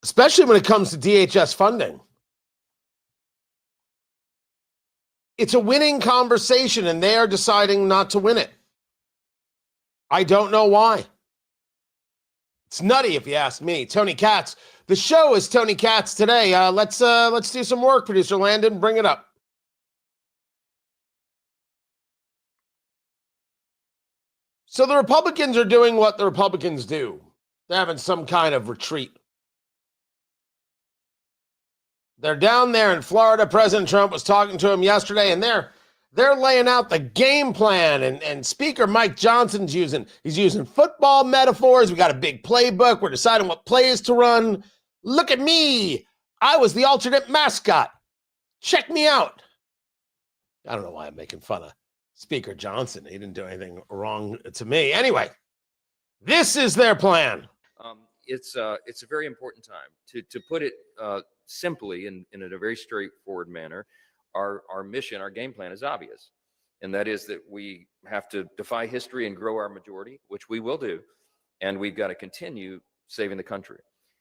especially when it comes to DHS funding. It's a winning conversation, and they are deciding not to win it. I don't know why. It's nutty, if you ask me. Tony Katz. The show is Tony Katz today. Let's do some work, producer Landon. Bring it up. So the Republicans are doing what the Republicans do. They're having some kind of retreat. They're down there in Florida. President Trump was talking to him yesterday, and they're laying out the game plan. And Speaker Mike Johnson's using football metaphors. We got a big playbook. We're deciding what plays to run. Look at me. I was the alternate mascot. Check me out. I don't know why I'm making fun of Speaker Johnson. He didn't do anything wrong to me. Anyway, this is their plan. It's a very important time. To put it simply in a very straightforward manner, our mission, our game plan is obvious. And that is that we have to defy history and grow our majority, which we will do. And we've got to continue saving the country.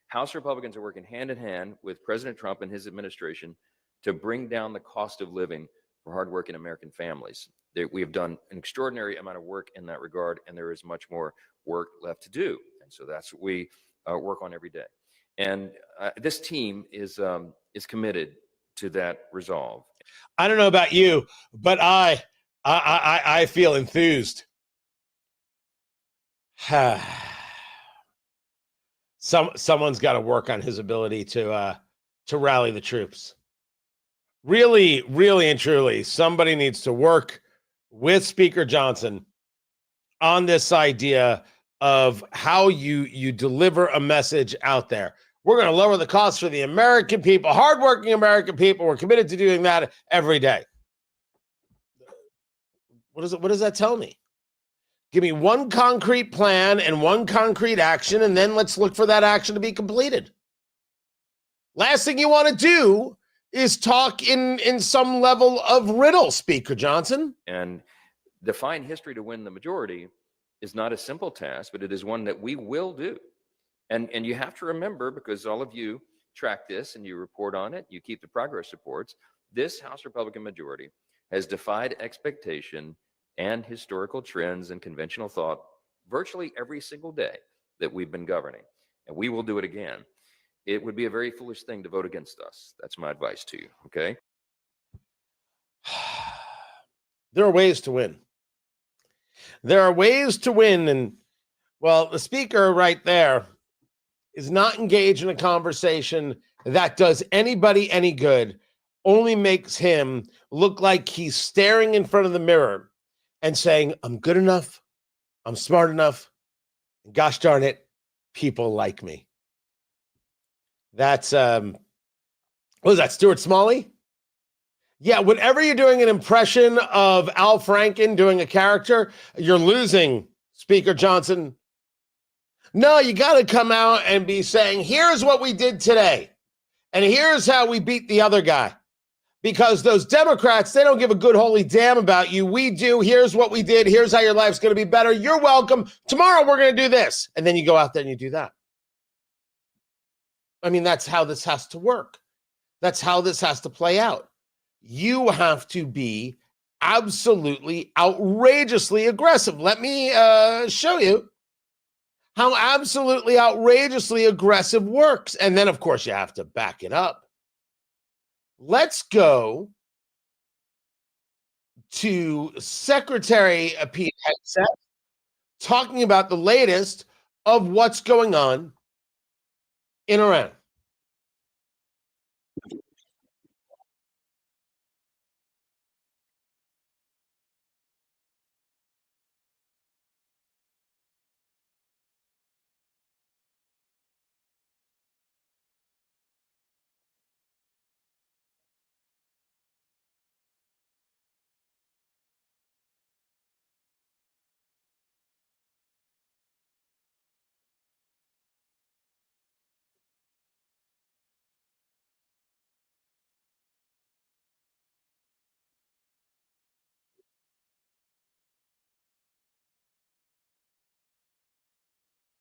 House Republicans are working hand in hand with President Trump and his administration to bring down the cost of living for hardworking American families. We have done an extraordinary amount of work in that regard, and there is much more work left to do. And so that's what we work on every day. And this team is committed to that resolve. I don't know about you, but I feel enthused. Someone's got to work on his ability to rally the troops. Really, really and truly, somebody needs to work with Speaker Johnson on this idea of how you deliver a message out there. We're going to lower the costs for the American people, hardworking American people. We're committed to doing that every day. What does that tell me? Give me one concrete plan and one concrete action, and then let's look for that action to be completed. Last thing you want to do is talk in some level of riddle, Speaker Johnson. And define history to win the majority is not a simple task, but it is one that we will do. And you have to remember, because all of you track this and you report on it, you keep the progress reports, this House Republican majority has defied expectation and historical trends and conventional thought virtually every single day that we've been governing. And we will do it again. It would be a very foolish thing to vote against us. That's my advice to you, okay? There are ways to win. There are ways to win, and, well, the speaker right there is not engaged in a conversation that does anybody any good, only makes him look like he's staring in front of the mirror and saying, I'm good enough, I'm smart enough, and gosh darn it, people like me. That's, what was that, Stuart Smalley? Yeah, whenever you're doing an impression of Al Franken doing a character, you're losing, Speaker Johnson. No, you got to come out and be saying, here's what we did today, and here's how we beat the other guy. Because those Democrats, they don't give a good holy damn about you. We do. Here's what we did. Here's how your life's going to be better. You're welcome. Tomorrow we're going to do this. And then you go out there and you do that. I mean, that's how this has to work. That's how this has to play out. You have to be absolutely outrageously aggressive. Let me show you how absolutely outrageously aggressive works. And then, of course, you have to back it up. Let's go to Secretary Pete Hegseth talking about the latest of what's going on in Iran.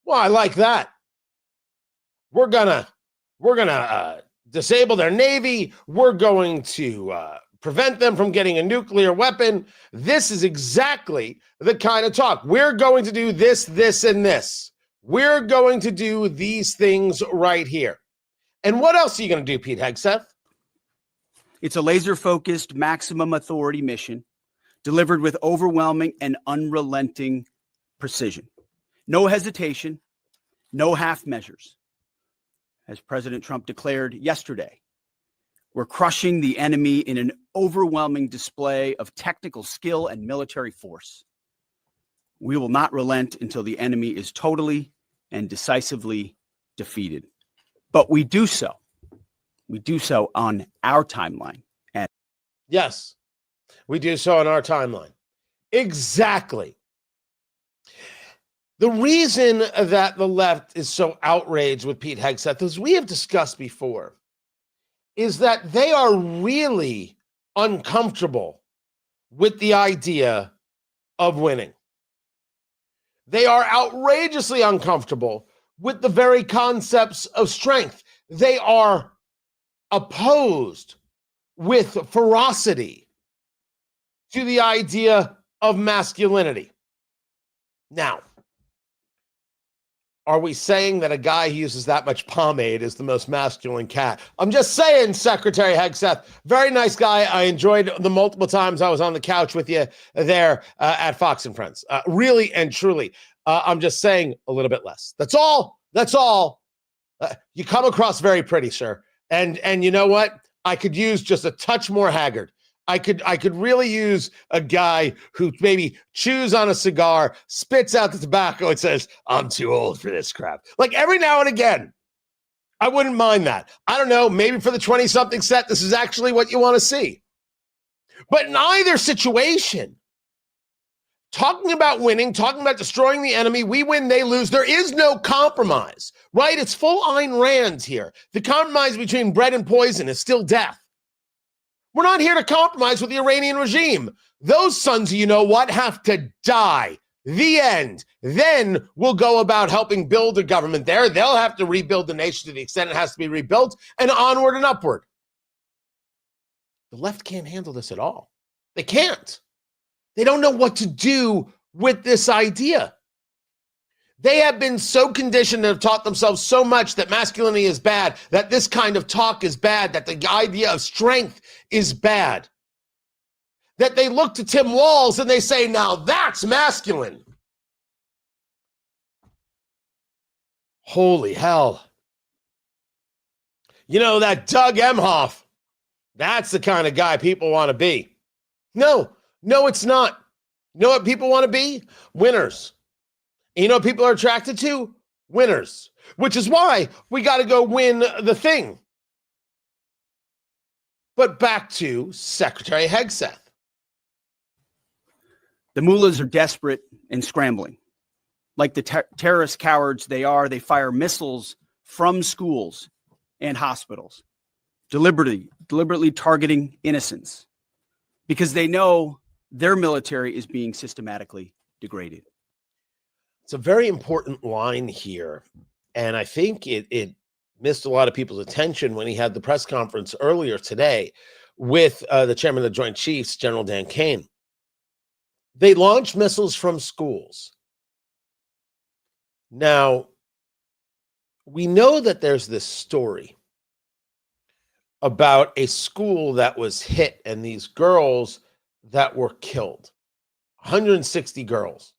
Well, I like that. We're gonna We're going to disable their Navy. We're going to prevent them from getting a nuclear weapon. This is exactly the kind of talk. We're going to do this, this, and this. We're going to do these things right here. And what else are you going to do, Pete Hegseth? It's a laser-focused, maximum authority mission delivered with overwhelming and unrelenting precision. No hesitation, no half measures. As President Trump declared yesterday, we're crushing the enemy in an overwhelming display of technical skill and military force. We will not relent until the enemy is totally and decisively defeated. But we do so on our timeline. And yes, we do so on our timeline. Exactly. The reason that the left is so outraged with Pete Hegseth, as we have discussed before, is that they are really uncomfortable with the idea of winning. They are outrageously uncomfortable with the very concepts of strength. They are opposed with ferocity to the idea of masculinity. Now, are we saying that a guy who uses that much pomade is the most masculine cat? I'm just saying, Secretary Hegseth, very nice guy. I enjoyed the multiple times I was on the couch with you there at Fox and Friends. Really and truly. I'm just saying a little bit less. That's all. That's all. You come across very pretty, sir. And you know what? I could use just a touch more haggard. I could really use a guy who maybe chews on a cigar, spits out the tobacco, and says, "I'm too old for this crap." Like every now and again, I wouldn't mind that. I don't know, maybe for the 20-something set, this is actually what you want to see. But in either situation, talking about winning, talking about destroying the enemy, we win, they lose, there is no compromise, right? It's full Ayn Rand here. The compromise between bread and poison is still death. We're not here to compromise with the Iranian regime. Those sons, you know what, have to die. The end. Then we'll go about helping build a government there. They'll have to rebuild the nation to the extent it has to be rebuilt, and onward and upward. The left can't handle this at all. They can't. They don't know what to do with this idea. They have been so conditioned and have taught themselves so much that masculinity is bad, that this kind of talk is bad, that the idea of strength is bad, that they look to Tim Walz and they say, now that's masculine. Holy hell. You know, that Doug Emhoff, that's the kind of guy people want to be. No, it's not. You know what people want to be? Winners. And you know what people are attracted to? Winners. Which is why we got to go win the thing. But back to Secretary Hegseth. the mullahs are desperate and scrambling. Like the terrorist cowards they are, they fire missiles from schools and hospitals, deliberately targeting innocents because they know their military is being systematically degraded. It's a very important line here, and I think it missed a lot of people's attention when he had the press conference earlier today with the chairman of the Joint Chiefs, General Dan Kane. They launched missiles from schools. Now, we know that there's this story about a school that was hit and these girls that were killed. 160 girls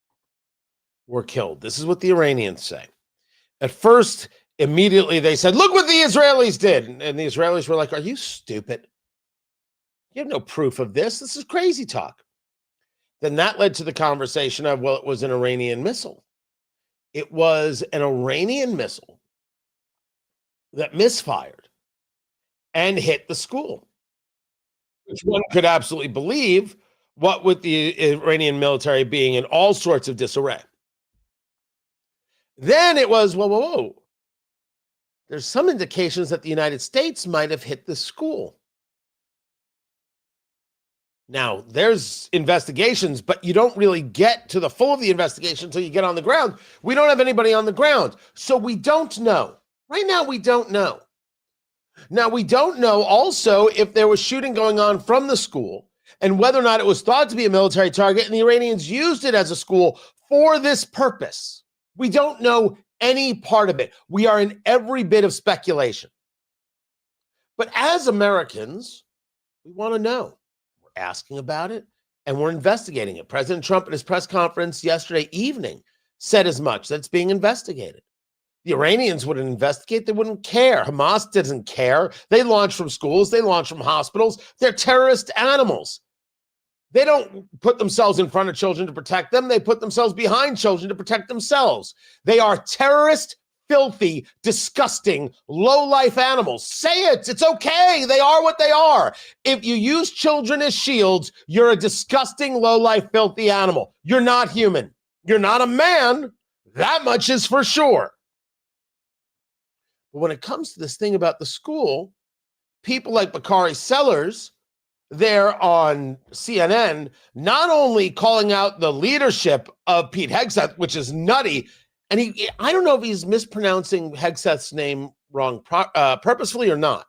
were killed. This is what the Iranians say. At first, immediately they said, look what the Israelis did. And the Israelis were like, are you stupid? You have no proof of this. This is crazy talk. Then that led to the conversation of, well, it was an Iranian missile. It was an Iranian missile that misfired and hit the school, which one could absolutely believe, what with the Iranian military being in all sorts of disarray. Then it was, whoa. There's some indications that the United States might have hit the school. Now, there's investigations, but you don't really get to the full of the investigation until you get on the ground. We don't have anybody on the ground, so we don't know. Right now, we don't know. Now, we don't know also if there was shooting going on from the school and whether or not it was thought to be a military target and the Iranians used it as a school for this purpose. We don't know any part of it. We are in every bit of speculation. But as Americans, we want to know. We're asking about it and we're investigating it. President Trump at his press conference yesterday evening said as much, that it's being investigated. The Iranians wouldn't investigate. They wouldn't care. Hamas doesn't care. They launch from schools. They launch from hospitals. They're terrorist animals. They don't put themselves in front of children to protect them. They put themselves behind children to protect themselves. They are terrorist, filthy, disgusting, low-life animals. Say it. It's okay. They are what they are. If you use children as shields, you're a disgusting, low-life, filthy animal. You're not human. You're not a man. That much is for sure. But when it comes to this thing about the school, people like Bakari Sellers, they're on CNN, not only calling out the leadership of Pete Hegseth, which is nutty, and I don't know if he's mispronouncing Hegseth's name wrong purposefully or not.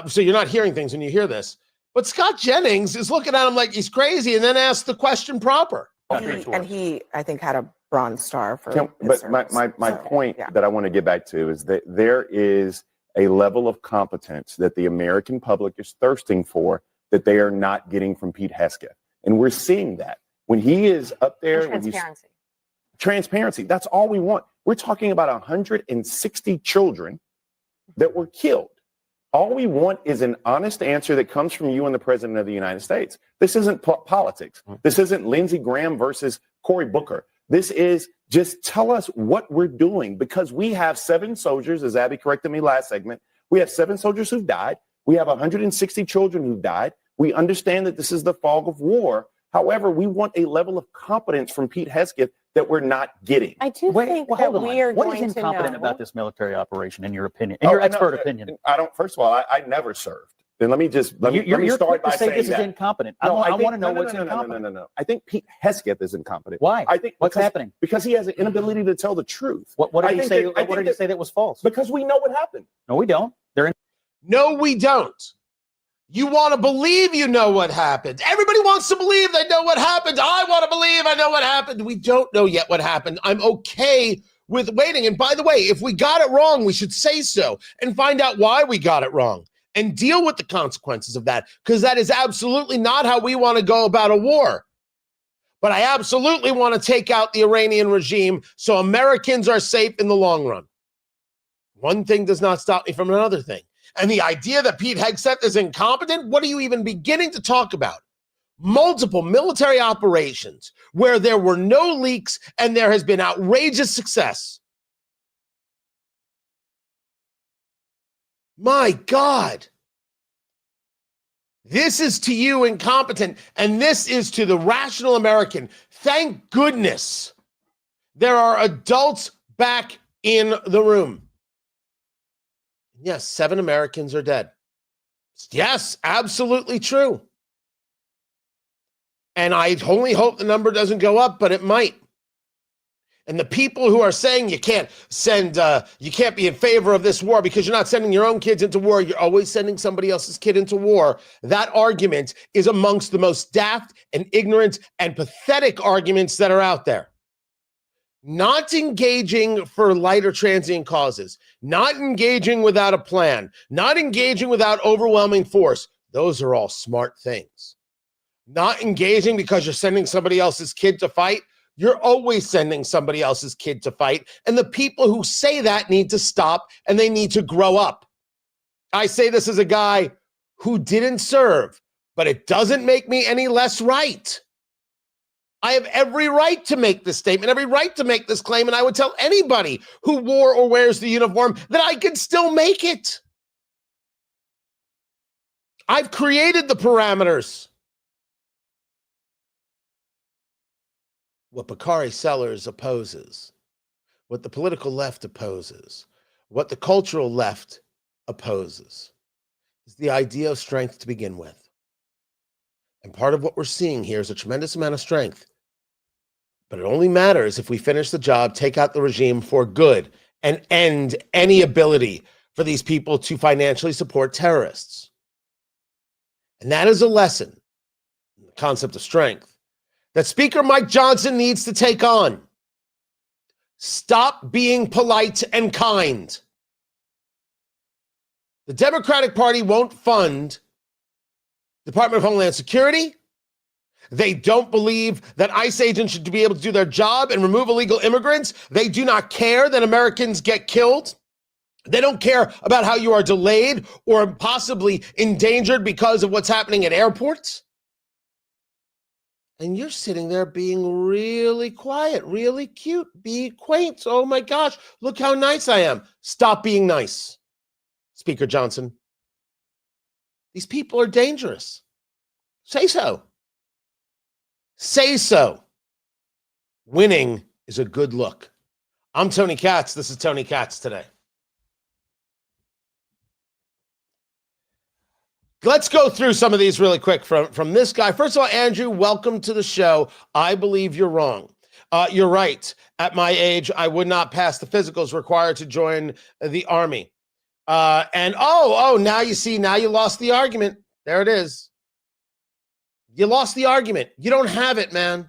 So you're not hearing things when you hear this. But Scott Jennings is looking at him like he's crazy and then asks the question proper. And he, I think, had a Bronze Star for but my point that I want to get back to is that there is a level of competence that the American public is thirsting for that they are not getting from Pete Hegseth. And we're seeing that. When he is up there, and transparency, that's all we want. We're talking about 160 children that were killed. All we want is an honest answer that comes from you and the President of the United States. This isn't politics. This isn't Lindsey Graham versus Cory Booker. This is just tell us what we're doing, because we have 7 soldiers, as Abby corrected me last segment. We have 7 soldiers who've died. We have 160 children who've died. We understand that this is the fog of war. However, we want a level of competence from Pete Hegseth that we're not getting. I do think that we are What is going to incompetent know about this military operation, in your opinion, in your expert opinion? I don't. First of all, I never served. Then let me start by saying this that. is incompetent. No, I want to know no, what's incompetent. No. I think Pete Hegseth is incompetent. Why? I think what's happening? Because he has an inability to tell the truth. What did he say? What did he say that was false? Because we know what happened. No, we don't. No, we don't. You want to believe you know what happened. Everybody wants to believe they know what happened. I want to believe I know what happened. We don't know yet what happened. I'm okay with waiting. And by the way, if we got it wrong, we should say so and find out why we got it wrong and deal with the consequences of that, because that is absolutely not how we want to go about a war. But I absolutely want to take out the Iranian regime so Americans are safe in the long run. One thing does not stop me from another thing. And the idea that Pete Hegseth is incompetent, what are you even beginning to talk about? Multiple military operations where there were no leaks and there has been outrageous success. My God. This is to you incompetent, and this is to the rational American. Thank goodness there are adults back in the room. Yes, 7 Americans are dead. Yes, absolutely true. And I only hope the number doesn't go up, but it might. And the people who are saying you can't be in favor of this war because you're not sending your own kids into war, you're always sending somebody else's kid into war. That argument is amongst the most daft and ignorant and pathetic arguments that are out there. Not engaging for lighter transient causes, not engaging without a plan, not engaging without overwhelming force. Those are all smart things. Not engaging because you're sending somebody else's kid to fight. You're always sending somebody else's kid to fight. And the people who say that need to stop and they need to grow up. I say this as a guy who didn't serve, but it doesn't make me any less right. I have every right to make this statement, every right to make this claim, and I would tell anybody who wore or wears the uniform that I could still make it. I've created the parameters. What Bakari Sellers opposes, what the political left opposes, what the cultural left opposes, is the idea of strength to begin with. And part of what we're seeing here is a tremendous amount of strength. But it only matters if we finish the job, take out the regime for good, and end any ability for these people to financially support terrorists. And that is a lesson, the concept of strength, that Speaker Mike Johnson needs to take on. Stop being polite and kind. The Democratic Party won't fund the Department of Homeland Security. They don't believe that ICE agents should be able to do their job and remove illegal immigrants. They do not care that Americans get killed. They don't care about how you are delayed or possibly endangered because of what's happening at airports. And you're sitting there being really quiet, really cute, be quaint. Oh my gosh, look how nice I am. Stop being nice, Speaker Johnson. These people are dangerous. Say so. Say so. Winning is a good look. I'm Tony Katz. This is Tony Katz Today. Let's go through some of these really quick from this guy. First of all, Andrew, welcome to the show. I believe you're wrong. You're right. At my age, I would not pass the physicals required to join the Army. And now you see, now you lost the argument. There it is. You lost the argument. You don't have it, man.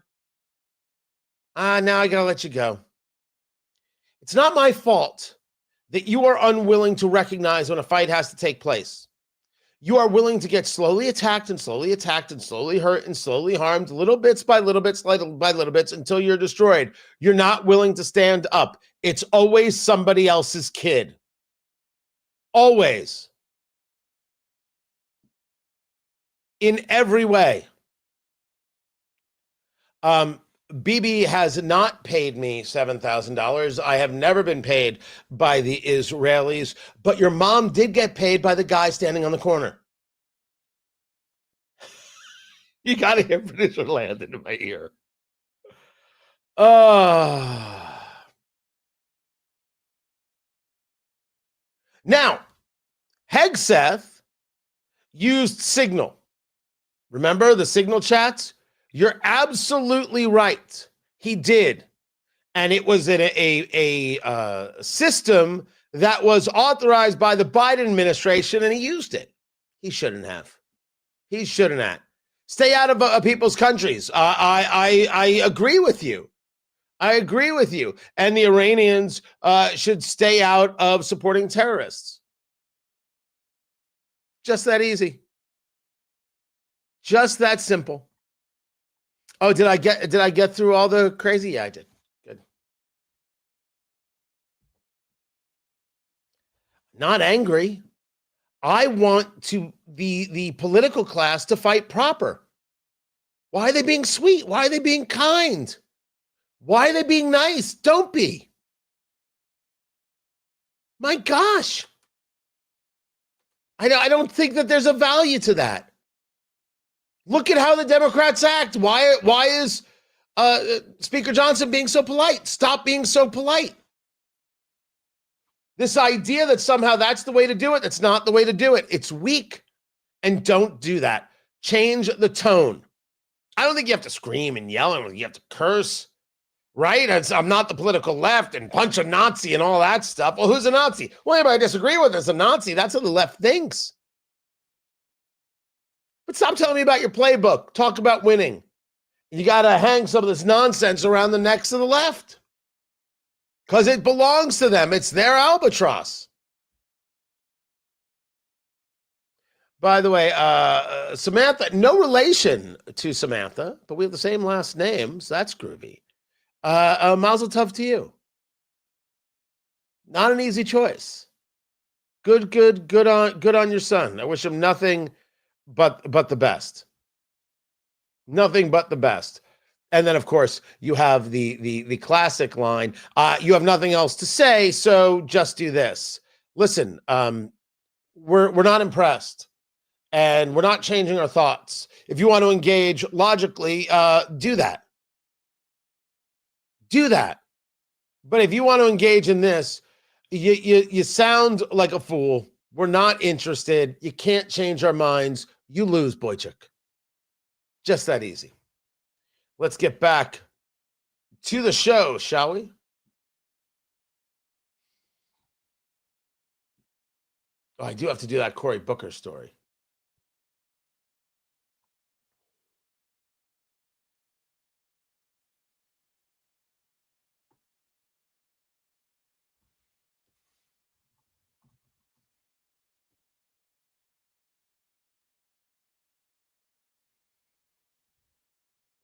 Now I got to let you go. It's not my fault that you are unwilling to recognize when a fight has to take place. You are willing to get slowly attacked and slowly hurt and slowly harmed, little bits by little bits until you're destroyed. You're not willing to stand up. It's always somebody else's kid. Always. In every way. Bibi has not paid me $7,000. I have never been paid by the Israelis, but your mom did get paid by the guy standing on the corner. You got to hear producer land into my ear. Now, Hegseth used Signal. Remember the Signal chats? You're absolutely right. He did. And it was in a system that was authorized by the Biden administration, and he used it. He shouldn't have. He shouldn't have. Stay out of people's countries. I agree with you. I agree with you. And the Iranians should stay out of supporting terrorists. Just that easy. Just that simple. Oh, did I get through all the crazy? Yeah, I did. Good. Not angry. I want the political class to fight proper. Why are they being sweet? Why are they being kind? Why are they being nice? Don't be. My gosh. I don't think that there's a value to that. Look at how the Democrats act. Why is Speaker Johnson being so polite? Stop being so polite. This idea that somehow that's the way to do it, that's not the way to do it. It's weak, and don't do that. Change the tone. I don't think you have to scream and yell and you have to curse, right? I'm not the political left and punch a Nazi and all that stuff. Well, who's a Nazi? Well, anybody I disagree with is a Nazi. That's what the left thinks. But stop telling me about your playbook. Talk about winning. You got to hang some of this nonsense around the necks of the left because it belongs to them. It's their albatross. By the way, Samantha, no relation to Samantha, but we have the same last names. That's groovy. Mazel tov to you. Not an easy choice. Good on your son. I wish him nothing but the best. Nothing but the best. And then, of course, you have the classic line, you have nothing else to say, so just do this. Listen, we're not impressed, and we're not changing our thoughts. If you want to engage logically, do that. Do that. But if you want to engage in this, you sound like a fool. We're not interested. You can't change our minds. You lose, Boychuk. Just that easy. Let's get back to the show, shall we? Oh, I do have to do that Cory Booker story.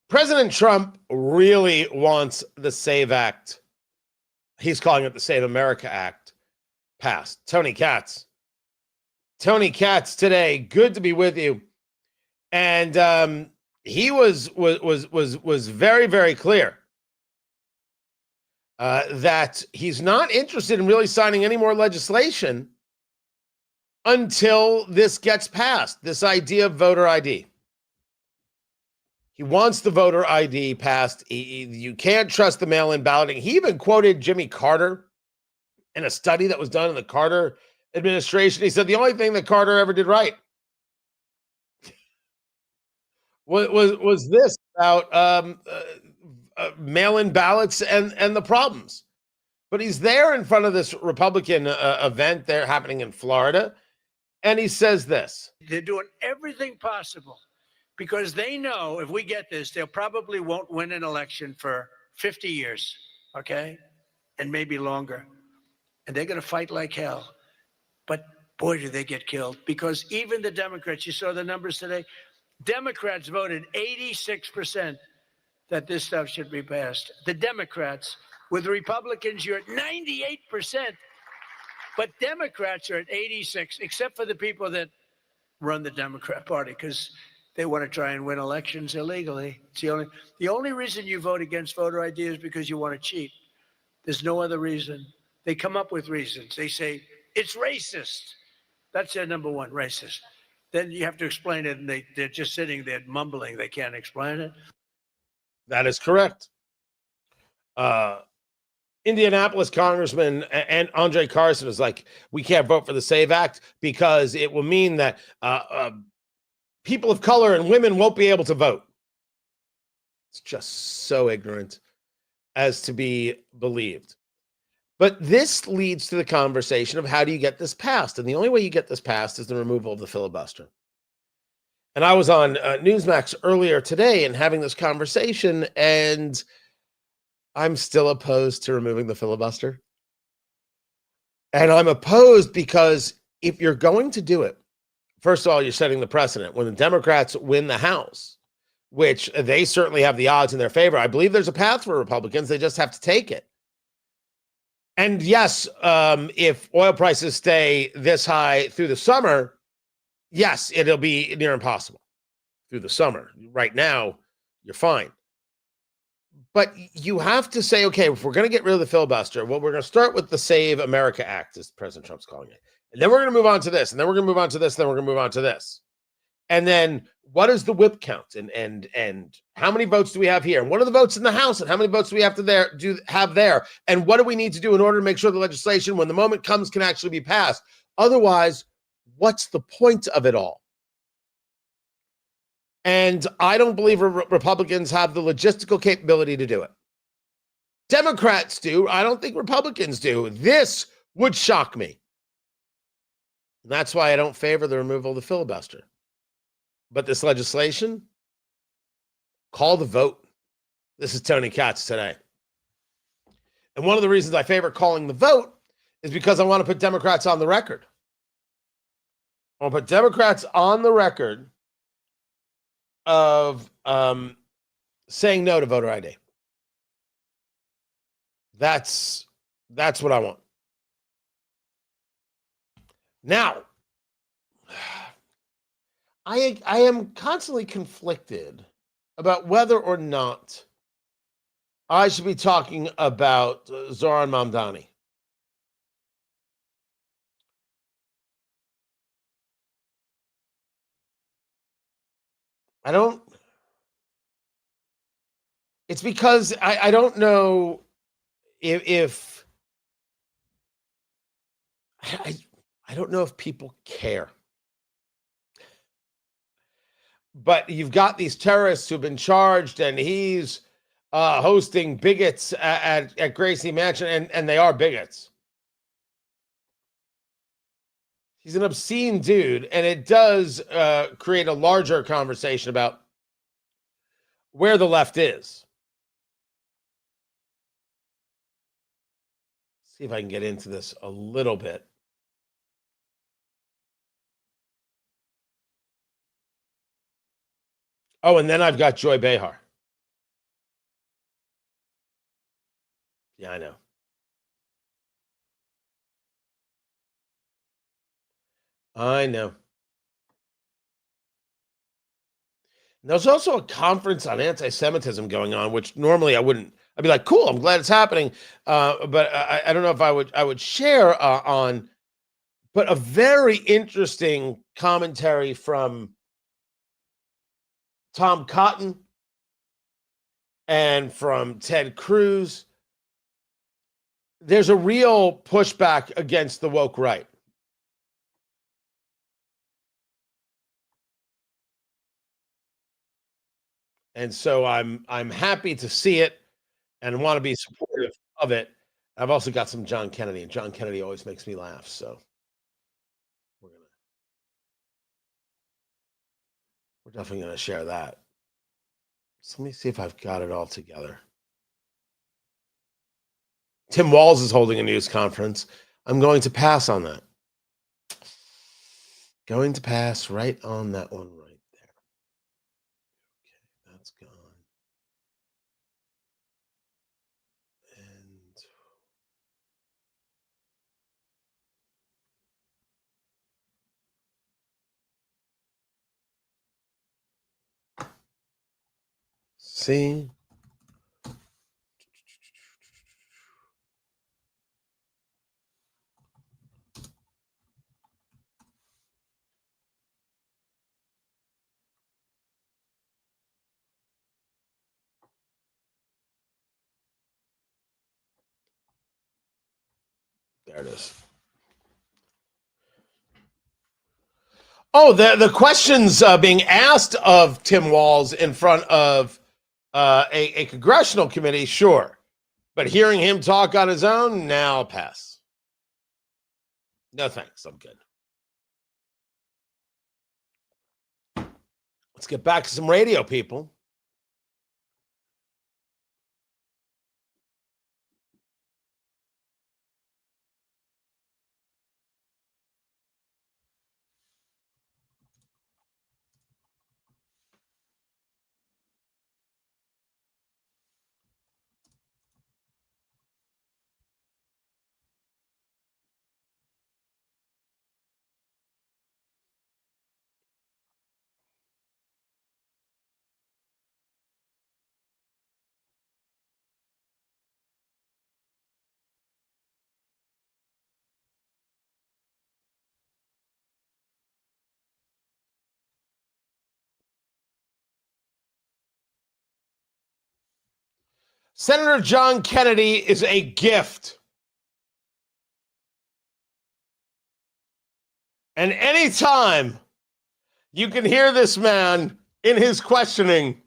President Trump really wants the SAVE Act. He's calling it the Save America Act passed. Tony Katz. Tony Katz today. Good to be with you. And he was very, very clear that he's not interested in really signing any more legislation until this gets passed, this idea of voter ID. He wants the voter ID passed. You can't trust the mail-in balloting. He even quoted Jimmy Carter in a study that was done in the Carter administration. He said the only thing that Carter ever did right was this about mail-in ballots and the problems. But he's there in front of this Republican event there happening in Florida, and he says this. They're doing everything possible because they know if we get this, they'll probably won't win an election for 50 years, okay? And maybe longer. And they're going to fight like hell. But boy, do they get killed. Because even the Democrats, you saw the numbers today, Democrats voted 86% that this stuff should be passed. The Democrats, with Republicans, you're at 98%. But Democrats are at 86, except for the people that run the Democrat Party, because they want to try and win elections illegally. It's the only reason you vote against voter ID is because you want to cheat. There's no other reason. They come up with reasons. They say, it's racist. That's their number one, racist. Then you have to explain it, and they're just sitting there mumbling. They can't explain it. That is correct. Indianapolis Congressman and Andre Carson is like, we can't vote for the SAVE Act because it will mean that people of color and women won't be able to vote. It's just so ignorant as to be believed. But this leads to the conversation of how do you get this passed? And the only way you get this passed is the removal of the filibuster. And I was on Newsmax earlier today and having this conversation, and I'm still opposed to removing the filibuster. And I'm opposed because if you're going to do it, first of all, you're setting the precedent. When the Democrats win the House, which they certainly have the odds in their favor, I believe there's a path for Republicans. They just have to take it. And yes, if oil prices stay this high through the summer, yes, it'll be near impossible through the summer. Right now, you're fine. But you have to say, okay, if we're going to get rid of the filibuster, well, we're going to start with the Save America Act, as President Trump's calling it. And then we're going to move on to this, and then we're going to move on to this, then we're going to move on to this. And then what is the whip count? And how many votes do we have here? And what are the votes in the House? And how many votes do we have to have there? And what do we need to do in order to make sure the legislation, when the moment comes, can actually be passed? Otherwise, what's the point of it all? And I don't believe Republicans have the logistical capability to do it. Democrats do. I don't think Republicans do. This would shock me. And that's why I don't favor the removal of the filibuster. But this legislation, call the vote. This is Tony Katz today. And one of the reasons I favor calling the vote is because I want to put Democrats on the record. I want to put Democrats on the record of saying no to voter ID. That's what I want. Now, I am constantly conflicted about whether or not I should be talking about Zohran Mamdani. It's because I don't know if I don't know if people care. But you've got these terrorists who've been charged, and he's hosting bigots at Gracie Mansion, and they are bigots. He's an obscene dude, and it does create a larger conversation about where the left is. See if I can get into this a little bit. Oh, and then I've got Joy Behar. Yeah, I know. I know. And there's also a conference on anti-Semitism going on, which normally I wouldn't. I'd be like, cool, I'm glad it's happening. But I don't know if I would share on, but a very interesting commentary from Tom Cotton and from Ted Cruz. There's a real pushback against the woke right. And so I'm happy to see it and want to be supportive of it. I've also got some John Kennedy, and John Kennedy always makes me laugh. So we're definitely going to share that. So let me see if I've got it all together. Tim Walz is holding a news conference. I'm going to pass on that. Going to pass right on that one right there. Okay, that's gone. And see. There it is. Oh, the questions being asked of Tim Walz in front of a congressional committee, sure. But hearing him talk on his own, now I'll pass. No thanks, I'm good. Let's get back to some radio, people. Senator John Kennedy is a gift. And anytime you can hear this man in his questioning,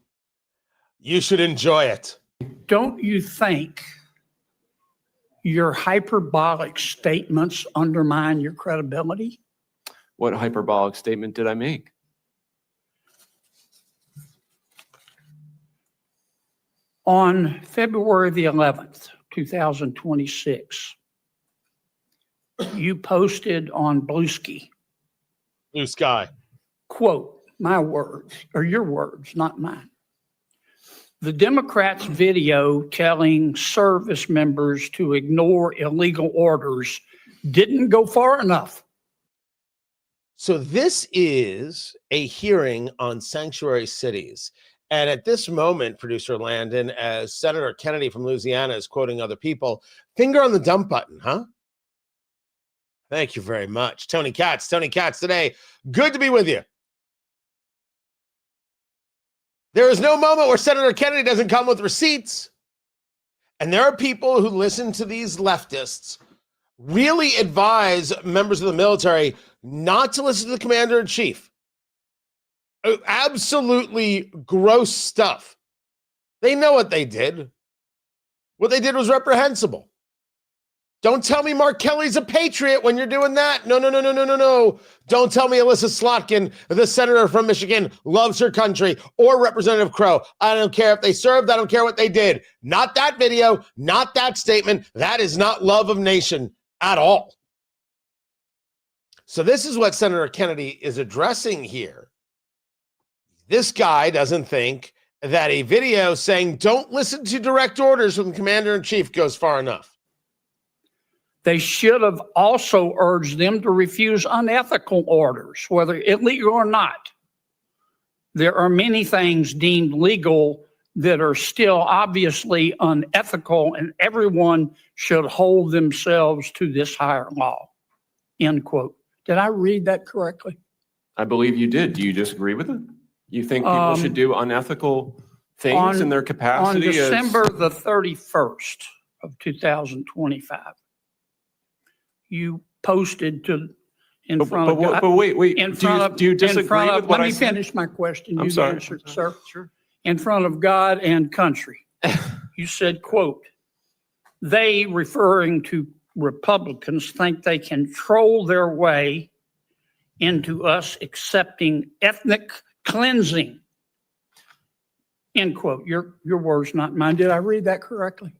you should enjoy it. Don't you think your hyperbolic statements undermine your credibility? What hyperbolic statement did I make? On February the 11th, 2026, you posted on Blue Sky, quote, my words, or your words, not mine. The Democrats' video telling service members to ignore illegal orders didn't go far enough. So this is a hearing on sanctuary cities. And at this moment, producer Landon, as Senator Kennedy from Louisiana is quoting other people, finger on the dump button, huh? Thank you very much. Tony Katz today. Good to be with you. There is no moment where Senator Kennedy doesn't come with receipts. And there are people who listen to these leftists really advise members of the military not to listen to the commander in chief. Absolutely gross stuff. They know what they did. What they did was reprehensible. Don't tell me Mark Kelly's a patriot when you're doing that. No, no, no, no, no, no, no. Don't tell me Alyssa Slotkin, the senator from Michigan, loves her country, or Representative Crow. I don't care if they served. I don't care what they did. Not that video, not that statement. That is not love of nation at all. So this is what Senator Kennedy is addressing here. This guy doesn't think that a video saying don't listen to direct orders from the commander-in-chief goes far enough. They should have also urged them to refuse unethical orders, whether illegal or not. There are many things deemed legal that are still obviously unethical, and everyone should hold themselves to this higher law. End quote. Did I read that correctly? I believe you did. Do you disagree with it? You think people should do unethical things in their capacity? On December the 31st of 2025, you posted in front of God. But wait. In front of, do you disagree with what let I me said? finish my question. I'm You sorry. answered, sir. Sure. In front of God and country. You said, quote, they, referring to Republicans, think they can troll their way into us accepting ethnic cleansing. End quote. Your words, not mine. Did I read that correctly?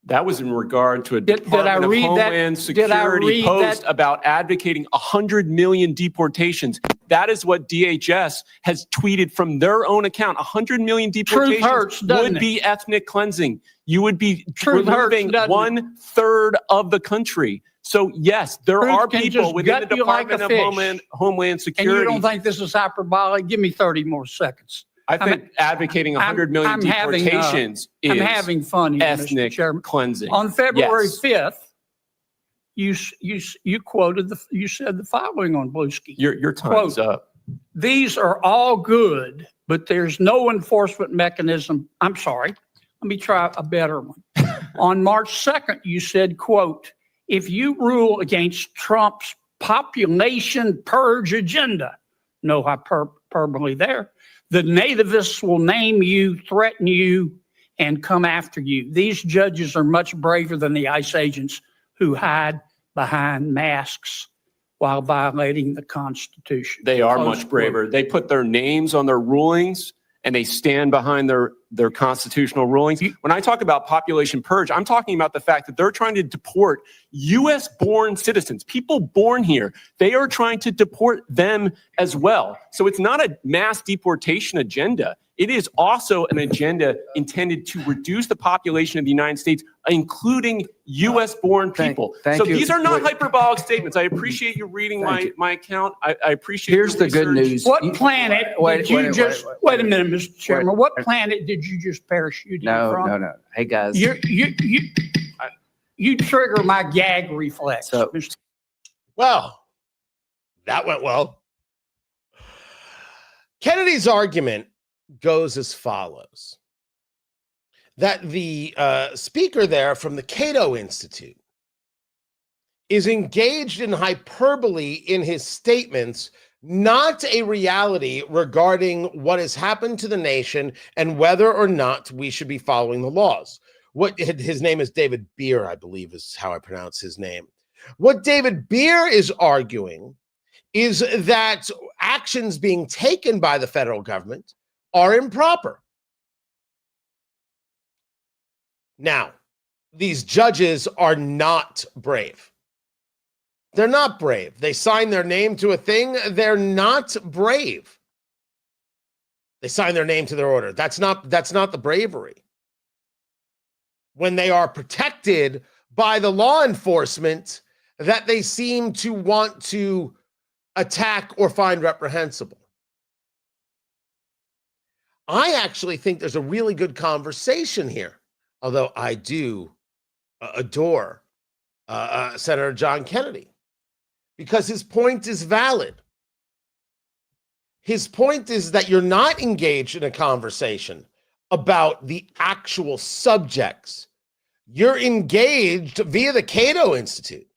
That was in regard to a Did I Department of read that? Homeland Did I Security read post that? about advocating 100 million deportations. That is what DHS has tweeted from their own account. 100 million deportations hurts, doesn't would it? be ethnic cleansing. You would be Truth hurts, removing doesn't it? 1/3 of the country. So yes, there Truth are can people just within the gut you like Department a of fish. Homeland And Security. you don't think this is hyperbolic? Give me 30 more seconds. I think advocating 100 million deportations I'm is having fun here, Mr. ethnic Chairman. cleansing. On February Yes. 5th, you quoted you said the following on Bluesky. Your time's Quote, up. these are all good, but there's no enforcement mechanism. I'm sorry. Let me try a better one. On March 2nd, you said, quote, if you rule against Trump's population purge agenda, no hyperbole there, the nativists will name you, threaten you, and come after you. These judges are much braver than the ICE agents who hide behind masks while violating the Constitution. They are Close much quote. braver. They put their names on their rulings and they stand behind their constitutional rulings. When I talk about population purge, I'm talking about the fact that they're trying to deport U.S. born citizens, people born here. They are trying to deport them as well. So it's not a mass deportation agenda. It is also an agenda intended to reduce the population of the United States, including U.S. born people. Thank you. These are not Wait. hyperbolic statements. I appreciate you reading my account. I appreciate Here's your the good research. news. What planet Wait, did you wait, just, wait, wait a minute, Mr. Chairman, what wait. planet did you just parachute in No, from? no. Hey, guys. You trigger my gag reflex. So- Mr. Well, that went well. Kennedy's argument goes as follows. That the speaker there from the Cato Institute is engaged in hyperbole in his statements, not a reality regarding what has happened to the nation and whether or not we should be following the laws. What his name is David Beer, I believe is how I pronounce his name. What David Beer is arguing is that actions being taken by the federal government are improper. Now, these judges are not brave. They're not brave. They sign their name to a thing. They're not brave. They sign their name to their order. That's not the bravery. When they are protected by the law enforcement that they seem to want to attack or find reprehensible. I actually think there's a really good conversation here, although I do adore Senator John Kennedy because his point is valid. His point is that you're not engaged in a conversation about the actual subjects. You're engaged via the Cato Institute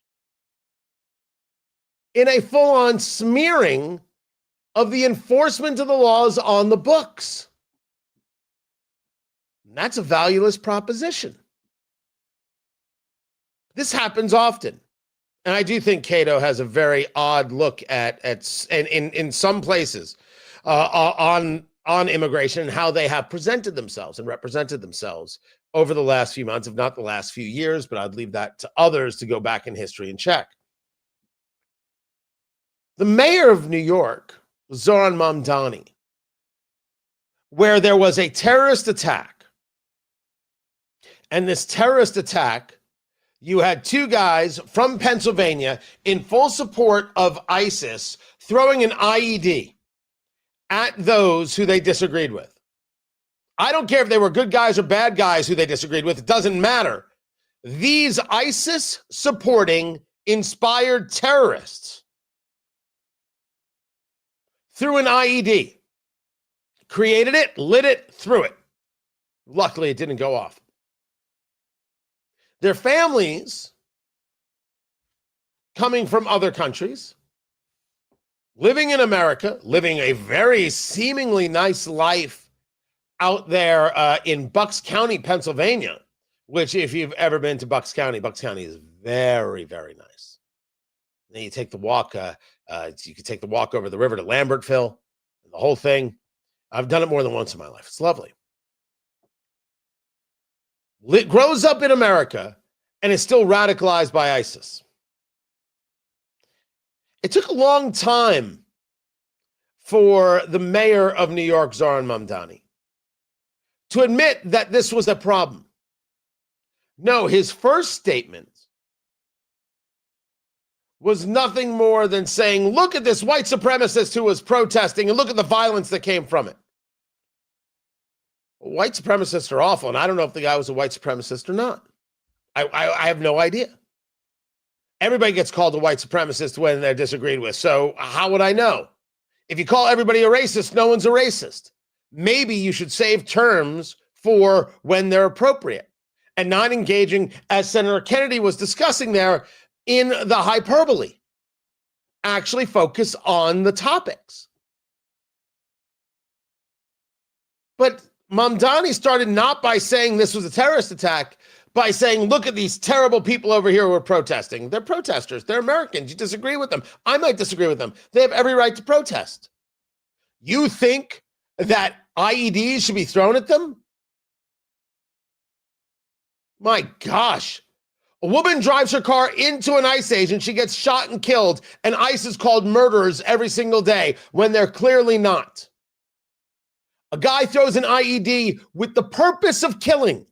in a full-on smearing of the enforcement of the laws on the books. And that's a valueless proposition. This happens often. And I do think Cato has a very odd look at and in some places on immigration and how they have presented themselves and represented themselves over the last few months, if not the last few years, but I'd leave that to others to go back in history and check. The mayor of New York, Zohran Mamdani, where there was a terrorist attack, and this terrorist attack, you had two guys from Pennsylvania in full support of ISIS throwing an IED at those who they disagreed with. I don't care if they were good guys or bad guys who they disagreed with. It doesn't matter. These ISIS-supporting, inspired terrorists threw an IED, created it, lit it, threw it. Luckily, it didn't go off. Their families, coming from other countries, living in America, living a very seemingly nice life out there in Bucks County, Pennsylvania, which if you've ever been to Bucks County is very, very nice. Then you take the walk, you can take the walk over the river to Lambertville, the whole thing. I've done it more than once in my life. It's lovely. Grows up in America and is still radicalized by ISIS. It took a long time for the mayor of New York, Zohran Mamdani, to admit that this was a problem. No, his first statement was nothing more than saying, look at this white supremacist who was protesting and look at the violence that came from it. White supremacists are awful, and I don't know if the guy was a white supremacist or not. I have no idea. Everybody gets called a white supremacist when they're disagreed with, so how would I know? If you call everybody a racist, no one's a racist. Maybe you should save terms for when they're appropriate and not engaging, as Senator Kennedy was discussing there, in the hyperbole. Actually focus on the topics. But Mamdani started not by saying this was a terrorist attack, by saying, look at these terrible people over here who are protesting. They're protesters. They're Americans. You disagree with them. I might disagree with them. They have every right to protest. You think that IEDs should be thrown at them? My gosh. A woman drives her car into an ICE agent. She gets shot and killed, and ICE is called murderers every single day when they're clearly not. A guy throws an IED with the purpose of killing.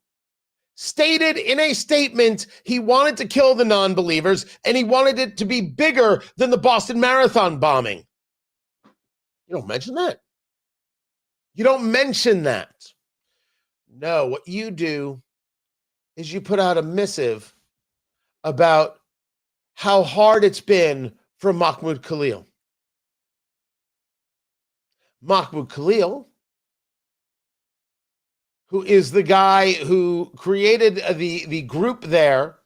Stated in a statement he wanted to kill the non-believers, and he wanted it to be bigger than the Boston Marathon bombing. You don't mention that. You don't mention that. No, what you do is you put out a missive about how hard it's been for Mahmoud Khalil. Mahmoud Khalil, who is the guy who created the group there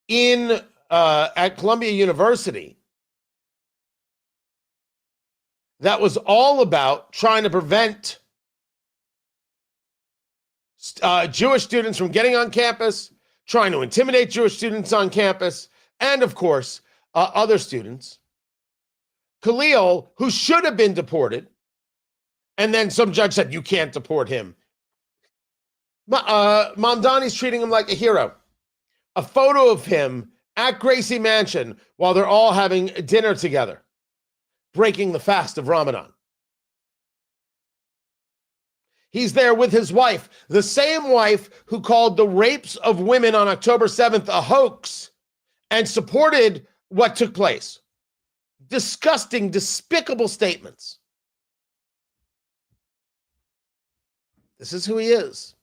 in at Columbia University that was all about trying to prevent Jewish students from getting on campus, trying to intimidate Jewish students on campus, and of course, other students. Khalil, who should have been deported, and then some judge said, you can't deport him. Mamdani's treating him like a hero. A photo of him at Gracie Mansion while they're all having dinner together, breaking the fast of Ramadan. He's there with his wife, the same wife who called the rapes of women on October 7th a hoax and supported what took place. Disgusting, despicable statements. This is who he is.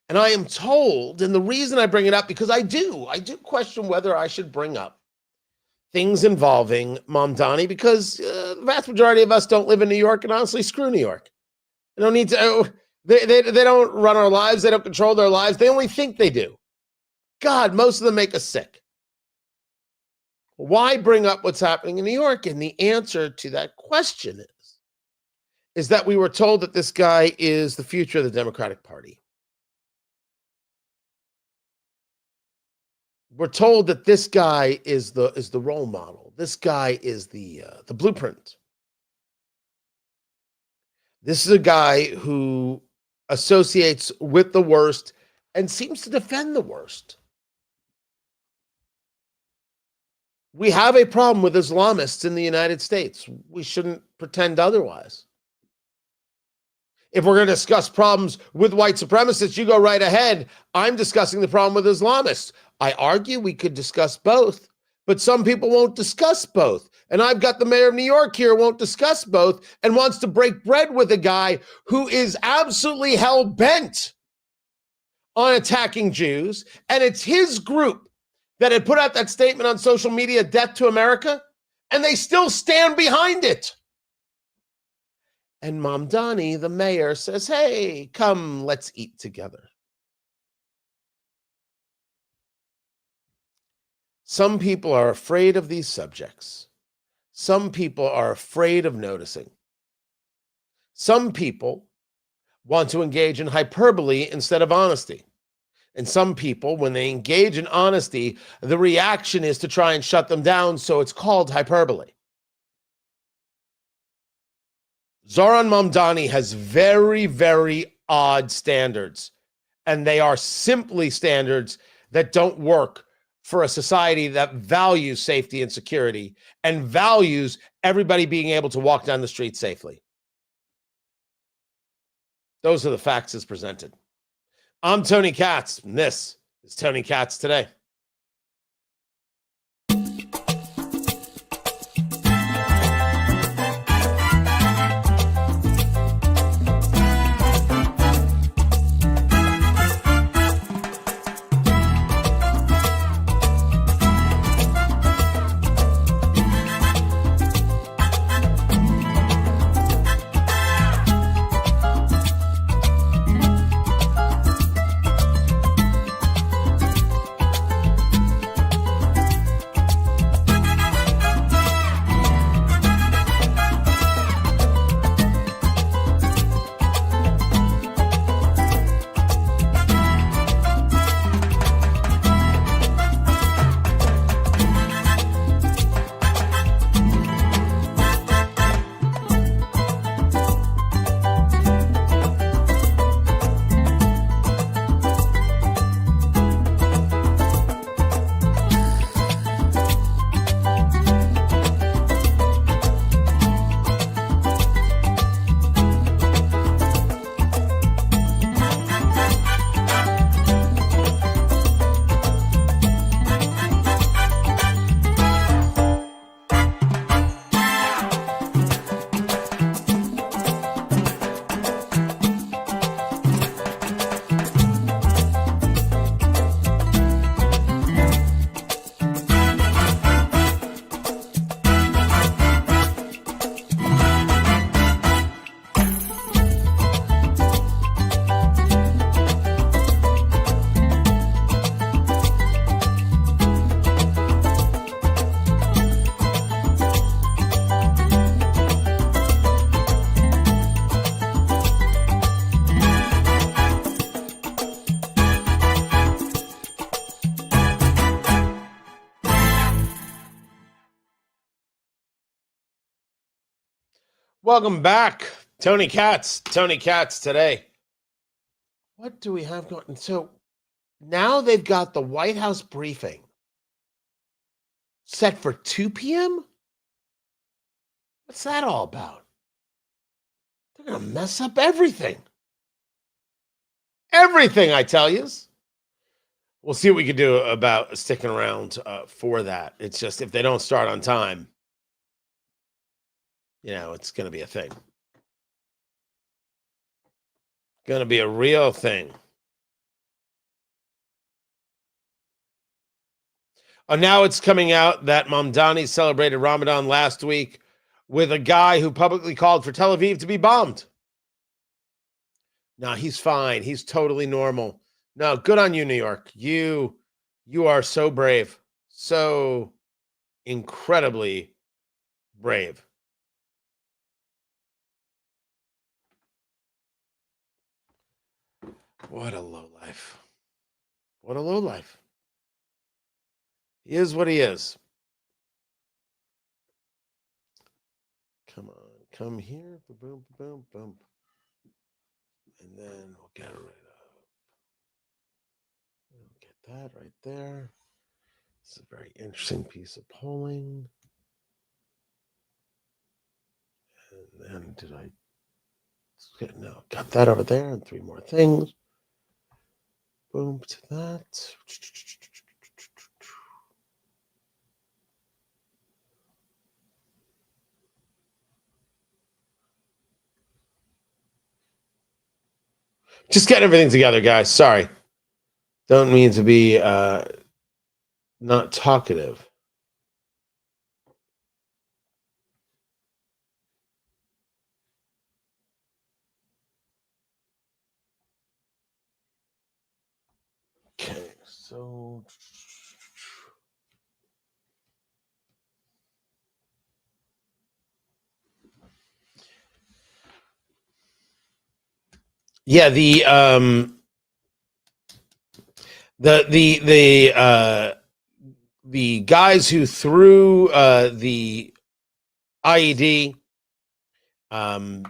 And I am told, and the reason I bring it up, because I do question whether I should bring up things involving Mamdani, because the vast majority of us don't live in New York, and honestly, screw New York. They don't need to, they don't run our lives. They don't control their lives. They only think they do. God, most of them make us sick. Why bring up what's happening in New York? And the answer to that question is that we were told that this guy is the future of the Democratic Party. We're told that this guy is the role model. This guy is the blueprint. This is a guy who associates with the worst and seems to defend the worst. We have a problem with Islamists in the United States. We shouldn't pretend otherwise. If we're going to discuss problems with white supremacists, you go right ahead. I'm discussing the problem with Islamists. I argue we could discuss both, but some people won't discuss both. And I've got the mayor of New York here who won't discuss both and wants to break bread with a guy who is absolutely hell-bent on attacking Jews. And it's his group that had put out that statement on social media, "Death to America," and they still stand behind it. And Mamdani, the mayor, says, "Hey, come, let's eat together." Some people are afraid of these subjects. Some people are afraid of noticing. Some people want to engage in hyperbole instead of honesty. And some people, when they engage in honesty, the reaction is to try and shut them down, so it's called hyperbole. Zohran Mamdani has very, very odd standards, and they are simply standards that don't work for a society that values safety and security and values everybody being able to walk down the street safely. Those are the facts as presented. I'm Tony Katz, and this is Tony Katz Today. Welcome back. Tony Katz Today. What do we have going? So now they've got the White House briefing set for 2 p.m.? What's that all about? They're going to mess up everything. Everything, I tell you. We'll see what we can do about sticking around for that. It's just if they don't start on time, it's going to be a thing. Going to be a real thing. Now it's coming out that Mamdani celebrated Ramadan last week with a guy who publicly called for Tel Aviv to be bombed. No, he's fine. He's totally normal. No, good on you, New York. You are so brave. So incredibly brave. What a lowlife. What a lowlife. He is what he is. Come on, come here. Boom, boom, boom. And then we'll get it right up. We'll get that right there. It's a very interesting piece of polling. And then did I? No, got that over there and 3 more things. Boom to that. Just getting everything together, guys. Sorry. Don't mean to be not talkative. Okay, so yeah, the guys who threw the IED, I'm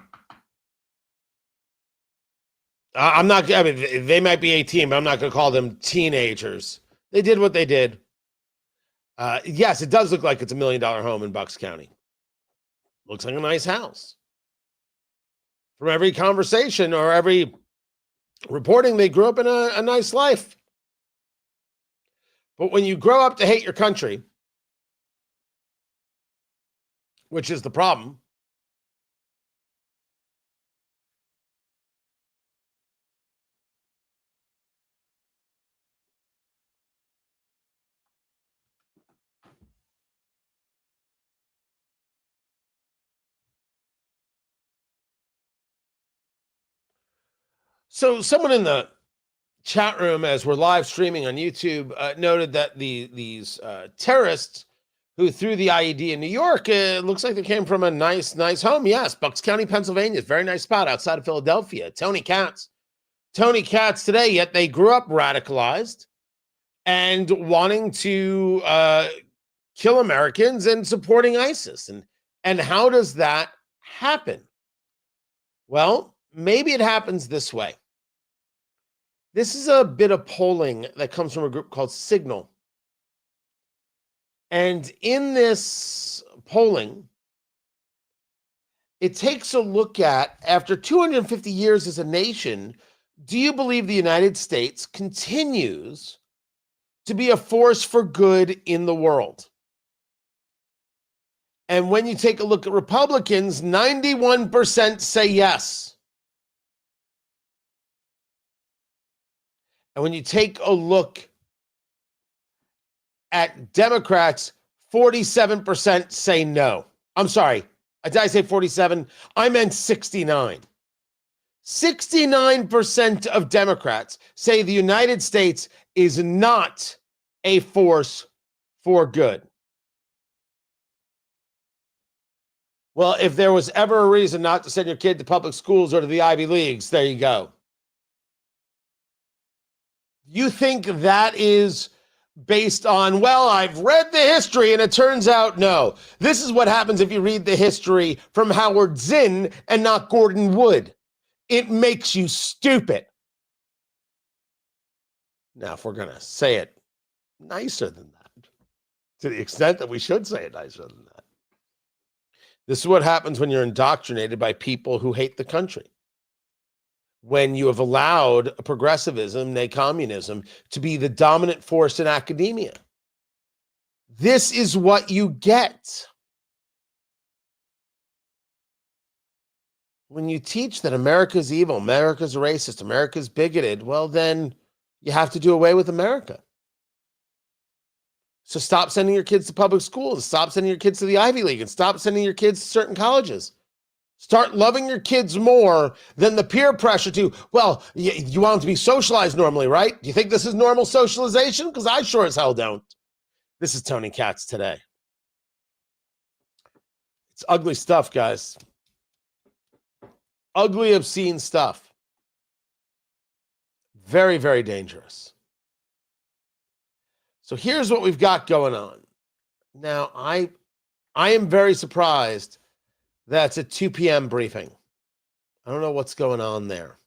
not. I mean, they might be 18, but I'm not going to call them teenagers. They did what they did. Yes, it does look like it's $1 million home in Bucks County. Looks like a nice house. From every conversation or every reporting, they grew up in a nice life. But when you grow up to hate your country, which is the problem, so someone in the chat room, as we're live streaming on YouTube, noted that these terrorists who threw the IED in New York, it looks like they came from a nice home. Yes, Bucks County, Pennsylvania, is a very nice spot outside of Philadelphia. Tony Katz today, yet they grew up radicalized and wanting to kill Americans and supporting ISIS. And how does that happen? Well, maybe it happens this way. This is a bit of polling that comes from a group called Signal. And in this polling, it takes a look at, after 250 years as a nation, do you believe the United States continues to be a force for good in the world? And when you take a look at Republicans, 91% say yes. And when you take a look at Democrats, 47% say no. I'm sorry. Did I say 47? I meant 69. 69% of Democrats say the United States is not a force for good. Well, if there was ever a reason not to send your kid to public schools or to the Ivy Leagues, there you go. You think that is based on, well, I've read the history and it turns out no. This is what happens if you read the history from Howard Zinn and not Gordon Wood. It makes you stupid. Now, if we're going to say it nicer than that, to the extent that we should say it nicer than that, this is what happens when you're indoctrinated by people who hate the country. When you have allowed progressivism, nay, communism, to be the dominant force in academia. This is what you get. When you teach that America's evil, America's racist, America's bigoted, well, then you have to do away with America. So stop sending your kids to public schools, stop sending your kids to the Ivy League, and stop sending your kids to certain colleges. Start loving your kids more than the peer pressure to, well, you want them to be socialized normally, right? Do you think this is normal socialization? Because I sure as hell don't. This is Tony Katz today. It's ugly stuff, guys. Ugly, obscene stuff. Very, very dangerous. So here's what we've got going on. Now, I am very surprised that's a 2 p.m. briefing. I don't know what's going on there.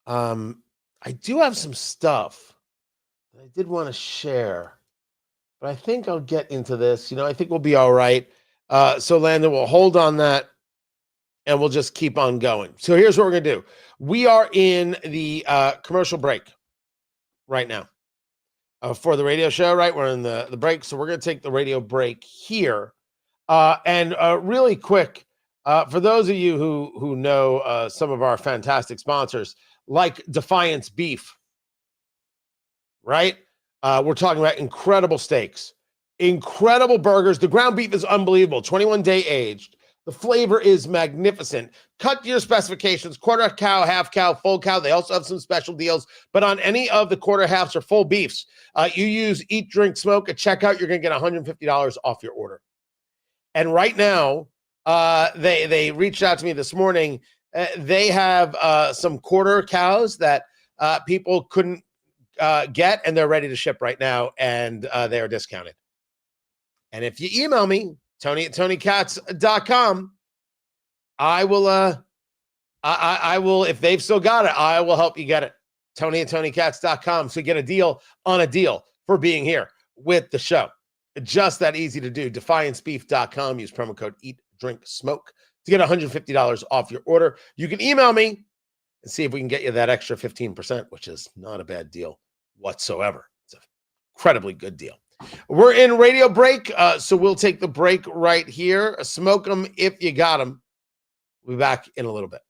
I do have some stuff that I did want to share, but I think I'll get into this. I think we'll be all right. So Landon, we'll hold on that and we'll just keep on going. So here's what we're going to do. We are in the commercial break right now for the radio show, right? We're in the break. So we're going to take the radio break here. And really quick, for those of you who know some of our fantastic sponsors, like Defiance Beef, right? We're talking about incredible steaks, incredible burgers. The ground beef is unbelievable, 21-day aged. The flavor is magnificent. Cut to your specifications, quarter cow, half cow, full cow. They also have some special deals, but on any of the quarter halves or full beefs, you use Eat, Drink, Smoke at checkout, you're going to get $150 off your order. And right now, they reached out to me this morning. They have some quarter cows that people couldn't get, and they're ready to ship right now, and they are discounted. And if you email me, Tony@TonyKatz.com, I will, I will, if they've still got it, I will help you get it. Tony@TonyKatz.com. So you get a deal on a deal for being here with the show. Just that easy to do. DefianceBeef.com. Use promo code Eat, Drink, Smoke to get $150 off your order. You can email me and see if we can get you that extra 15%, which is not a bad deal whatsoever. It's an incredibly good deal. We're in radio break, so we'll take the break right here. Smoke them if you got them. We'll be back in a little bit.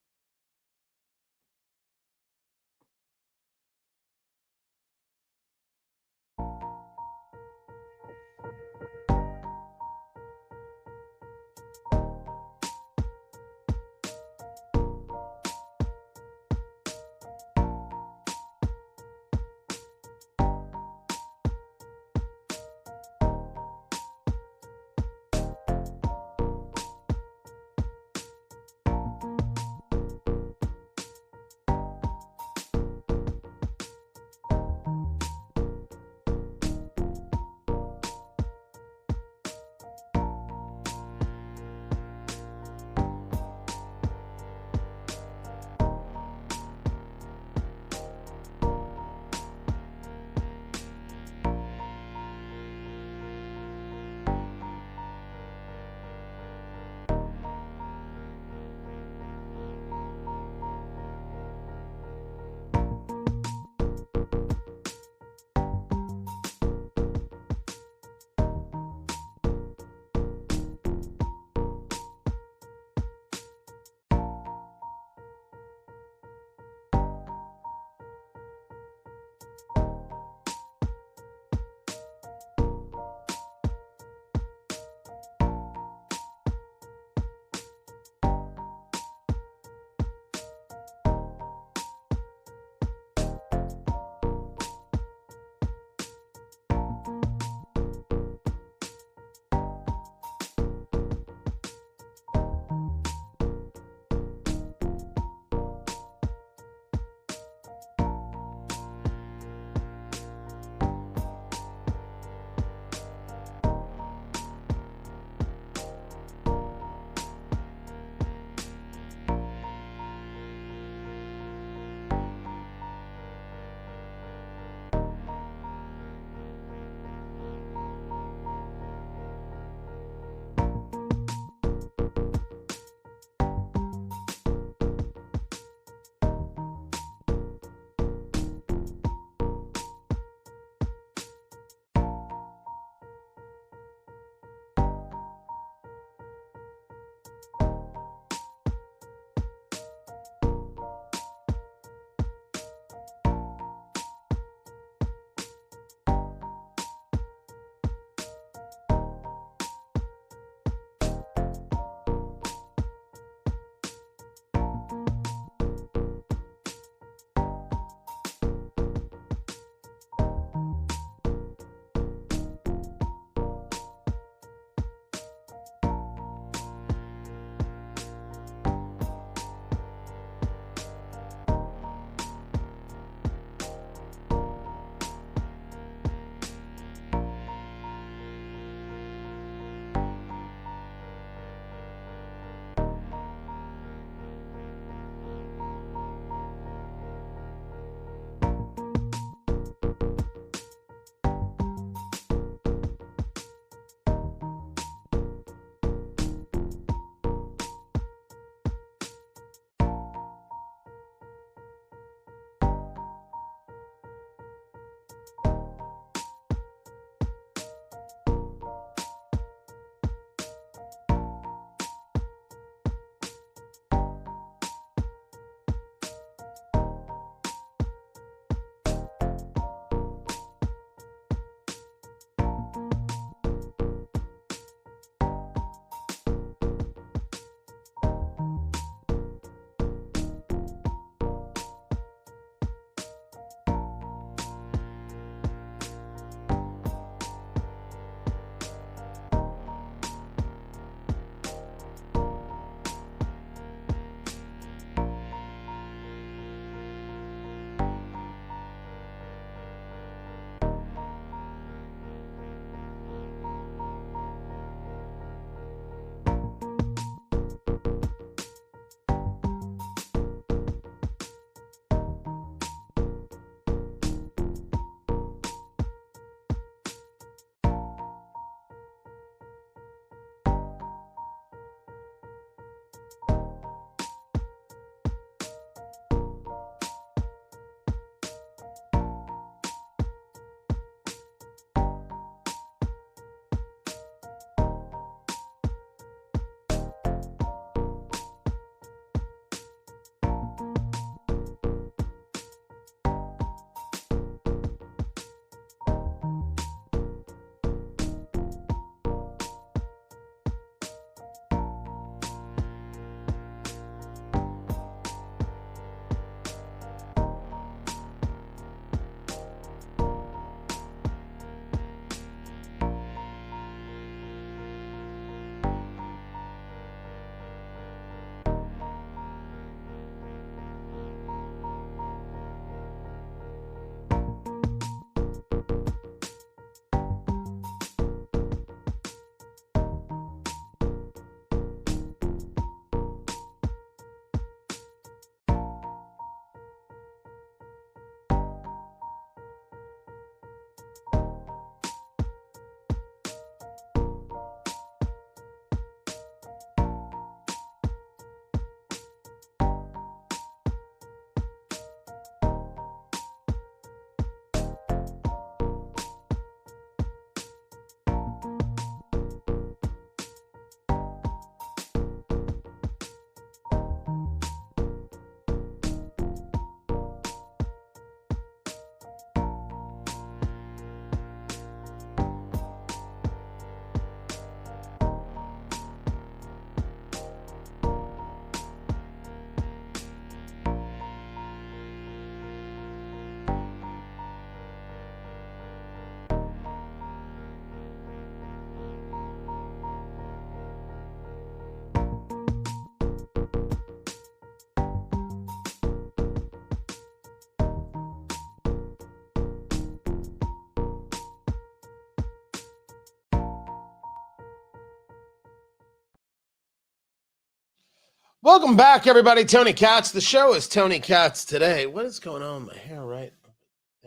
Welcome back, everybody. Tony Katz. The show is Tony Katz today. What is going on with my hair, right?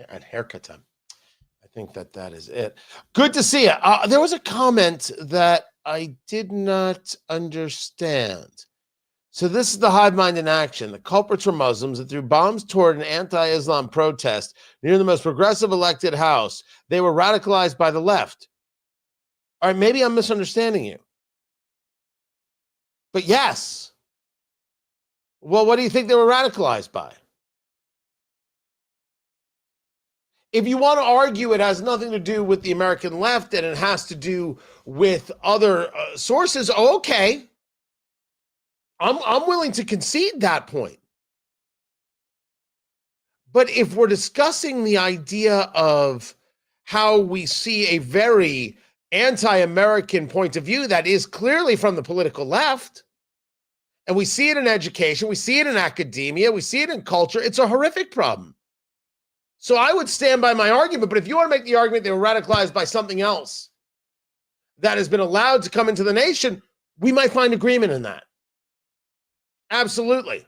At haircut time. I think that is it. Good to see you. There was a comment that I did not understand. So this is the hive mind in action. The culprits were Muslims that threw bombs toward an anti-Islam protest near the most progressive elected house. They were radicalized by the left. All right, maybe I'm misunderstanding you. But yes. Well, what do you think they were radicalized by? If you want to argue it has nothing to do with the American left and it has to do with other sources, okay. I'm willing to concede that point. But if we're discussing the idea of how we see a very anti-American point of view that is clearly from the political left, and we see it in education, we see it in academia, we see it in culture, it's a horrific problem. So I would stand by my argument, but if you want to make the argument they were radicalized by something else that has been allowed to come into the nation, we might find agreement in that. Absolutely.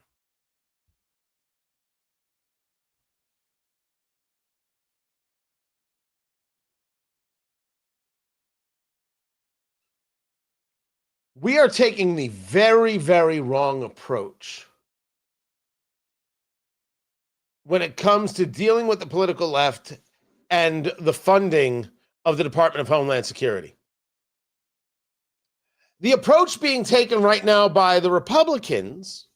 We are taking the very, very wrong approach when it comes to dealing with the political left and the funding of the Department of Homeland Security. The approach being taken right now by the Republicans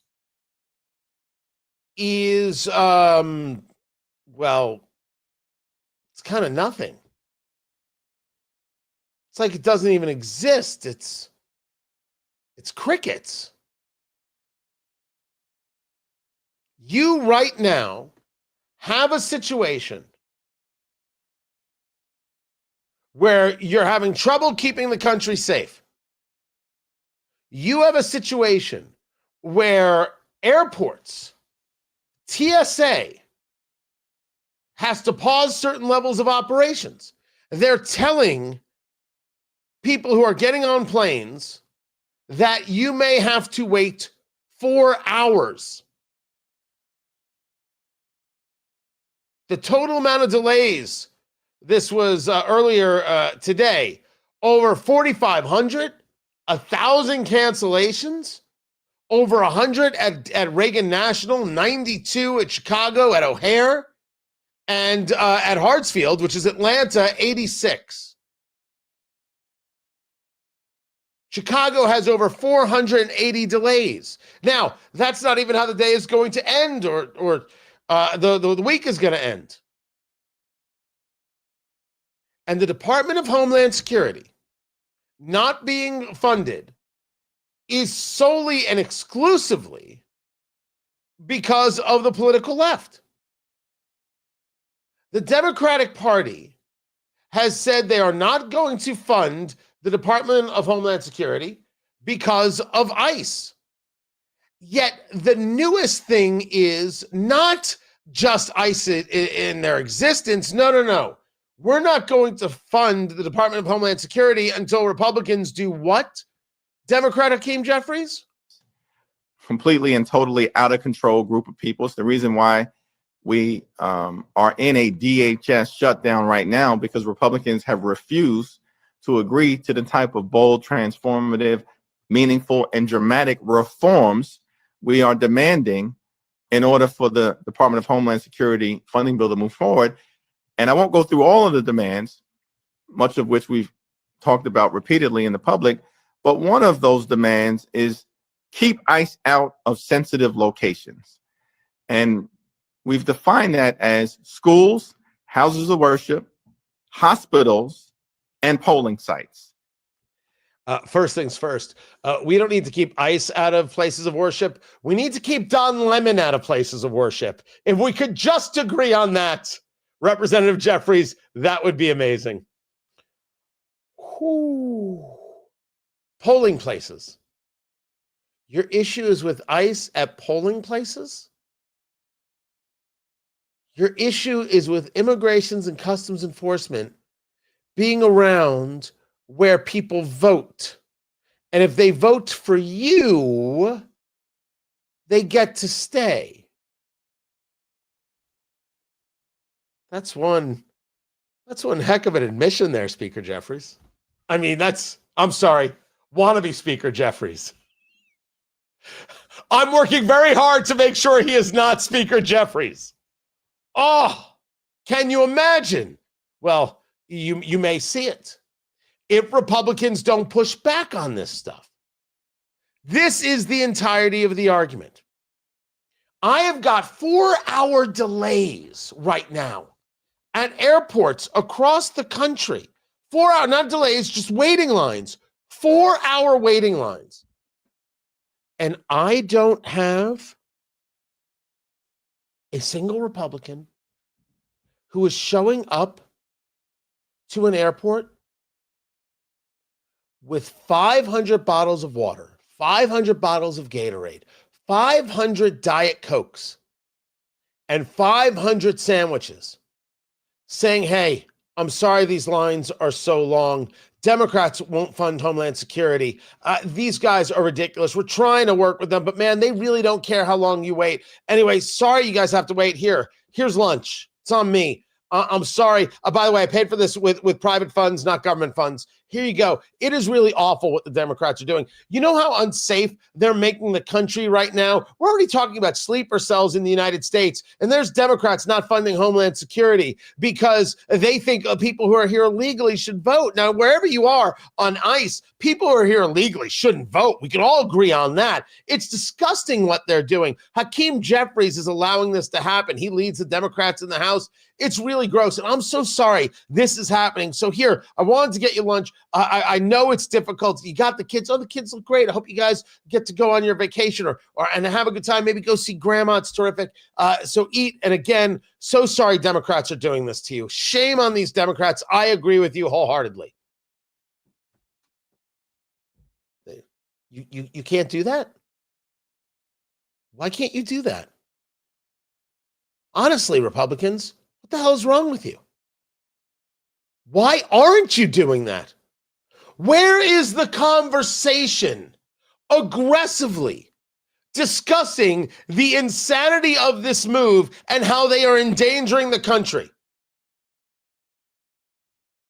is, well, it's kind of nothing. It's like it doesn't even exist. It's crickets. You right now have a situation where you're having trouble keeping the country safe. You have a situation where airports, TSA, has to pause certain levels of operations. They're telling people who are getting on planes that you may have to wait 4 hours. The total amount of delays, this was earlier today, over 4,500, 1,000 cancellations, over 100 at Reagan National, 92 at Chicago, at O'Hare, and at Hartsfield, which is Atlanta, 86. Chicago has over 480 delays. Now, that's not even how the day is going to end or the week is going to end. And the Department of Homeland Security not being funded is solely and exclusively because of the political left. The Democratic Party has said they are not going to fund the Department of Homeland Security because of ICE. Yet the newest thing is not just ICE in their existence. No. We're not going to fund the Department of Homeland Security until Republicans do what? Democrat Hakeem Jeffries? Completely and totally out of control group of people. It's the reason why we are in a DHS shutdown right now, because Republicans have refused to agree to the type of bold, transformative, meaningful, and dramatic reforms we are demanding in order for the Department of Homeland Security funding bill to move forward. And I won't go through all of the demands, much of which we've talked about repeatedly in the public, but one of those demands is keep ICE out of sensitive locations. And we've defined that as schools, houses of worship, hospitals, and polling sites. First things first, we don't need to keep ICE out of places of worship. We need to keep Don Lemon out of places of worship. If we could just agree on that, Representative Jeffries, that would be amazing. Polling places. Your issue is with ICE at polling places? Your issue is with immigrations and customs enforcement being around where people vote. And if they vote for you, they get to stay. That's one heck of an admission there, Speaker Jeffries. I mean, I'm sorry, wannabe Speaker Jeffries. I'm working very hard to make sure he is not Speaker Jeffries. Oh, can you imagine? Well, you may see it if Republicans don't push back on this stuff. This is the entirety of the argument. I have got 4-hour delays right now at airports across the country. 4-hour, not delays, just waiting lines. 4-hour waiting lines. And I don't have a single Republican who is showing up to an airport with 500 bottles of water, 500 bottles of Gatorade, 500 Diet Cokes, and 500 sandwiches, saying, hey, I'm sorry these lines are so long. Democrats won't fund Homeland Security. These guys are ridiculous. We're trying to work with them, but man, they really don't care how long you wait. Anyway, sorry you guys have to wait. Here's lunch. It's on me. I'm sorry. By the way, I paid for this with private funds, not government funds. Here you go. It is really awful what the Democrats are doing. You know how unsafe they're making the country right now? We're already talking about sleeper cells in the United States, and there's Democrats not funding Homeland Security because they think people who are here illegally should vote. Now, wherever you are on ICE, people who are here illegally shouldn't vote. We can all agree on that. It's disgusting what they're doing. Hakeem Jeffries is allowing this to happen. He leads the Democrats in the House. It's really gross, and I'm so sorry this is happening. So here, I wanted to get you lunch. I know it's difficult. You got the kids. Oh, the kids look great. I hope you guys get to go on your vacation and have a good time. Maybe go see grandma. It's terrific. So eat. And again, so sorry Democrats are doing this to you. Shame on these Democrats. I agree with you wholeheartedly. You can't do that? Why can't you do that? Honestly, Republicans, what the hell is wrong with you? Why aren't you doing that? Where is the conversation aggressively discussing the insanity of this move and how they are endangering the country?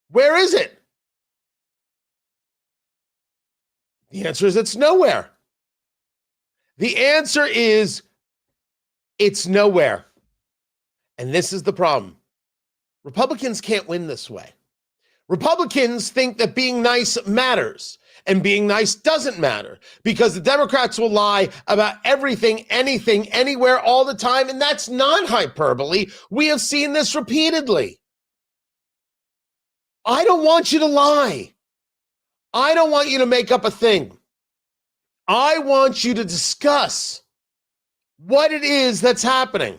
Where is it? The answer is it's nowhere. The answer is it's nowhere. And this is the problem. Republicans can't win this way. Republicans think that being nice matters, and being nice doesn't matter because the Democrats will lie about everything, anything, anywhere, all the time, and that's not hyperbole. We have seen this repeatedly. I don't want you to lie. I don't want you to make up a thing. I want you to discuss what it is that's happening.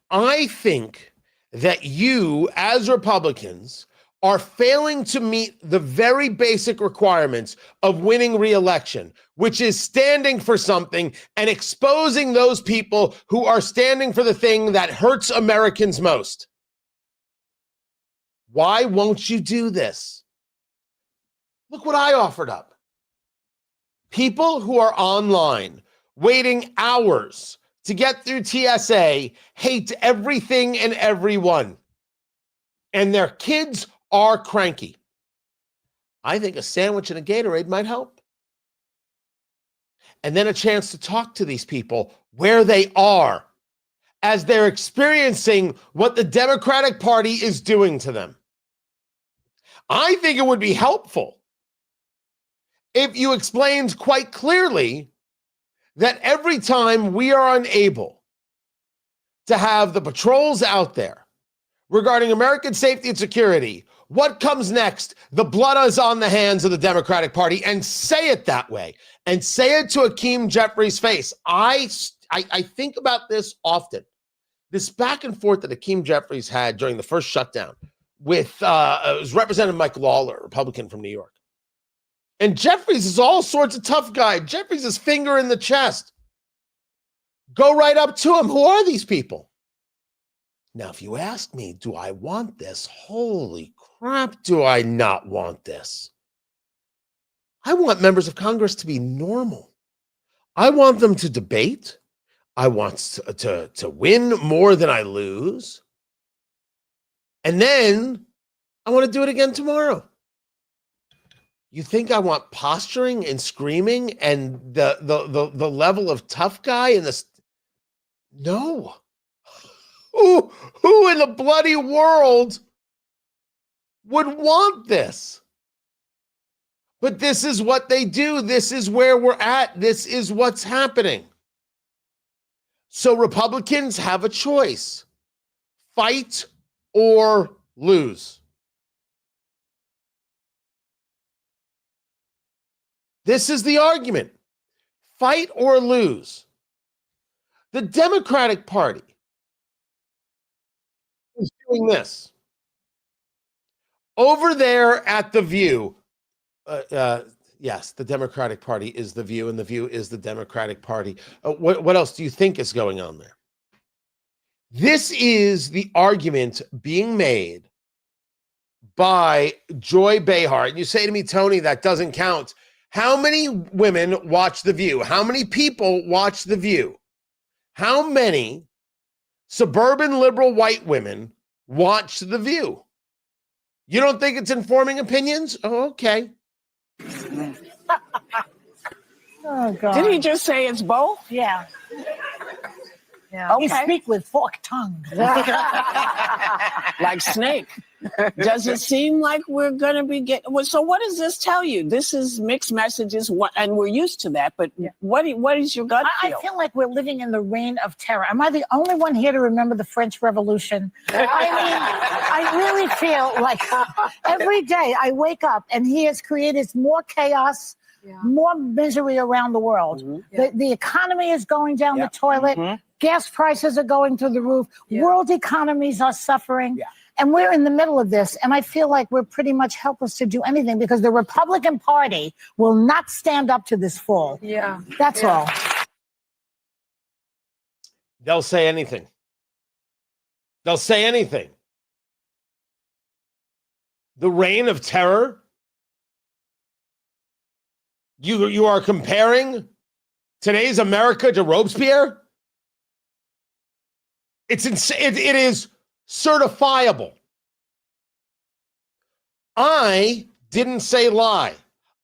I think that you, as Republicans, are failing to meet the very basic requirements of winning re-election, which is standing for something and exposing those people who are standing for the thing that hurts Americans most. Why won't you do this? Look what I offered up. People who are online waiting hours to get through TSA hate everything and everyone. And their kids are cranky. I think a sandwich and a Gatorade might help. And then a chance to talk to these people where they are as they're experiencing what the Democratic Party is doing to them. I think it would be helpful if you explained quite clearly that every time we are unable to have the patrols out there regarding American safety and security, what comes next? The blood is on the hands of the Democratic Party, and say it that way, and say it to Hakeem Jeffries' face. I think about this often. This back and forth that Hakeem Jeffries had during the first shutdown with it was Representative Mike Lawler, Republican from New York. And Jeffries is all sorts of tough guy. Jeffries is finger in the chest. Go right up to him. Who are these people? Now, if you ask me, do I want this? Holy crap, do I not want this? I want members of Congress to be normal. I want them to debate. I want to win more than I lose. And then I want to do it again tomorrow. You think I want posturing and screaming and the level of tough guy in this? No. Who in the bloody world would want this? But this is what they do. This is where we're at. This is what's happening. So Republicans have a choice: fight or lose. This is the argument: fight or lose. The Democratic Party is doing this. Over there at The View, yes, the Democratic Party is The View, and The View is the Democratic Party. What else do you think is going on there? This is the argument being made by Joy Behar. And you say to me, Tony, that doesn't count. How many women watch The View? How many people watch The View? How many suburban liberal white women watch The View? You don't think it's informing opinions? Oh, okay. Oh, God. Did he just say it's both? Yeah. Yeah. Okay. You speak with forked tongue. Like Snake. Does it seem like we're going to be getting... Well, so what does this tell you? This is mixed messages, and we're used to that, but what is your gut feel? I feel like we're living in the reign of terror. Am I the only one here to remember the French Revolution? I mean, I really feel like every day I wake up and he has created more chaos, more misery around the world. Mm-hmm. The economy is going down the toilet. Mm-hmm. Gas prices are going through the roof. World economies are suffering. And we're in the middle of this, and I feel like we're pretty much helpless to do anything because the Republican Party will not stand up to this fall. Yeah. That's all. They'll say anything. They'll say anything. The reign of terror? You are comparing today's America to Robespierre? It's insane. It is certifiable. I didn't say lie.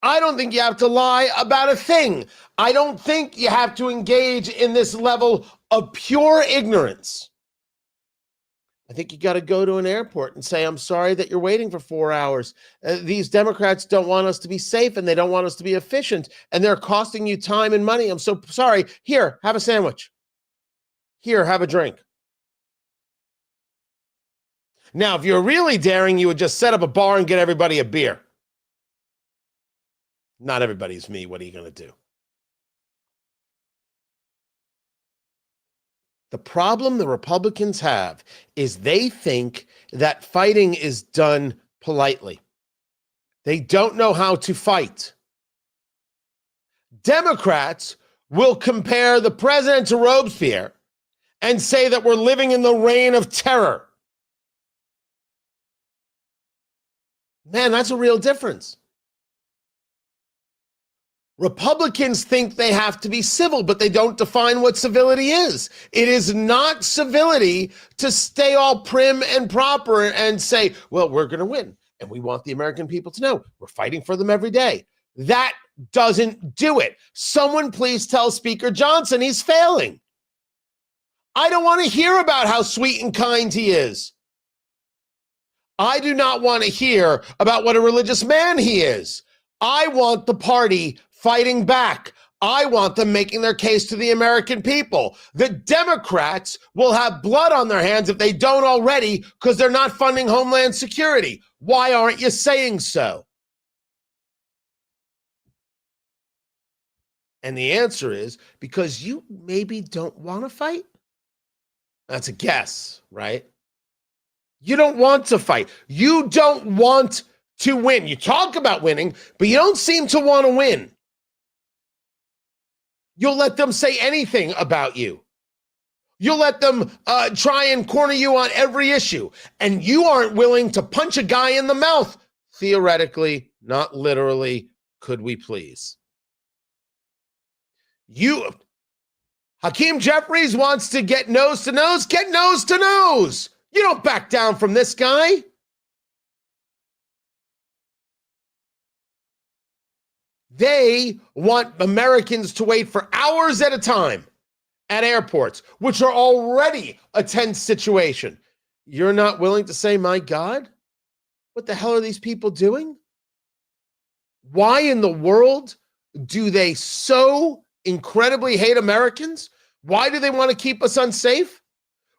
I don't think you have to lie about a thing. I don't think you have to engage in this level of pure ignorance. I think you got to go to an airport and say, I'm sorry that you're waiting for 4 hours. These Democrats don't want us to be safe and they don't want us to be efficient, and they're costing you time and money. I'm so sorry. Here, have a sandwich. Here, have a drink. Now, if you're really daring, you would just set up a bar and get everybody a beer. Not everybody's me. What are you going to do? The problem the Republicans have is they think that fighting is done politely. They don't know how to fight. Democrats will compare the president to Robespierre and say that we're living in the reign of terror. Man, that's a real difference. Republicans think they have to be civil, but they don't define what civility is. It is not civility to stay all prim and proper and say, well, we're going to win, and we want the American people to know we're fighting for them every day. That doesn't do it. Someone please tell Speaker Johnson he's failing. I don't want to hear about how sweet and kind he is. I do not want to hear about what a religious man he is. I want the party fighting back. I want them making their case to the American people. The Democrats will have blood on their hands if they don't already because they're not funding Homeland Security. Why aren't you saying so? And the answer is because you maybe don't want to fight. That's a guess, right? You don't want to fight. You don't want to win. You talk about winning, but you don't seem to want to win. You'll let them say anything about you. You'll let them try and corner you on every issue. And you aren't willing to punch a guy in the mouth. Theoretically, not literally, could we please? Hakeem Jeffries wants to get nose to nose. Get nose to nose. You don't back down from this guy. They want Americans to wait for hours at a time at airports, which are already a tense situation. You're not willing to say, my God, what the hell are these people doing? Why in the world do they so incredibly hate Americans? Why do they want to keep us unsafe?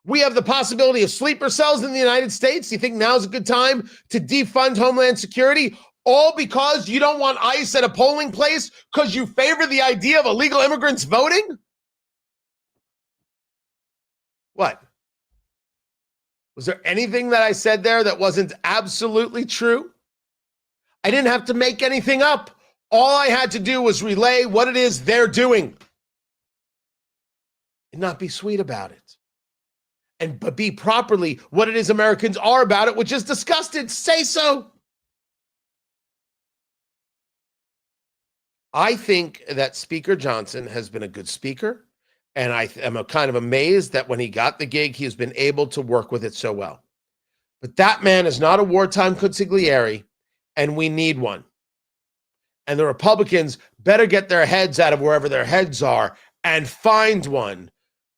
We have the possibility of sleeper cells in the United States. You think now's a good time to defund Homeland Security? All because you don't want ICE at a polling place because you favor the idea of illegal immigrants voting? What? Was there anything that I said there that wasn't absolutely true? I didn't have to make anything up. All I had to do was relay what it is they're doing and not be sweet about it. But be properly what it is Americans are about it, which is disgusted. Say so. I think that Speaker Johnson has been a good speaker, and I am kind of amazed that when he got the gig, he has been able to work with it so well. But that man is not a wartime consigliere, and we need one. And the Republicans better get their heads out of wherever their heads are and find one.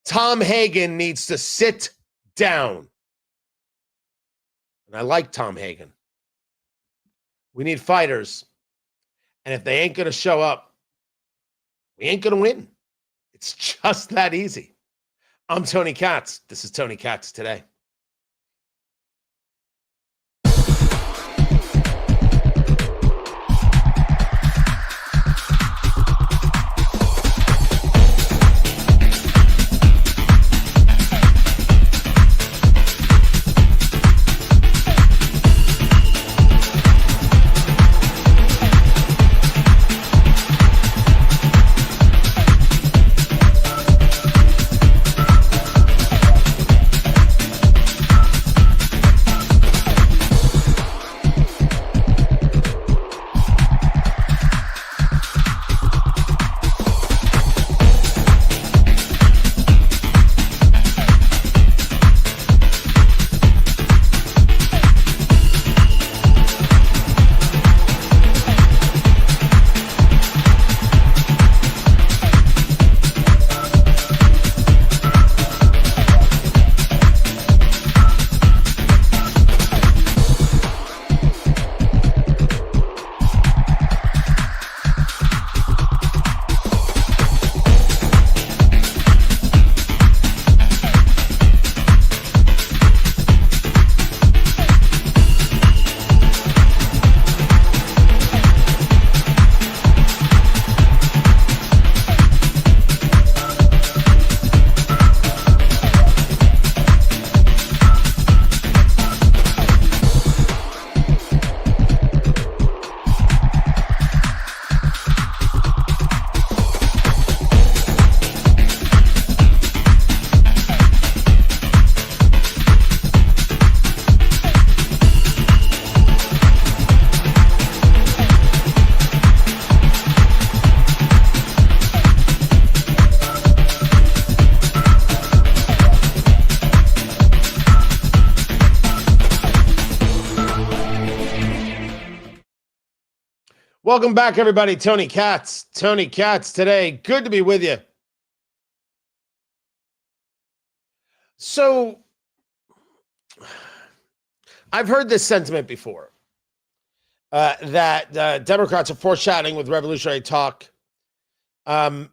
Tom Hagen needs to sit down. And I like Tom Hagen. We need fighters. And if they ain't going to show up, we ain't going to win. It's just that easy. I'm Tony Katz. This is Tony Katz Today. Welcome back, everybody. Tony Katz. Tony Katz Today. Good to be with you. So, I've heard this sentiment before, that Democrats are foreshadowing with revolutionary talk. So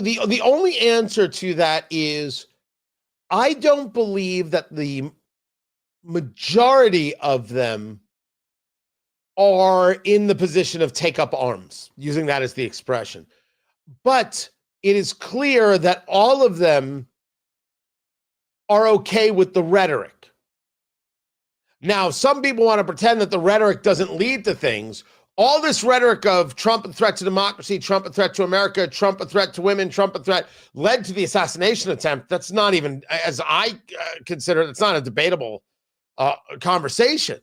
the only answer to that is I don't believe that the majority of them are in the position of take up arms, using that as the expression. But it is clear that all of them are okay with the rhetoric. Now, some people want to pretend that the rhetoric doesn't lead to things. All this rhetoric of Trump a threat to democracy, Trump a threat to America, Trump a threat to women, Trump a threat, led to the assassination attempt. That's not even, as I consider it, it's not a debatable conversation.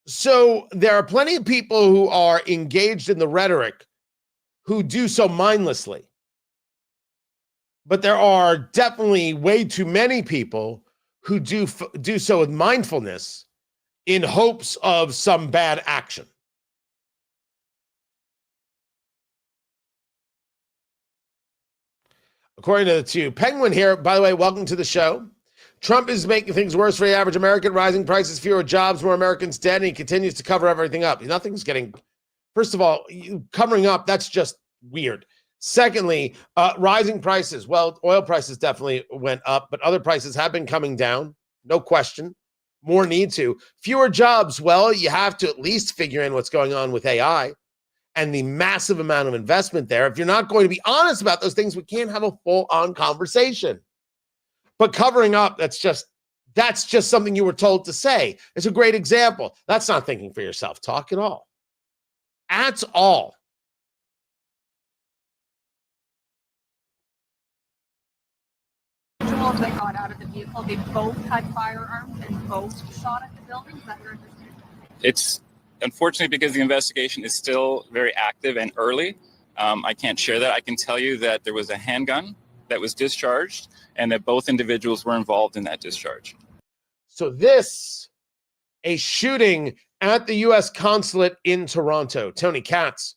So there are plenty of people who are engaged in the rhetoric who do so mindlessly. But there are definitely way too many people who do so with mindfulness in hopes of some bad action. According to Penguin here, by the way, welcome to the show. Trump is making things worse for the average American, rising prices, fewer jobs, more Americans dead, and he continues to cover everything up. Nothing's getting, first of all, covering up, that's just weird. Secondly, rising prices. Well, oil prices definitely went up, but other prices have been coming down, no question. More need to. Fewer jobs. Well, you have to at least figure in what's going on with AI and the massive amount of investment there. If you're not going to be honest about those things, we can't have a full-on conversation. But covering up, that's just something you were told to say. It's a great example. That's not thinking for yourself. Talk at all. At all. As they got out of the vehicle, they both had firearms and both shot at the building. Is that your understanding? It's unfortunately because the investigation is still very active and early. I can't share that. I can tell you that there was a handgun that was discharged and that both individuals were involved in that discharge. So a shooting at the U.S. consulate in Toronto. Tony Katz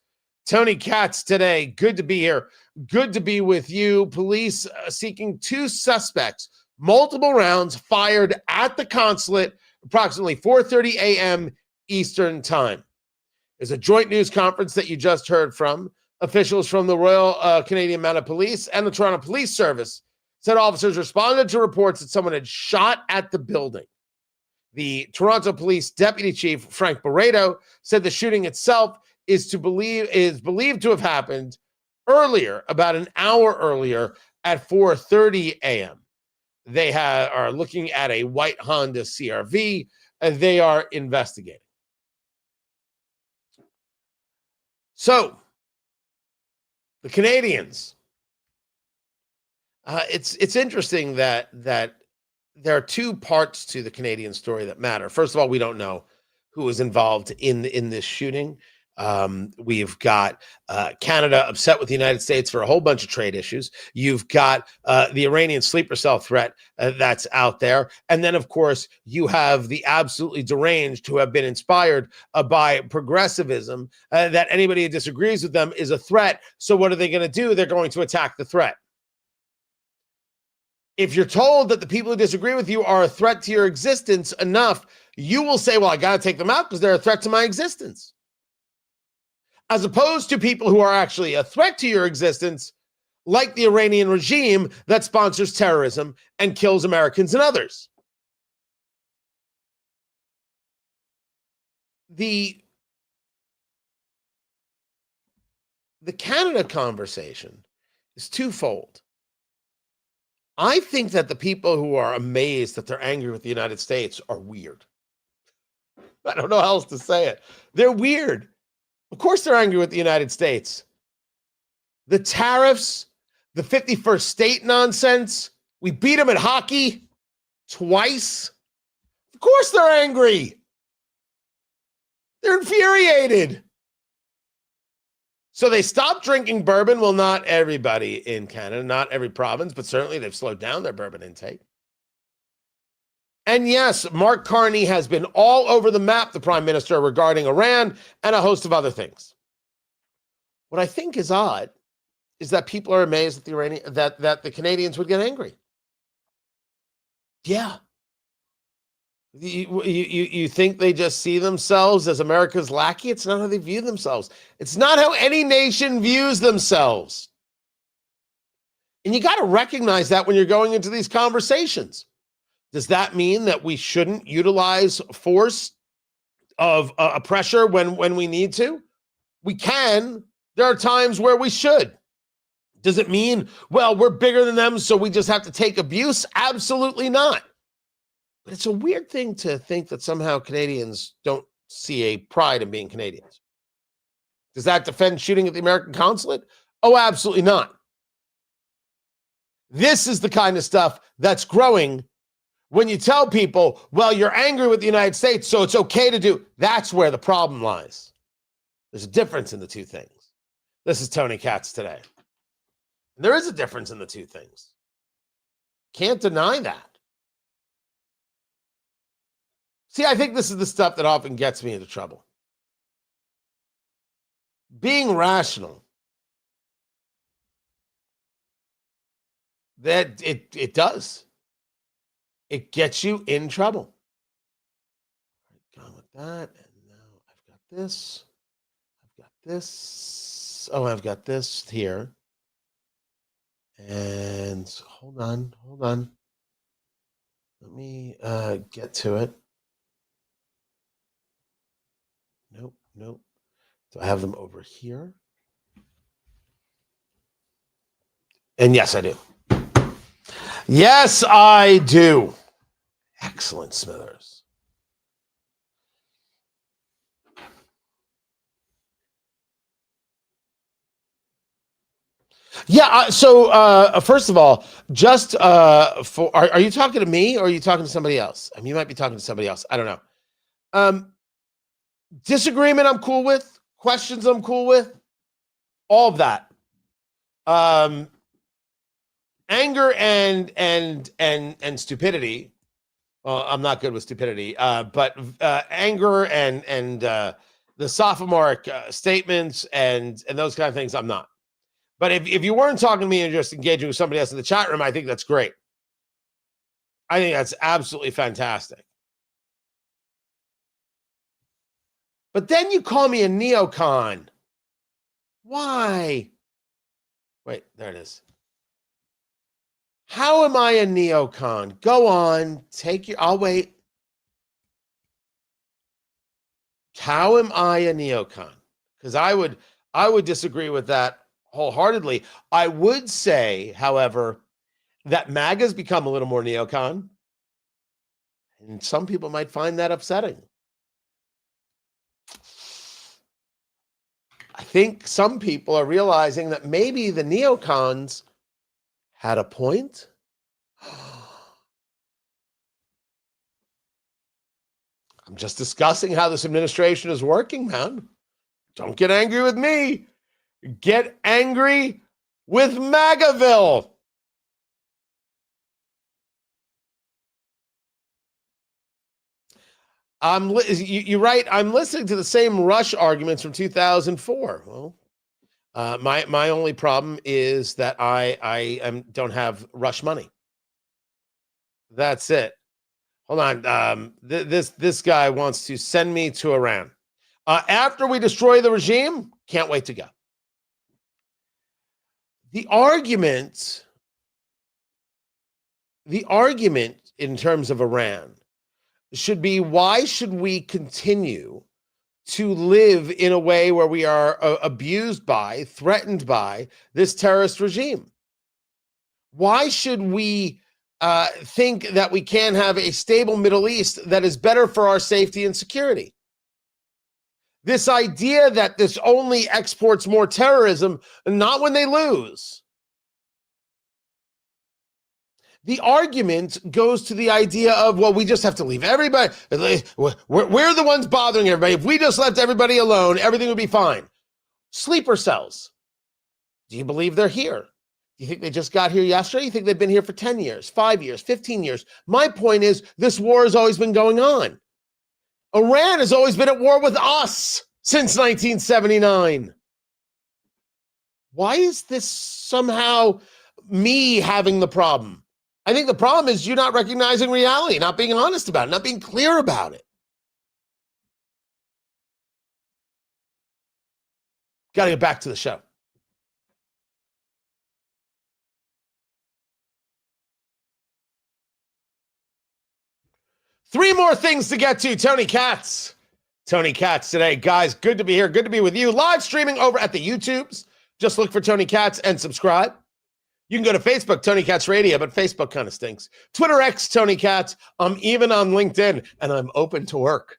today. Good to be here. Good to be with you. Police seeking two suspects. Multiple rounds fired at the consulate approximately 4:30 a.m. Eastern time. There's a joint news conference that you just heard from. Officials from the Royal Canadian Mounted Police and the Toronto Police Service said officers responded to reports that someone had shot at the building. The Toronto Police Deputy Chief, Frank Barreto, said the shooting itself is believed to have happened earlier, about an hour earlier at 4:30 a.m. They are looking at a white Honda CR-V. They are investigating. So, the Canadians. It's interesting that there are two parts to the Canadian story that matter. First of all, we don't know who was involved in this shooting. We've got Canada upset with the United States for a whole bunch of trade issues. You've got the Iranian sleeper cell threat that's out there. And then, of course, you have the absolutely deranged who have been inspired by progressivism, that anybody who disagrees with them is a threat. So what are they going to do? They're going to attack the threat. If you're told that the people who disagree with you are a threat to your existence enough, you will say, well, I got to take them out because they're a threat to my existence. As opposed to people who are actually a threat to your existence, like the Iranian regime that sponsors terrorism and kills Americans and others. The Canada conversation is twofold. I think that the people who are amazed that they're angry with the United States are weird. I don't know how else to say it. They're weird. Of course they're angry with the United States. The tariffs, the 51st state nonsense. We beat them at hockey twice. Of course they're angry. They're infuriated. So they stopped drinking bourbon. Well, not everybody in Canada, not every province, but certainly they've slowed down their bourbon intake. And yes, Mark Carney has been all over the map, the prime minister, regarding Iran and a host of other things. What I think is odd is that people are amazed that the Canadians would get angry. Yeah. You think they just see themselves as America's lackey? It's not how they view themselves. It's not how any nation views themselves. And you got to recognize that when you're going into these conversations. Does that mean that we shouldn't utilize force of pressure when we need to? We can. There are times where we should. Does it mean, well, we're bigger than them, so we just have to take abuse? Absolutely not. But it's a weird thing to think that somehow Canadians don't see a pride in being Canadians. Does that defend shooting at the American consulate? Oh, absolutely not. This is the kind of stuff that's growing When you tell people, well, you're angry with the United States, so it's okay to do, that's where the problem lies. There's a difference in the two things. This is Tony Katz today. There is a difference in the two things. Can't deny that. See, I think this is the stuff that often gets me into trouble. Being rational, that it does. It gets you in trouble. Gone with that, and now I've got this. I've got this. Oh, I've got this here. And hold on. Let me get to it. Nope. Do I have them over here? And yes, I do. Yes, I do. Excellent, Smithers. Yeah. So first of all, just are you talking to me or are you talking to somebody else? I mean, you might be talking to somebody else. I don't know. Disagreement, I'm cool with. Questions, I'm cool with. All of that. Anger and stupidity. Well, I'm not good with stupidity, but anger and the sophomoric statements and those kind of things, I'm not. But if you weren't talking to me and just engaging with somebody else in the chat room, I think that's great. I think that's absolutely fantastic. But then you call me a neocon. Why? Wait, there it is. How am I a neocon? Go on, I'll wait. How am I a neocon? Because I would disagree with that wholeheartedly. I would say, however, that MAGA's become a little more neocon. And some people might find that upsetting. I think some people are realizing that maybe the neocons had a point. I'm just discussing how this administration is working, man. Don't get angry with me. Get angry with MAGAville. You're right. I'm listening to the same Rush arguments from 2004. Well, my only problem is that I don't have Rush money. That's it. Hold on. This guy wants to send me to Iran. After we destroy the regime, can't wait to go. The argument in terms of Iran should be, why should we continue to live in a way where we are abused by, threatened by this terrorist regime? Why should we think that we can have a stable Middle East that is better for our safety and security? This idea that this only exports more terrorism, not when they lose. The argument goes to the idea of, well, we just have to leave everybody. We're the ones bothering everybody. If we just left everybody alone, everything would be fine. Sleeper cells. Do you believe they're here? Do you think they just got here yesterday? You think they've been here for 10 years, 5 years, 15 years? My point is, this war has always been going on. Iran has always been at war with us since 1979. Why is this somehow me having the problem? I think the problem is you not recognizing reality, not being honest about it, not being clear about it. Got to get back to the show. Three more things to get to. Tony Katz today. Guys, good to be here. Good to be with you. Live streaming over at the YouTubes. Just look for Tony Katz and subscribe. You can go to Facebook, Tony Katz Radio, but Facebook kind of stinks. Twitter X, Tony Katz. I'm even on LinkedIn, and I'm open to work.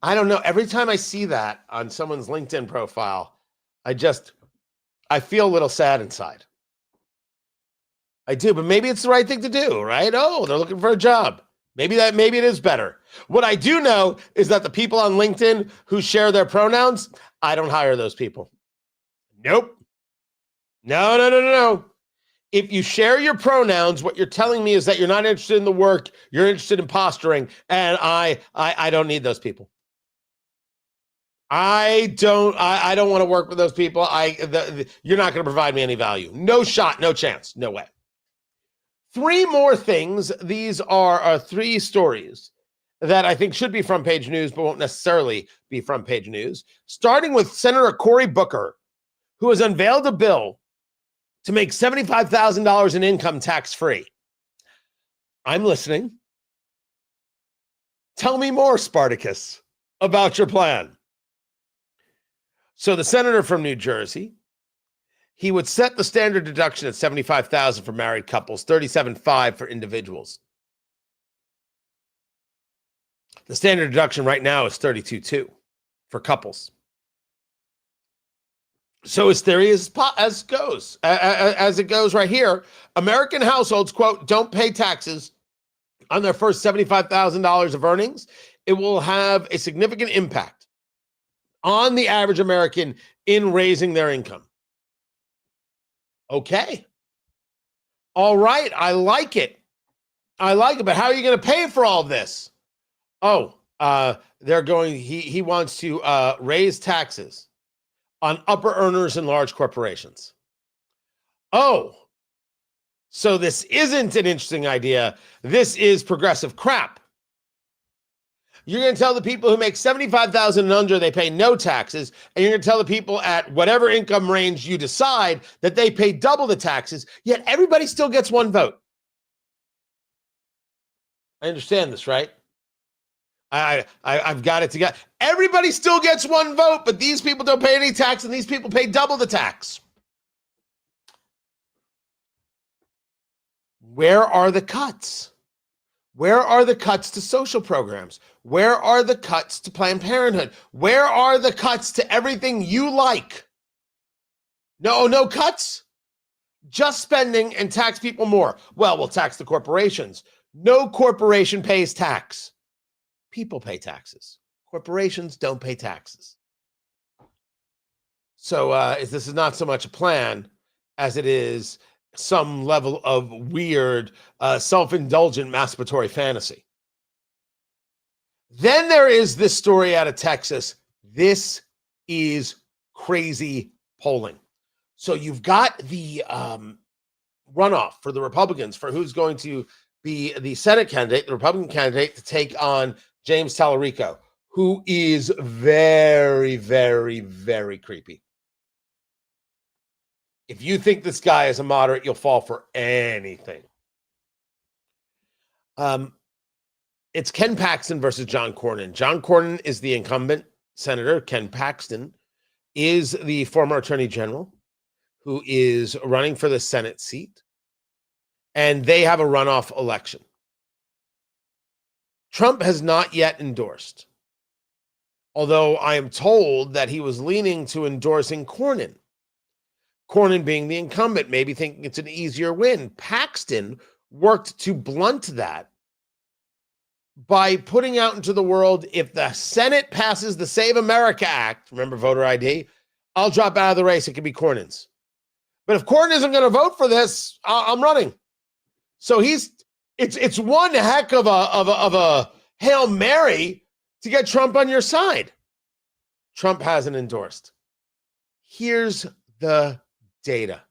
I don't know. Every time I see that on someone's LinkedIn profile, I feel a little sad inside. I do, but maybe it's the right thing to do, right? Oh, they're looking for a job. Maybe it is better. What I do know is that the people on LinkedIn who share their pronouns, I don't hire those people. Nope. No. If you share your pronouns, what you're telling me is that you're not interested in the work, you're interested in posturing, and I don't need those people. I don't want to work with those people. You're not going to provide me any value. No shot, no chance, no way. 3 more things. These are 3 stories that I think should be front page news, but won't necessarily be front page news. Starting with Senator Cory Booker, who has unveiled a bill to make $75,000 in income tax-free. I'm listening. Tell me more, Spartacus, about your plan. So the senator from New Jersey, he would set the standard deduction at $75,000 for married couples, $37,500 for individuals. The standard deduction right now is $32,200 for couples. So his theory is as it goes right here, American households, quote, don't pay taxes on their first $75,000 of earnings. It will have a significant impact on the average American in raising their income. Okay. All right. I like it. But how are you going to pay for all of this? Oh, he wants to raise taxes on upper earners and large corporations. Oh, so this isn't an interesting idea. This is progressive crap. You're going to tell the people who make $75,000 and under they pay no taxes, and you're going to tell the people at whatever income range you decide that they pay double the taxes, yet everybody still gets 1 vote. I understand this, right? I've got it together. Everybody still gets 1 vote, but these people don't pay any tax, and these people pay double the tax. Where are the cuts? Where are the cuts to social programs? Where are the cuts to Planned Parenthood? Where are the cuts to everything you like? No cuts? Just spending and tax people more. Well, we'll tax the corporations. No corporation pays tax. People pay taxes. Corporations don't pay taxes. So this is not so much a plan as it is some level of weird, self-indulgent masturbatory fantasy. Then there is this story out of Texas. This is crazy polling. So you've got the runoff for the Republicans for who's going to be the Senate candidate, the Republican candidate, to take on James Tallarico, who is very, very, very creepy. If you think this guy is a moderate, you'll fall for anything. It's Ken Paxton versus John Cornyn. John Cornyn is the incumbent senator. Ken Paxton is the former attorney general who is running for the Senate seat. And they have a runoff election. Trump has not yet endorsed, although I am told that he was leaning to endorsing Cornyn. Cornyn being the incumbent, maybe thinking it's an easier win. Paxton worked to blunt that by putting out into the world, if the Senate passes the Save America Act, remember voter ID, I'll drop out of the race. It could be Cornyn's. But if Cornyn isn't going to vote for this, I'm running. So it's one heck of a Hail Mary to get Trump on your side. Trump hasn't endorsed. Here's the data.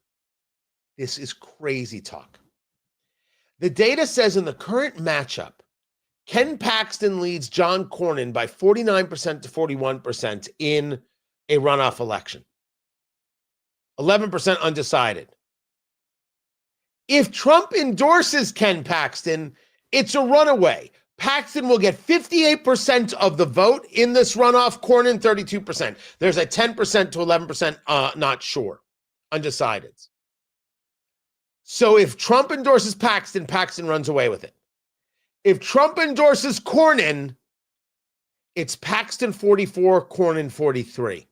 This is crazy talk. The data says in the current matchup, Ken Paxton leads John Cornyn by 49% to 41% in a runoff election. 11% undecided. If Trump endorses Ken Paxton, it's a runaway. Paxton will get 58% of the vote in this runoff, Cornyn 32%. There's a 10% to 11% not sure, undecided. So if Trump endorses Paxton, Paxton runs away with it. If Trump endorses Cornyn, it's Paxton 44, Cornyn 43.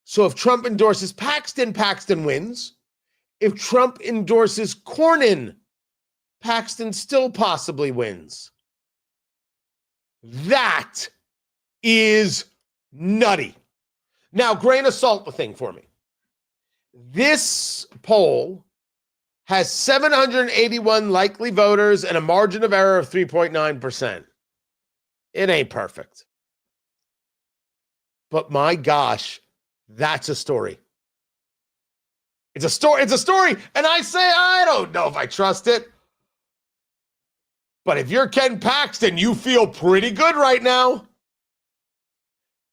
So if Trump endorses Paxton, Paxton wins. If Trump endorses Cornyn, Paxton still possibly wins. That is nutty. Now, grain of salt the thing for me. This poll has 781 likely voters and a margin of error of 3.9%. It ain't perfect. But my gosh, that's a story. It's a story. And I say, I don't know if I trust it. But if you're Ken Paxton, you feel pretty good right now.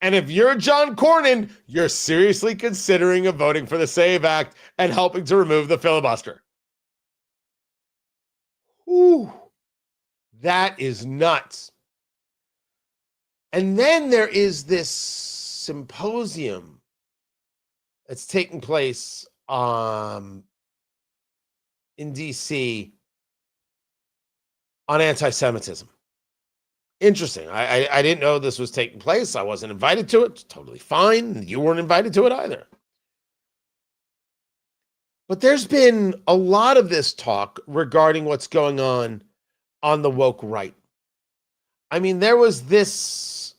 And if you're John Cornyn, you're seriously considering of voting for the SAVE Act and helping to remove the filibuster. Ooh, that is nuts. And then there is this symposium that's taking place in DC on anti-Semitism. Interesting. I didn't know this was taking place. I wasn't invited to it. It's totally fine. You weren't invited to it either. But there's been a lot of this talk regarding what's going on the woke right. I mean, there was this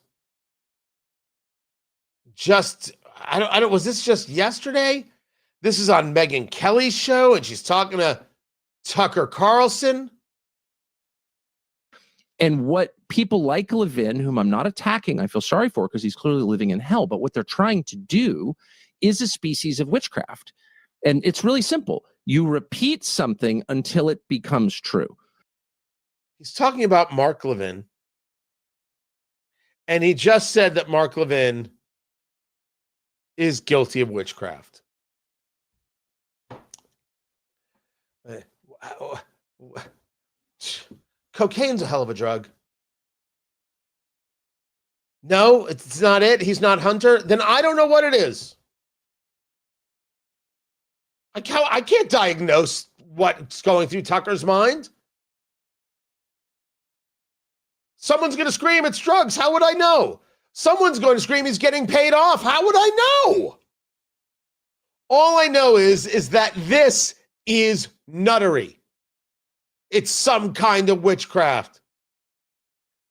was this just yesterday? This is on Megyn Kelly's show, and she's talking to Tucker Carlson. And what people like Levin, whom I'm not attacking, I feel sorry for because he's clearly living in hell, but what they're trying to do is a species of witchcraft. And it's really simple. You repeat something until it becomes true. He's talking about Mark Levin. And he just said that Mark Levin is guilty of witchcraft. Cocaine's a hell of a drug. No, it's not it. He's not Hunter. Then I don't know what it is. I can't diagnose what's going through Tucker's mind. Someone's going to scream it's drugs. How would I know? Someone's going to scream he's getting paid off. How would I know? All I know is that this is nuttery. It's some kind of witchcraft.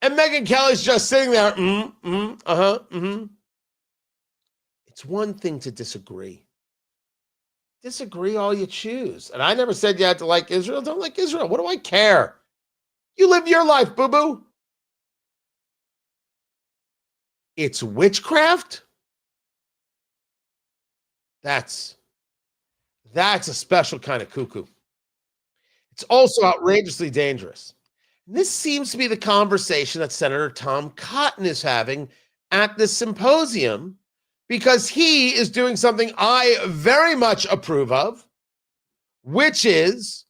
And Megyn Kelly's just sitting there. It's one thing to disagree. Disagree all you choose. And I never said you had to like Israel. Don't like Israel. What do I care? You live your life, boo-boo. It's witchcraft? That's a special kind of cuckoo. It's also outrageously dangerous. And this seems to be the conversation that Senator Tom Cotton is having at this symposium, because he is doing something I very much approve of, which is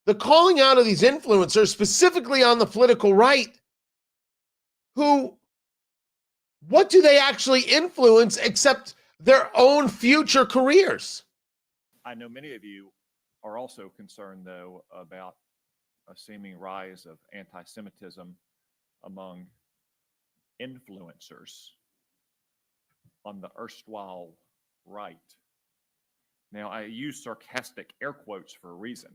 the calling out of these influencers, specifically on the political right, who, what do they actually influence except their own future careers? I know many of you are also concerned, though, about a seeming rise of anti-Semitism among influencers on the erstwhile right. Now, I use sarcastic air quotes for a reason.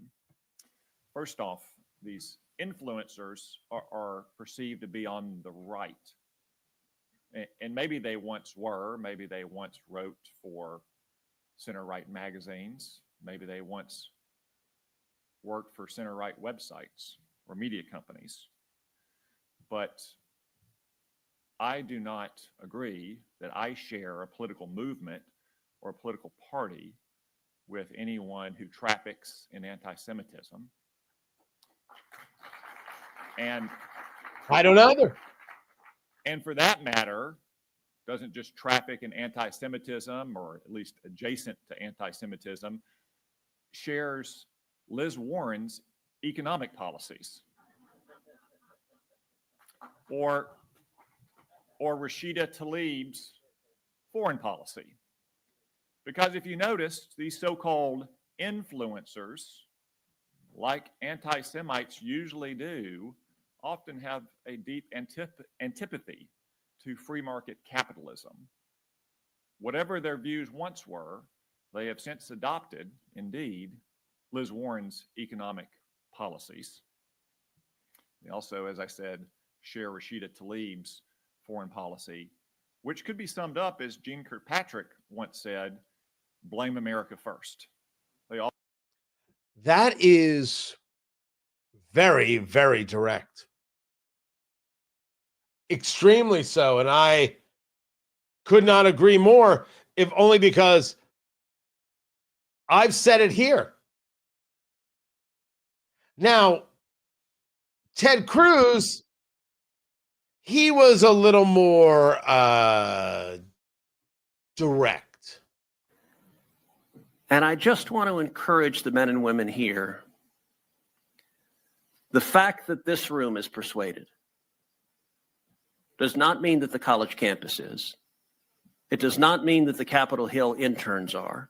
First off, these influencers are perceived to be on the right. And maybe they once were, maybe they once wrote for center-right magazines, maybe they once worked for center-right websites or media companies. But I do not agree that I share a political movement or a political party with anyone who traffics in anti-Semitism. And I don't either. And for that matter, doesn't just traffic in anti-Semitism, or at least adjacent to anti-Semitism, shares Liz Warren's economic policies, or Rashida Tlaib's foreign policy. Because if you notice, these so-called influencers, like anti-Semites usually do, often have a deep antipathy to free market capitalism. Whatever their views once were, They have since adopted, indeed, Liz Warren's economic policies. They also, as I said, share Rashida Tlaib's foreign policy, which could be summed up as Jeane Kirkpatrick once said, blame America first. They all. That is very, very direct. Extremely so. And I could not agree more, if only because I've said it here. Now, Ted Cruz, he was a little more direct. And I just want to encourage the men and women here. The fact that this room is persuaded does not mean that the college campus is. It does not mean that the Capitol Hill interns are.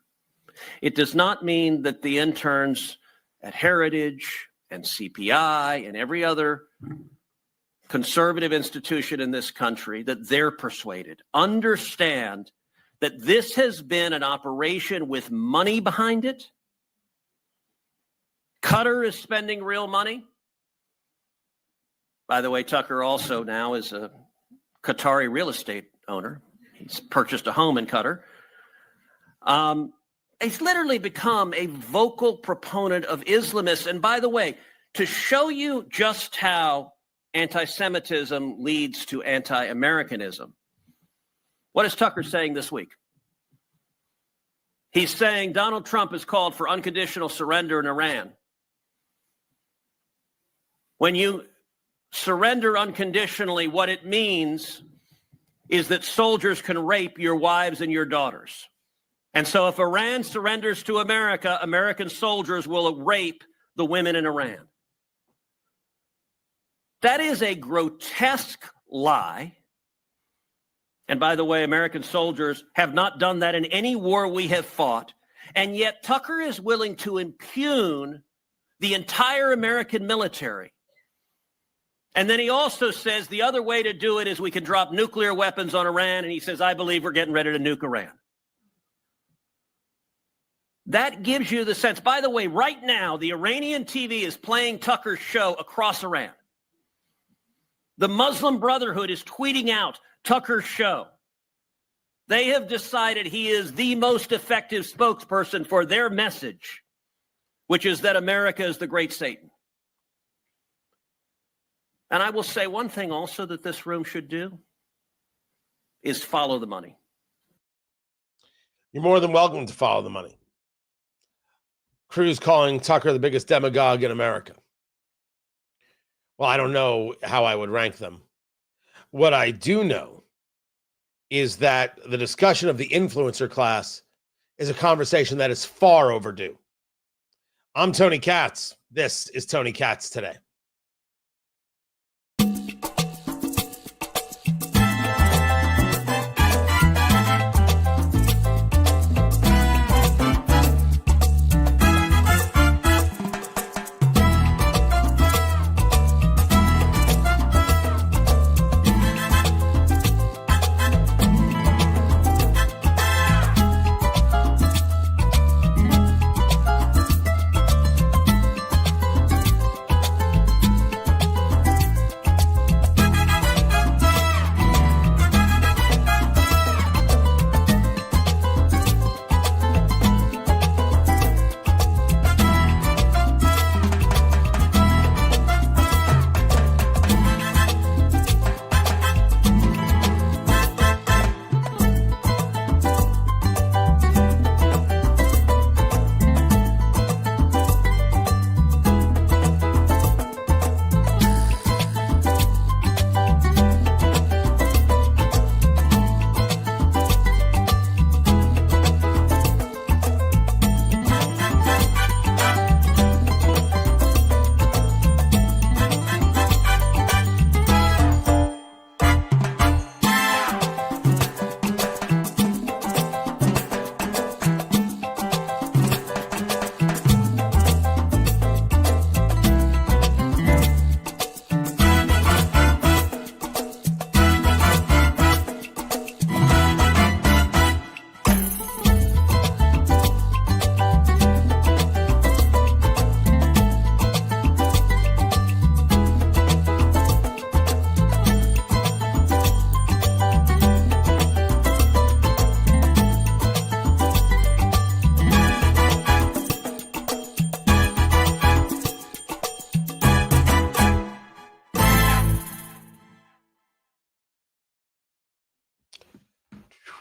It does not mean that the interns at Heritage and CPI and every other conservative institution in this country, that they're persuaded. Understand that this has been an operation with money behind it. Qatar is spending real money. By the way, Tucker also now is a Qatari real estate owner. He's purchased a home in Qatar. He's literally become a vocal proponent of Islamists. And by the way, to show you just how anti-Semitism leads to anti-Americanism, what is Tucker saying this week? He's saying Donald Trump has called for unconditional surrender in Iran. When you surrender unconditionally, what it means is that soldiers can rape your wives and your daughters. And so if Iran surrenders to America, American soldiers will rape the women in Iran. That is a grotesque lie. And by the way, American soldiers have not done that in any war we have fought. And yet Tucker is willing to impugn the entire American military. And then he also says the other way to do it is we can drop nuclear weapons on Iran. And he says, I believe we're getting ready to nuke Iran. That gives you the sense. By the way, right now, the Iranian TV is playing Tucker's show across Iran. The Muslim Brotherhood is tweeting out Tucker's show. They have decided he is the most effective spokesperson for their message, which is that America is the great Satan. And I will say one thing also that this room should do is follow the money. You're more than welcome to follow the money. Cruz calling Tucker the biggest demagogue in America. Well, I don't know how I would rank them. What I do know is that the discussion of the influencer class is a conversation that is far overdue. I'm Tony Katz. This is Tony Katz Today.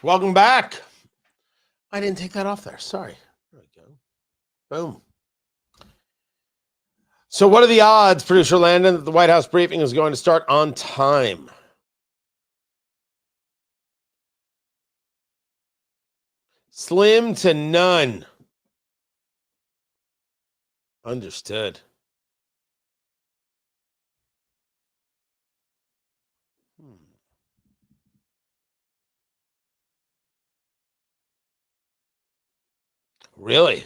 Welcome back. I didn't take that off there. Sorry. There we go. Boom. So what are the odds, Producer Landon, that the White House briefing is going to start on time? Slim to none. Understood. Really?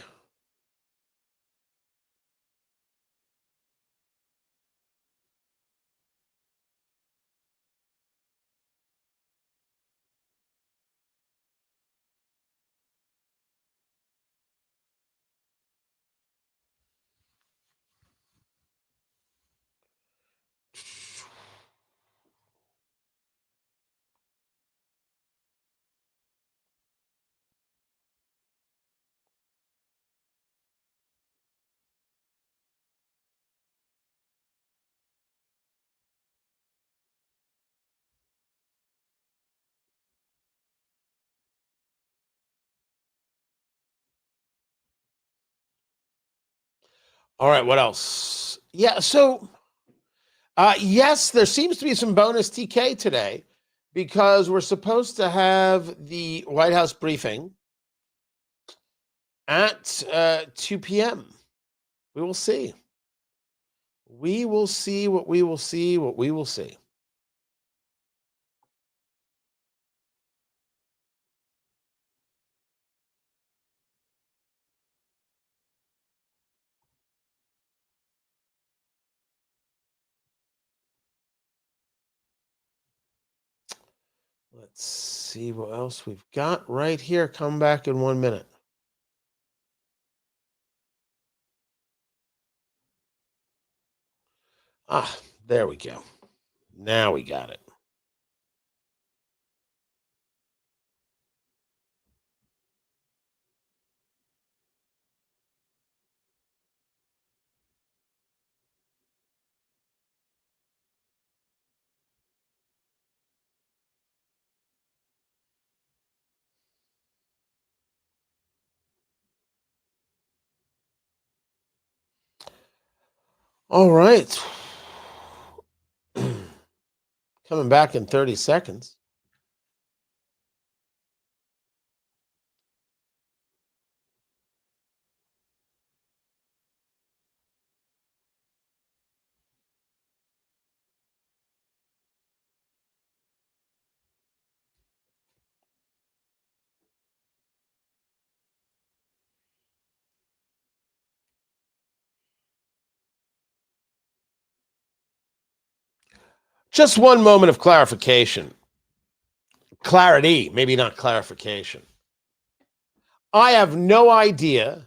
All right, what else? Yeah, so yes, there seems to be some bonus TK today because we're supposed to have the White House briefing at 2 p.m. We will see. We will see what we will see, what we will see. Let's see what else we've got right here. Come back in 1 minute. Ah, there we go. Now we got it. All right. Coming back in 30 seconds. Just one moment of clarification. Clarity, maybe not clarification. I have no idea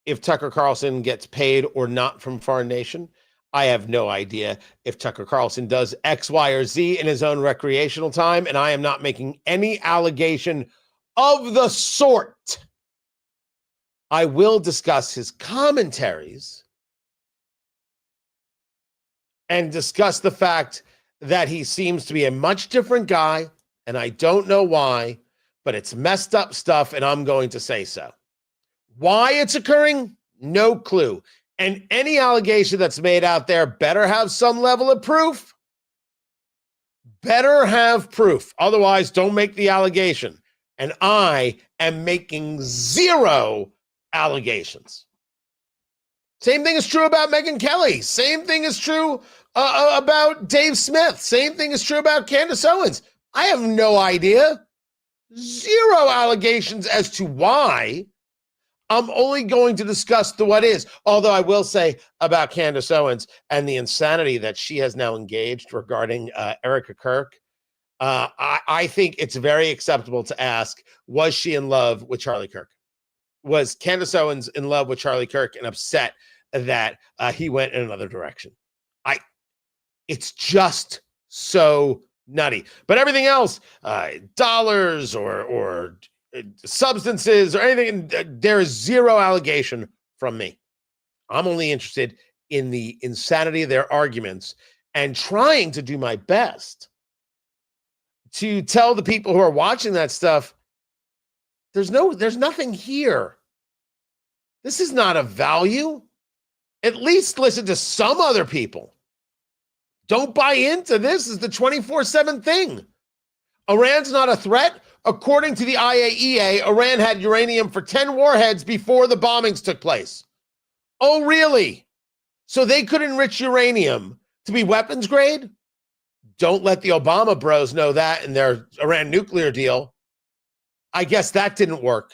if Tucker Carlson gets paid or not from Foreign Nation. I have no idea if Tucker Carlson does X, Y, or Z in his own recreational time, and I am not making any allegation of the sort. I will discuss his commentaries and discuss the fact that he seems to be a much different guy, and I don't know why, but it's messed up stuff, and I'm going to say so. Why it's occurring? No clue. And any allegation that's made out there better have some level of proof. Better have proof. Otherwise, don't make the allegation. And I am making zero allegations. Same thing is true about Megyn Kelly. Same thing is true about Dave Smith. Same thing is true about Candace Owens. I have no idea. Zero allegations as to why. I'm only going to discuss the what is. Although I will say about Candace Owens and the insanity that she has now engaged regarding Erica Kirk. I think it's very acceptable to ask, was she in love with Charlie Kirk? Was Candace Owens in love with Charlie Kirk and upset that he went in another direction? It's just so nutty. But everything else, dollars or substances or anything, there is zero allegation from me. I'm only interested in the insanity of their arguments and trying to do my best to tell the people who are watching that stuff, There's nothing here. This is not a value. At least listen to some other people. Don't buy into this as the 24/7 thing. Iran's not a threat. According to the IAEA, Iran had uranium for 10 warheads before the bombings took place. Oh, really? So they could enrich uranium to be weapons grade? Don't let the Obama bros know that in their Iran nuclear deal. I guess that didn't work.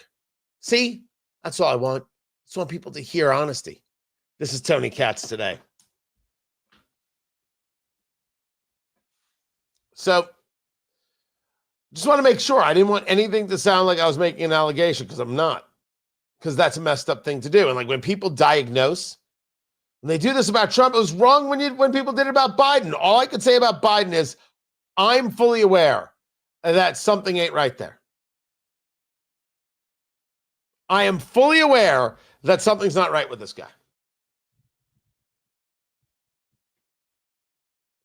See? That's all I want. I just want people to hear honesty. This is Tony Katz today. So, just want to make sure. I didn't want anything to sound like I was making an allegation, because I'm not. Because that's a messed up thing to do. And like when people diagnose, when they do this about Trump, it was wrong when people did it about Biden. All I could say about Biden is I'm fully aware that something ain't right there. I am fully aware that something's not right with this guy.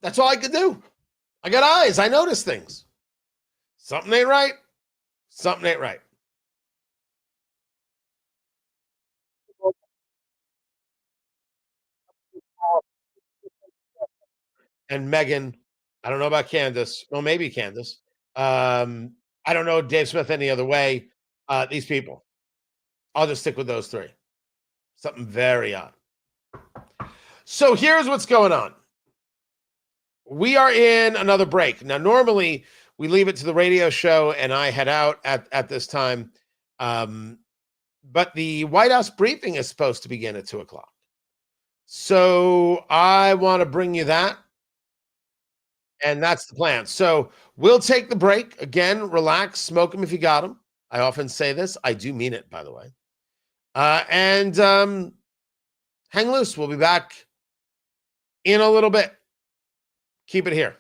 That's all I could do. I got eyes. I notice things. Something ain't right. Something ain't right. And Megan, I don't know about Candace. Well, maybe Candace. I don't know Dave Smith any other way. These people. I'll just stick with those three. Something very odd. So here's what's going on. We are in another break. Now, normally we leave it to the radio show and I head out at this time. But the White House briefing is supposed to begin at 2:00. So I want to bring you that. And that's the plan. So we'll take the break. Again, relax, smoke them if you got them. I often say this. I do mean it, by the way. And hang loose. We'll be back in a little bit. Keep it here.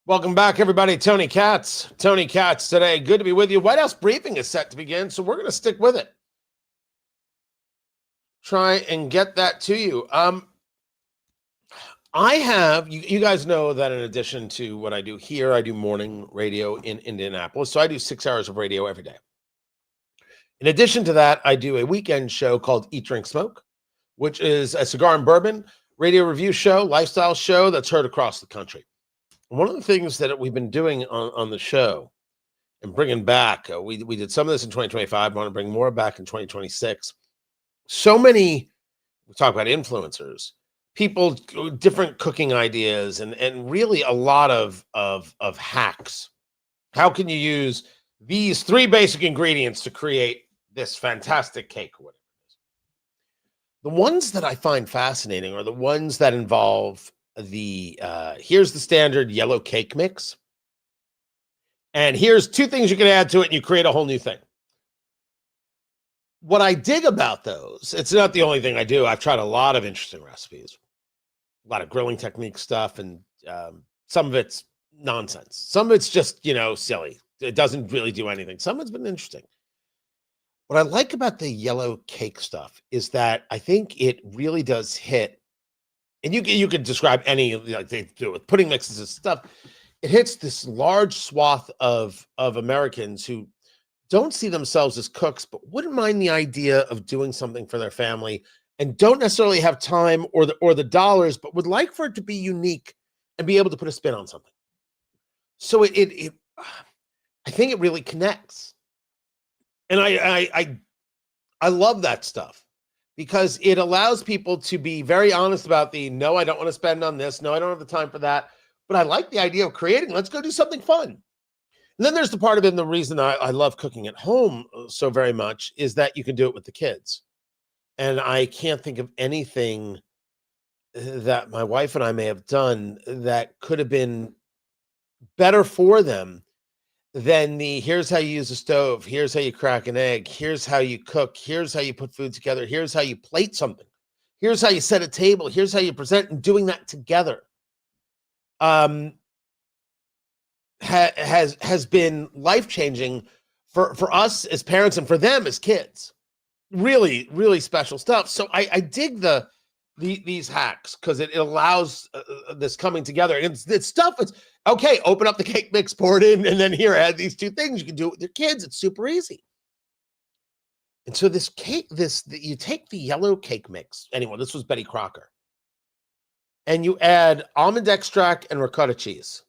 Welcome back, everybody. Tony Katz. Tony Katz today. Good to be with you. White House briefing is set to begin, so we're going to stick with it. Try and get that to you. I have, you guys know that in addition to what I do here, I do morning radio in Indianapolis. So I do 6 hours of radio every day. In addition to that, I do a weekend show called Eat, Drink, Smoke, which is a cigar and bourbon radio review show, lifestyle show that's heard across the country. One of the things that we've been doing on the show and bringing back, we did some of this in 2025. I want to bring more back in 2026. So many, we talk about influencers, people, different cooking ideas, and really a lot of hacks. How can you use these 3 basic ingredients to create this fantastic cake or whatever it is? The ones that I find fascinating are the ones that involve the here's the standard yellow cake mix, and here's 2 things you can add to it and you create a whole new thing. What I dig about those, it's not the only thing I do. I've tried a lot of interesting recipes, a lot of grilling technique stuff, and some of it's nonsense. Some of it's just, silly. It doesn't really do anything. Some of it's been interesting. What I like about the yellow cake stuff is that I think it really does hit, and you could describe any, like they do with pudding mixes and stuff. It hits this large swath of Americans who don't see themselves as cooks, but wouldn't mind the idea of doing something for their family and don't necessarily have time or the dollars, but would like for it to be unique and be able to put a spin on something. So it I think it really connects. And I love that stuff because it allows people to be very honest about no, I don't want to spend on this. No, I don't have the time for that. But I like the idea of creating, let's go do something fun. And then there's the part of it, and the reason I love cooking at home so very much is that you can do it with the kids. And I can't think of anything that my wife and I may have done that could have been better for them than here's how you use a stove, here's how you crack an egg, here's how you cook, here's how you put food together, here's how you plate something, here's how you set a table, here's how you present, and doing that together has been life-changing for us as parents and for them as kids. Really, really special stuff. So I dig these hacks because it allows this coming together. And it's stuff. It's okay. Open up the cake mix, pour it in, and then here add these 2 things. You can do it with your kids. It's super easy. And so this cake, you take the yellow cake mix. Anyway, this was Betty Crocker, and you add almond extract and ricotta cheese.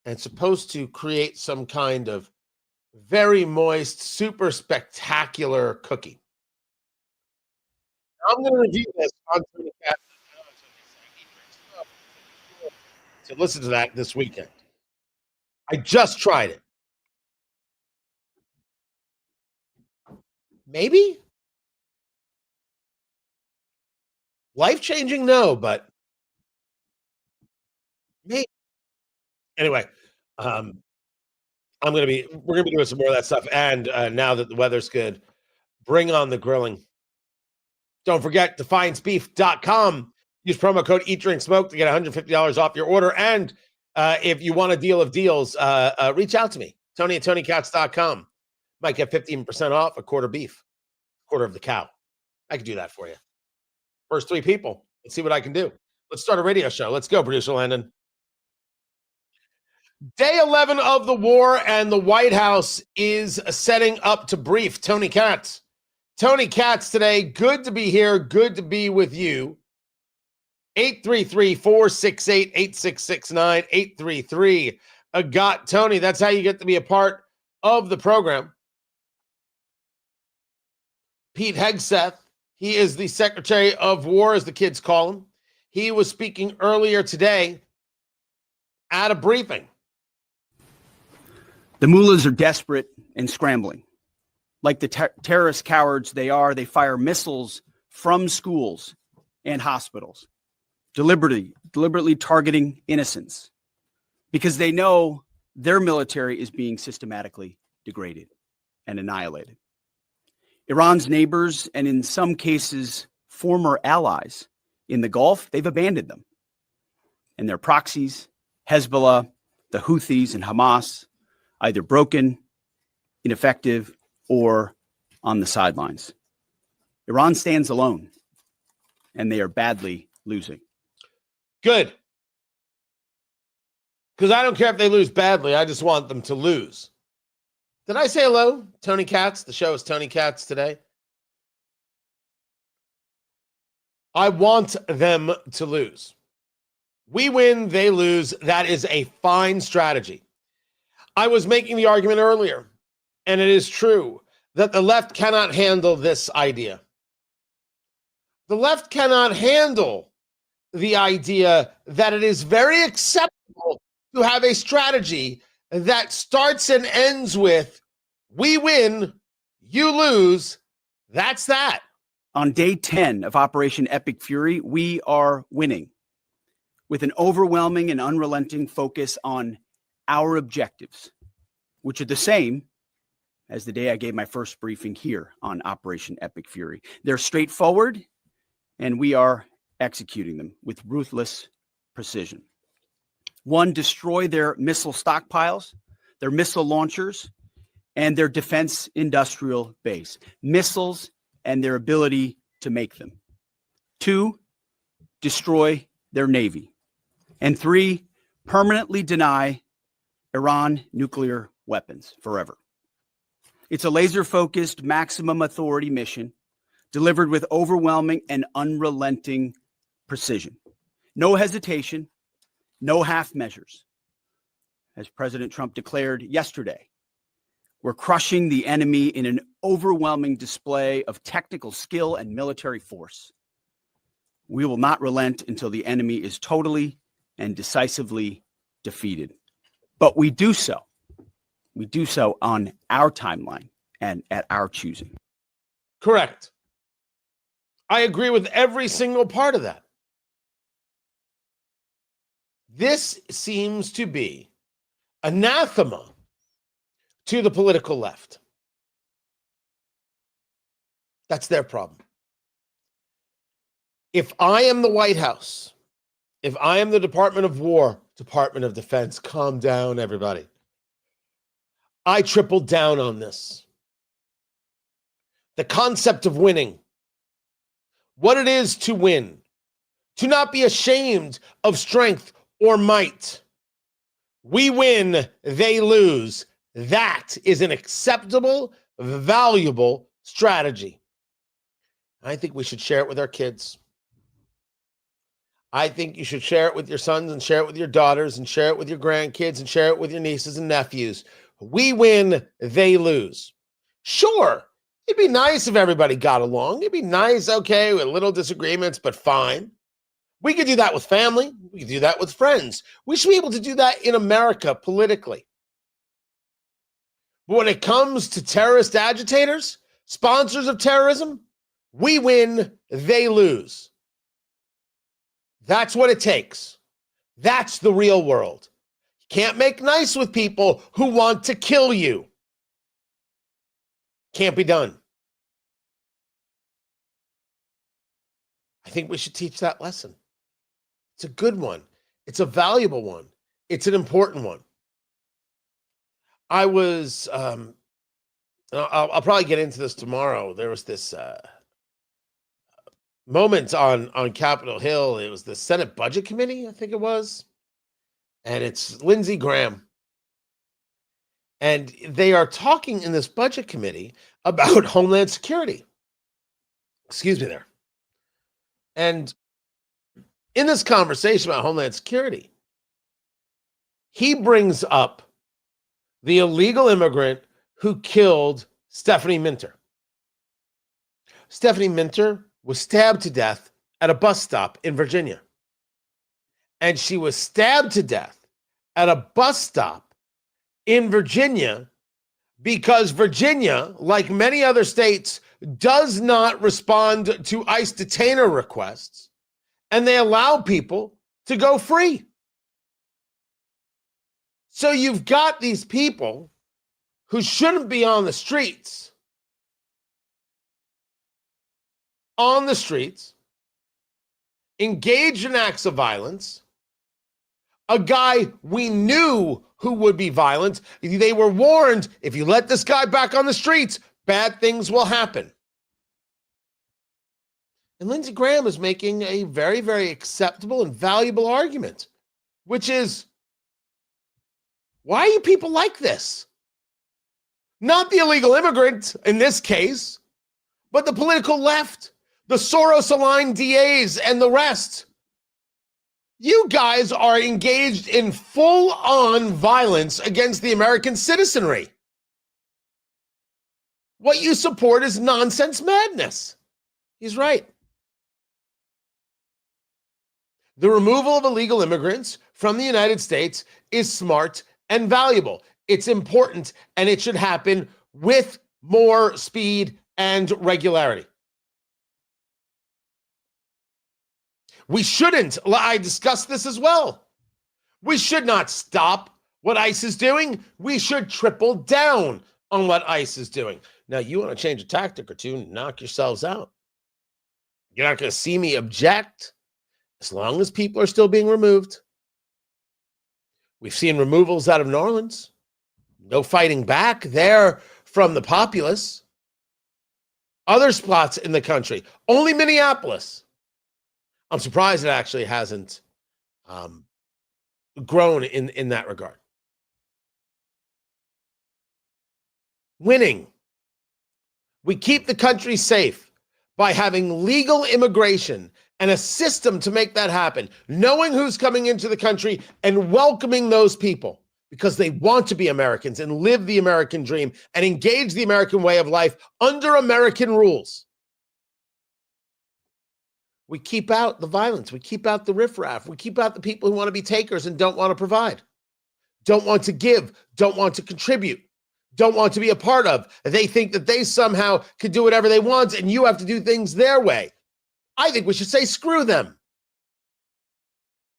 And it's supposed to create some kind of very moist, super spectacular cookie. I'm going to review this on Tony Katz. So listen to that this weekend. I just tried it. Maybe? Life-changing? No, but maybe. Anyway, we're going to be doing some more of that stuff. And now that the weather's good, bring on the grilling. Don't forget, defiancebeef.com. Use promo code EatDrinkSmoke to get $150 off your order. And if you want a deal of deals, reach out to me, Tony at TonyKatz.com. Might get 15% off a quarter beef, quarter of the cow. I can do that for you. First 3 people. Let's see what I can do. Let's start a radio show. Let's go, producer Landon. Day 11 of the war, and the White House is setting up to brief Tony Katz. Tony Katz today. Good to be here. Good to be with you. 833-468-8669. 833 got Tony. That's how you get to be a part of the program. Pete Hegseth, he is the Secretary of War, as the kids call him. He was speaking earlier today at a briefing. The mullahs are desperate and scrambling. Like the terrorist cowards they are, they fire missiles from schools and hospitals, deliberately targeting innocents because they know their military is being systematically degraded and annihilated. Iran's neighbors, and in some cases, former allies in the Gulf, they've abandoned them. And their proxies, Hezbollah, the Houthis, and Hamas either broken, ineffective, or on the sidelines. Iran stands alone, and they are badly losing. Good. Because I don't care if they lose badly. I just want them to lose. Did I say hello? Tony Katz. The show is Tony Katz today. I want them to lose. We win, they lose. That is a fine strategy. I was making the argument earlier, and it is true, that the left cannot handle this idea. The left cannot handle the idea that it is very acceptable to have a strategy that starts and ends with, we win, you lose. That's that. On day 10 of Operation Epic Fury, we are winning with an overwhelming and unrelenting focus on our objectives, which are the same as the day I gave my first briefing here on Operation Epic Fury. They're straightforward, and we are executing them with ruthless precision. One, destroy their missile stockpiles, their missile launchers, and their defense industrial base. Missiles and their ability to make them. 2, destroy their navy. And 3, permanently deny Iran nuclear weapons forever. It's a laser-focused, maximum authority mission delivered with overwhelming and unrelenting precision. No hesitation, no half measures. As President Trump declared yesterday, we're crushing the enemy in an overwhelming display of technical skill and military force. We will not relent until the enemy is totally and decisively defeated. But we do so. We do so on our timeline and at our choosing. Correct. I agree with every single part of that. This seems to be anathema to the political left. That's their problem. If I am the White House, if I am the Department of War, Department of Defense, calm down, everybody. I tripled down on this. The concept of winning, what it is to win, to not be ashamed of strength or might. We win, they lose. That is an acceptable, valuable strategy. I think we should share it with our kids. I think you should share it with your sons and share it with your daughters and share it with your grandkids and share it with your nieces and nephews. We win, they lose. Sure, it'd be nice if everybody got along. It'd be nice, okay, with little disagreements, but fine. We could do that with family. We could do that with friends. We should be able to do that in America politically. But when it comes to terrorist agitators, sponsors of terrorism, we win, they lose. That's what it takes. That's the real world. You can't make nice with people who want to kill you. Can't be done. I think we should teach that lesson. It's a good one. It's a valuable one. It's an important one. I was, I'll probably get into this tomorrow. There was this moment on Capitol Hill. It was the Senate Budget Committee, I think it was. And it's Lindsey Graham. And they are talking in this budget committee about Homeland Security. Excuse me there. And in this conversation about Homeland Security, he brings up the illegal immigrant who killed Stephanie Minter. Stephanie Minter was stabbed to death at a bus stop in Virginia. And she was stabbed to death at a bus stop in Virginia because Virginia, like many other states, does not respond to ICE detainer requests, and they allow people to go free. So you've got these people who shouldn't be on the streets, engaged in acts of violence, A guy we knew who would be violent. They were warned, if you let this guy back on the streets, bad things will happen. And Lindsey Graham is making a very, very acceptable and valuable argument, which is, why are you people like this? Not the illegal immigrant in this case, but the political left, the Soros-aligned DAs and the rest. You guys are engaged in full-on violence against the American citizenry. What you support is nonsense madness. He's right. The removal of illegal immigrants from the United States is smart and valuable. It's important, and it should happen with more speed and regularity. We shouldn't, I discussed this as well. We should not stop what ICE is doing. We should triple down on what ICE is doing. Now, you want to change a tactic or two, knock yourselves out. You're not going to see me object as long as people are still being removed. We've seen removals out of New Orleans. No fighting back there from the populace. Other spots in the country, only Minneapolis. I'm surprised it actually hasn't grown in that regard. Winning. We keep the country safe by having legal immigration and a system to make that happen, knowing who's coming into the country and welcoming those people because they want to be Americans and live the American dream and engage the American way of life under American rules. We keep out the violence. We keep out the riffraff. We keep out the people who want to be takers and don't want to provide, don't want to give, don't want to contribute, don't want to be a part of. They think that they somehow could do whatever they want and you have to do things their way. I think we should say, screw them.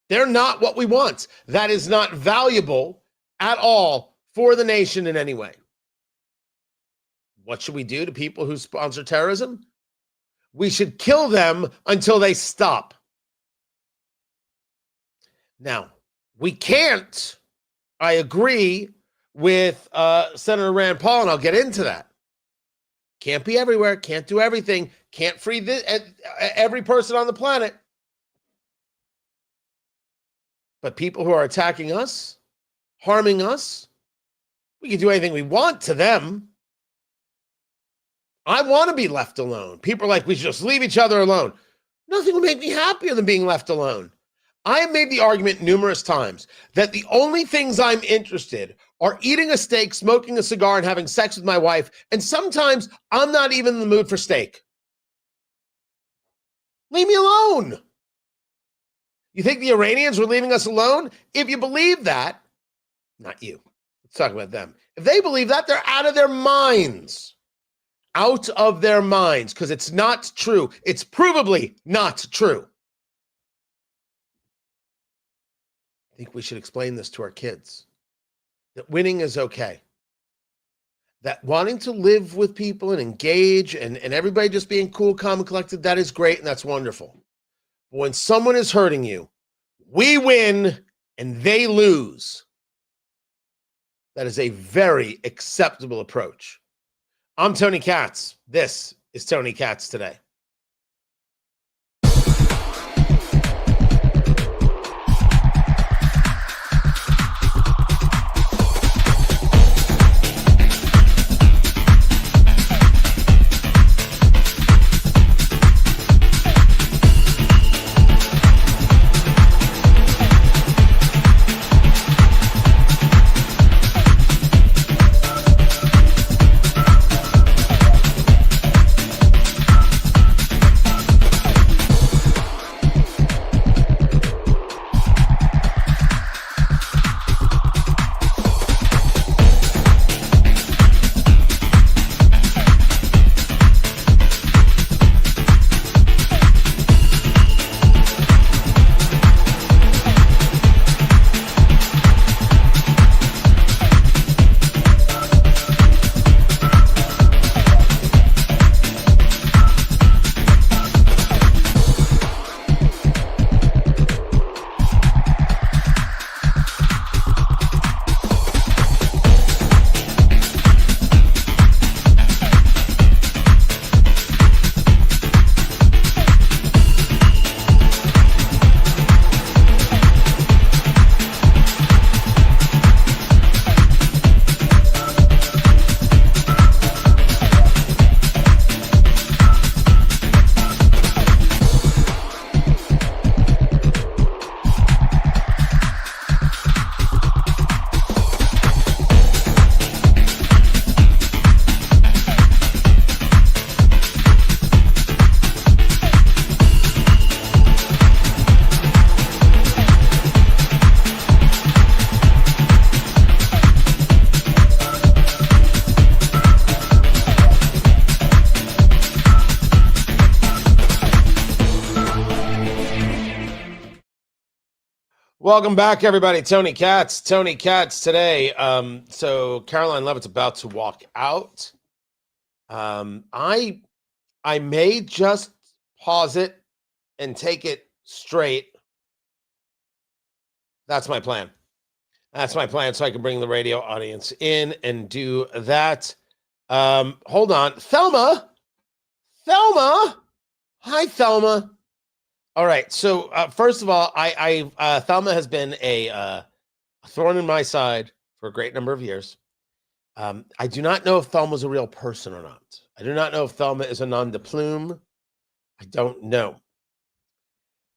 They're not what we want. That is not valuable at all for the nation in any way. What should we do to people who sponsor terrorism? We should kill them until they stop. Now, we can't, I agree with Senator Rand Paul, and I'll get into that. Can't be everywhere, can't do everything, can't free every person on the planet. But people who are attacking us, harming us, we can do anything we want to them. I want to be left alone. People are like, we should just leave each other alone. Nothing will make me happier than being left alone. I have made the argument numerous times that the only things I'm interested are eating a steak, smoking a cigar, and having sex with my wife. And sometimes I'm not even in the mood for steak. Leave me alone. You think the Iranians were leaving us alone? If you believe that, not you. Let's talk about them. If they believe that, they're out of their minds. Out of their minds, because it's not true. It's provably not true. I think we should explain this to our kids. That winning is okay. That wanting to live with people and engage and everybody just being cool, calm, and collected, that is great and that's wonderful. But when someone is hurting you, we win and they lose. That is a very acceptable approach. I'm Tony Katz. This is Tony Katz Today. Welcome back, everybody. Tony Katz. Tony Katz today. So Caroline Levitt's about to walk out. I may just pause it and take it straight. That's my plan. That's my plan, so I can bring the radio audience in and do that. Hold on. Thelma. Hi, Thelma. All right. So first of all, Thelma has been a thorn in my side for a great number of years. I do not know if Thelma's a real person or not. I do not know if Thelma is a nom de plume. I don't know.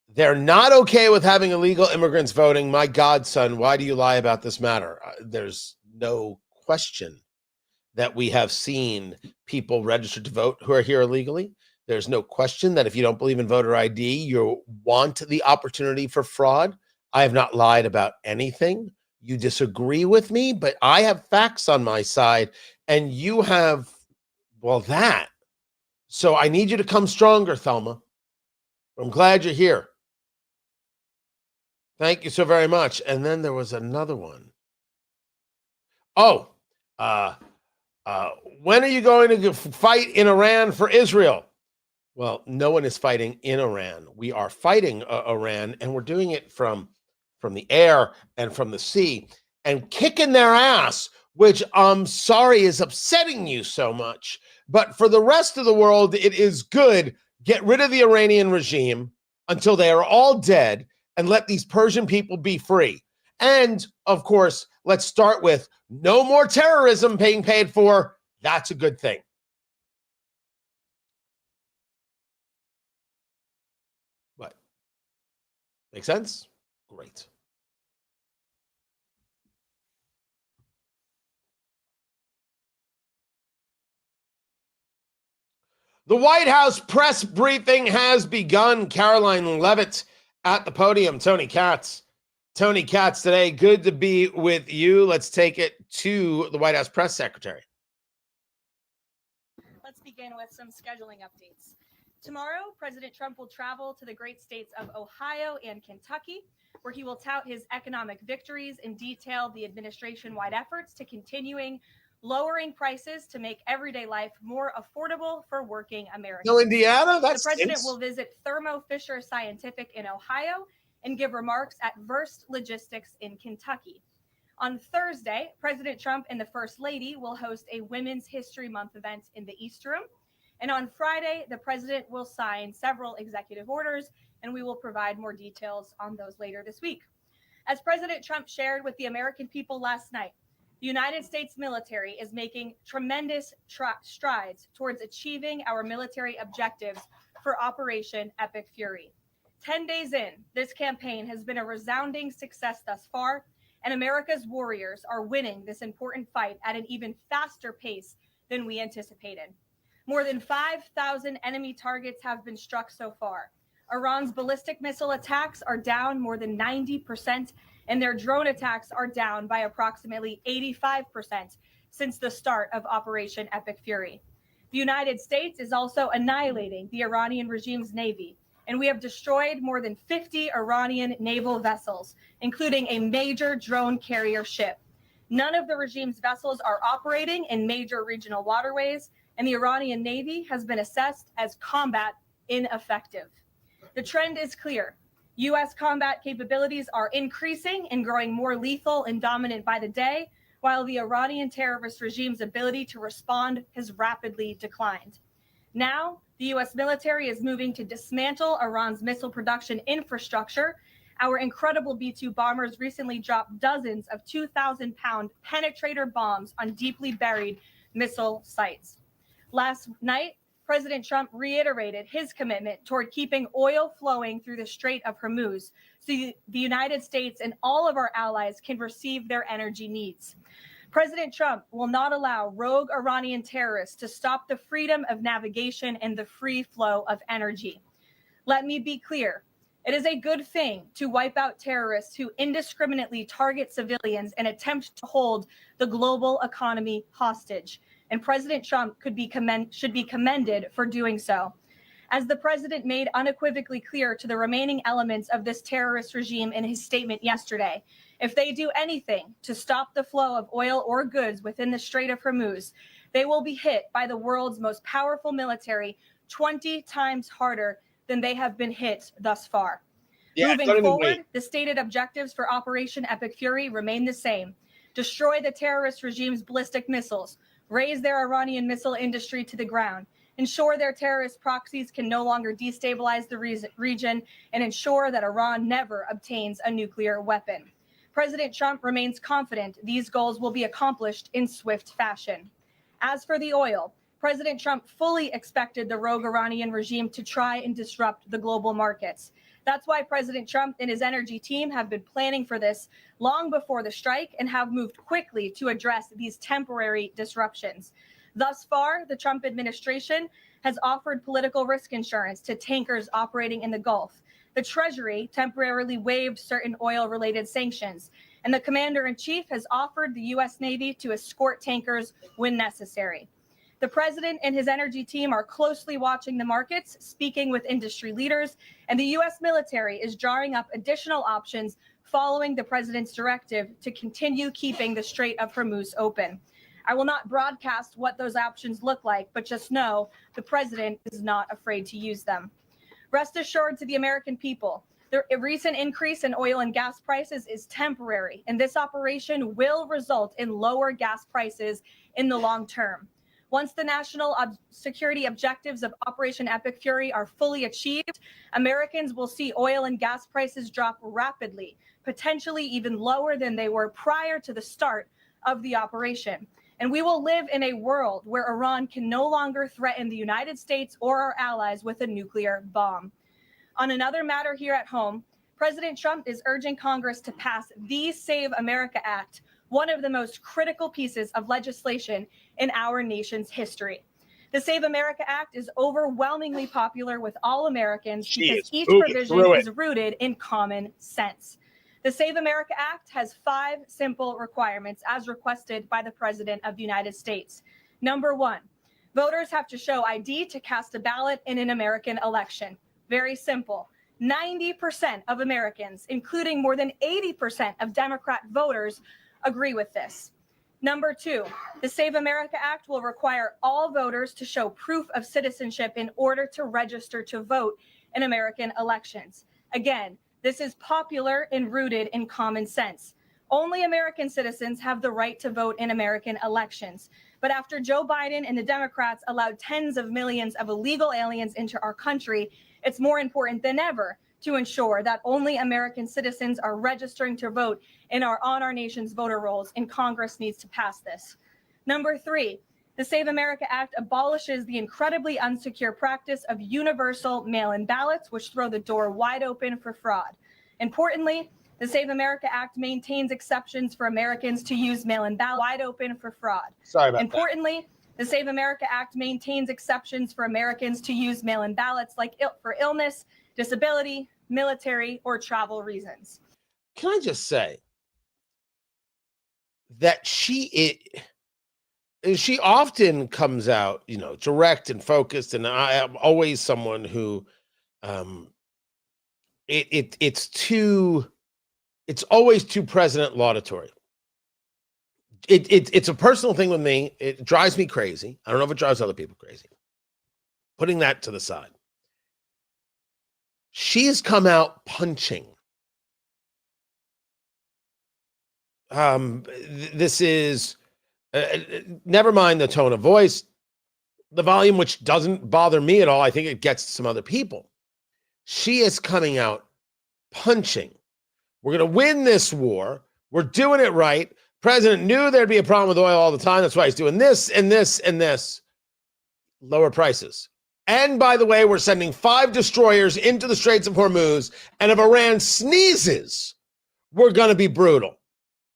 They're not okay with having illegal immigrants voting. My godson, why do you lie about this matter? There's no question that we have seen people registered to vote who are here illegally. There's no question that if you don't believe in voter ID, you want the opportunity for fraud. I have not lied about anything. You disagree with me, but I have facts on my side, and you have, well, that. So I need you to come stronger, Thelma. I'm glad you're here. Thank you so very much. And then there was another one. Oh, when are you going to fight in Iran for Israel? Well, no one is fighting in Iran. We are fighting Iran, and we're doing it from the air and from the sea and kicking their ass, which I'm sorry is upsetting you so much. But for the rest of the world, it is good. Get rid of the Iranian regime until they are all dead and let these Persian people be free. And, of course, let's start with no more terrorism being paid for. That's a good thing. What? Make sense? Great. The White House press briefing has begun. Caroline Levitt at the podium. Tony Katz. Tony Katz today. Good to be with you. Let's take it to the White House press secretary. Let's begin with some scheduling updates. Tomorrow, President Trump will travel to the great states of Ohio and Kentucky, where he will tout his economic victories and detail the administration-wide efforts to continuing lowering prices to make everyday life more affordable for working Americans. No, Indiana? The president will visit Thermo Fisher Scientific in Ohio and give remarks at Verst Logistics in Kentucky. On Thursday, President Trump and the First Lady will host a Women's History Month event in the East Room. And on Friday, the president will sign several executive orders, and we will provide more details on those later this week. As President Trump shared with the American people last night, the United States military is making tremendous strides towards achieving our military objectives for Operation Epic Fury. 10 days in, this campaign has been a resounding success thus far, and America's warriors are winning this important fight at an even faster pace than we anticipated. More than 5,000 enemy targets have been struck so far. Iran's ballistic missile attacks are down more than 90%, and their drone attacks are down by approximately 85% since the start of Operation Epic Fury. The United States is also annihilating the Iranian regime's navy, and we have destroyed more than 50 Iranian naval vessels, including a major drone carrier ship. None of the regime's vessels are operating in major regional waterways, and the Iranian navy has been assessed as combat ineffective. The trend is clear. U.S. combat capabilities are increasing and growing more lethal and dominant by the day, while the Iranian terrorist regime's ability to respond has rapidly declined. Now, the U.S. military is moving to dismantle Iran's missile production infrastructure. Our incredible B-2 bombers recently dropped dozens of 2,000-pound penetrator bombs on deeply buried missile sites. Last night, President Trump reiterated his commitment toward keeping oil flowing through the Strait of Hormuz so the United States and all of our allies can receive their energy needs. President Trump will not allow rogue Iranian terrorists to stop the freedom of navigation and the free flow of energy. Let me be clear. It is a good thing to wipe out terrorists who indiscriminately target civilians and attempt to hold the global economy hostage. And President Trump should be commended for doing so. As the president made unequivocally clear to the remaining elements of this terrorist regime in his statement yesterday, if they do anything to stop the flow of oil or goods within the Strait of Hormuz, they will be hit by the world's most powerful military 20 times harder than they have been hit thus far. Moving forward, the stated objectives for Operation Epic Fury remain the same. Destroy the terrorist regime's ballistic missiles, raise their Iranian missile industry to the ground, ensure their terrorist proxies can no longer destabilize the region, and ensure that Iran never obtains a nuclear weapon. President Trump remains confident these goals will be accomplished in swift fashion. As for the oil, President Trump fully expected the rogue Iranian regime to try and disrupt the global markets. That's why President Trump and his energy team have been planning for this long before the strike and have moved quickly to address these temporary disruptions. Thus far, the Trump administration has offered political risk insurance to tankers operating in the Gulf. The Treasury temporarily waived certain oil-related sanctions, and the commander-in-chief has offered the U.S. Navy to escort tankers when necessary. The president and his energy team are closely watching the markets, speaking with industry leaders, and the U.S. military is drawing up additional options following the president's directive to continue keeping the Strait of Hormuz open. I will not broadcast what those options look like, but just know the president is not afraid to use them. Rest assured to the American people, the recent increase in oil and gas prices is temporary, and this operation will result in lower gas prices in the long term. Once the national security objectives of Operation Epic Fury are fully achieved, Americans will see oil and gas prices drop rapidly, potentially even lower than they were prior to the start of the operation. And we will live in a world where Iran can no longer threaten the United States or our allies with a nuclear bomb. On another matter here at home, President Trump is urging Congress to pass the Save America Act, one of the most critical pieces of legislation in our nation's history. The Save America Act is overwhelmingly popular with all Americans because each provision is rooted in common sense. The Save America Act has 5 simple requirements as requested by the President of the United States. Number 1, voters have to show ID to cast a ballot in an American election. Very simple. 90% of Americans, including more than 80% of Democrat voters, agree with this. Number 2, the Save America Act will require all voters to show proof of citizenship in order to register to vote in American elections. Again, this is popular and rooted in common sense. Only American citizens have the right to vote in American elections. But after Joe Biden and the Democrats allowed tens of millions of illegal aliens into our country, it's more important than ever to ensure that only American citizens are registering to vote on our nation's voter rolls, and Congress needs to pass this. Number 3, the Save America Act abolishes the incredibly unsecure practice of universal mail-in ballots, which throw the door wide open for fraud. Importantly, the Save America Act maintains exceptions for Americans to use mail-in ballots wide open for fraud. Importantly, the Save America Act maintains exceptions for Americans to use mail-in ballots like for illness, disability, military, or travel reasons. Can I just say that she often comes out, direct and focused, and I am always someone who, it's always too president laudatory. It's a personal thing with me. It drives me crazy. I don't know if it drives other people crazy. Putting that to the side. She has come out punching. This is, never mind the tone of voice, the volume, which doesn't bother me at all. I think it gets some other people. She is coming out punching. We're going to win this war. We're doing it right. President knew there'd be a problem with oil all the time. That's why he's doing this and this and this. Lower prices. And by the way, we're sending 5 destroyers into the Straits of Hormuz. And if Iran sneezes, we're going to be brutal.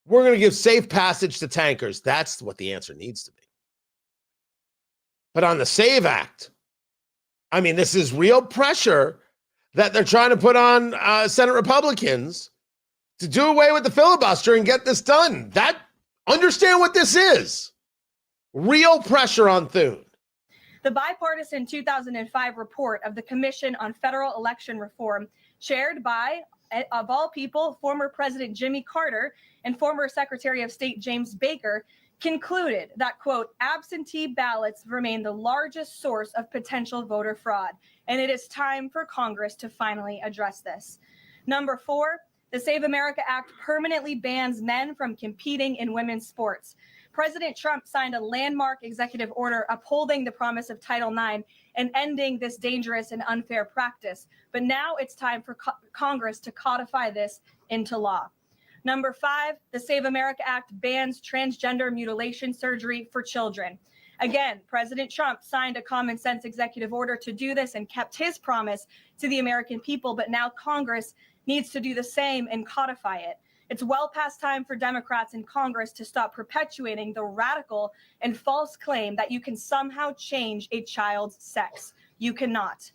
We're going to give safe passage to tankers. That's what the answer needs to be. But on the SAVE Act, I mean, this is real pressure that they're trying to put on Senate Republicans to do away with the filibuster and get this done. Understand what this is. Real pressure on Thune. The bipartisan 2005 report of the Commission on Federal Election Reform, chaired by, of all people, former President Jimmy Carter and former Secretary of State James Baker, concluded that, quote, absentee ballots remain the largest source of potential voter fraud, and it is time for Congress to finally address this. Number 4, the Save America Act permanently bans men from competing in women's sports. President Trump signed a landmark executive order upholding the promise of Title IX and ending this dangerous and unfair practice. But now it's time for Congress to codify this into law. Number 5, the Save America Act bans transgender mutilation surgery for children. Again, President Trump signed a common sense executive order to do this and kept his promise to the American people, but now Congress needs to do the same and codify it. It's well past time for Democrats in Congress to stop perpetuating the radical and false claim that you can somehow change a child's sex. You cannot.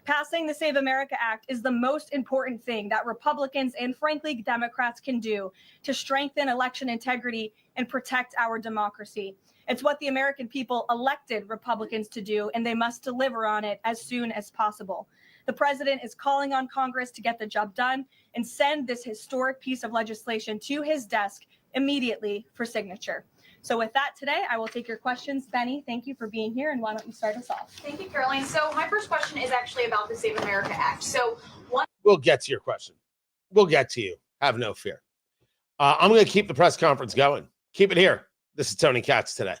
Passing the Save America Act is the most important thing that Republicans and frankly Democrats can do to strengthen election integrity and protect our democracy. It's what the American people elected Republicans to do, and they must deliver on it as soon as possible. The president is calling on Congress to get the job done and send this historic piece of legislation to his desk immediately for signature. So with that today, I will take your questions. Benny, thank you for being here, and why don't you start us off? Thank you, Caroline. So my first question is actually about the Save America Act. So We'll get to your question. We'll get to you. Have no fear. I'm going to keep the press conference going. Keep it here. This is Tony Katz today.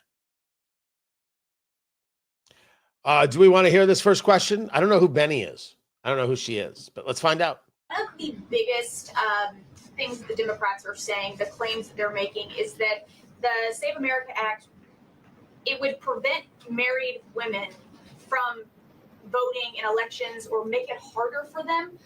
Do we want to hear this first question? I don't know who Benny is. I don't know who she is, but let's find out. one of the biggest things that the Democrats are saying, the claims that they're making, is that the Save America Act, it would prevent married women from voting in elections or make it harder for them.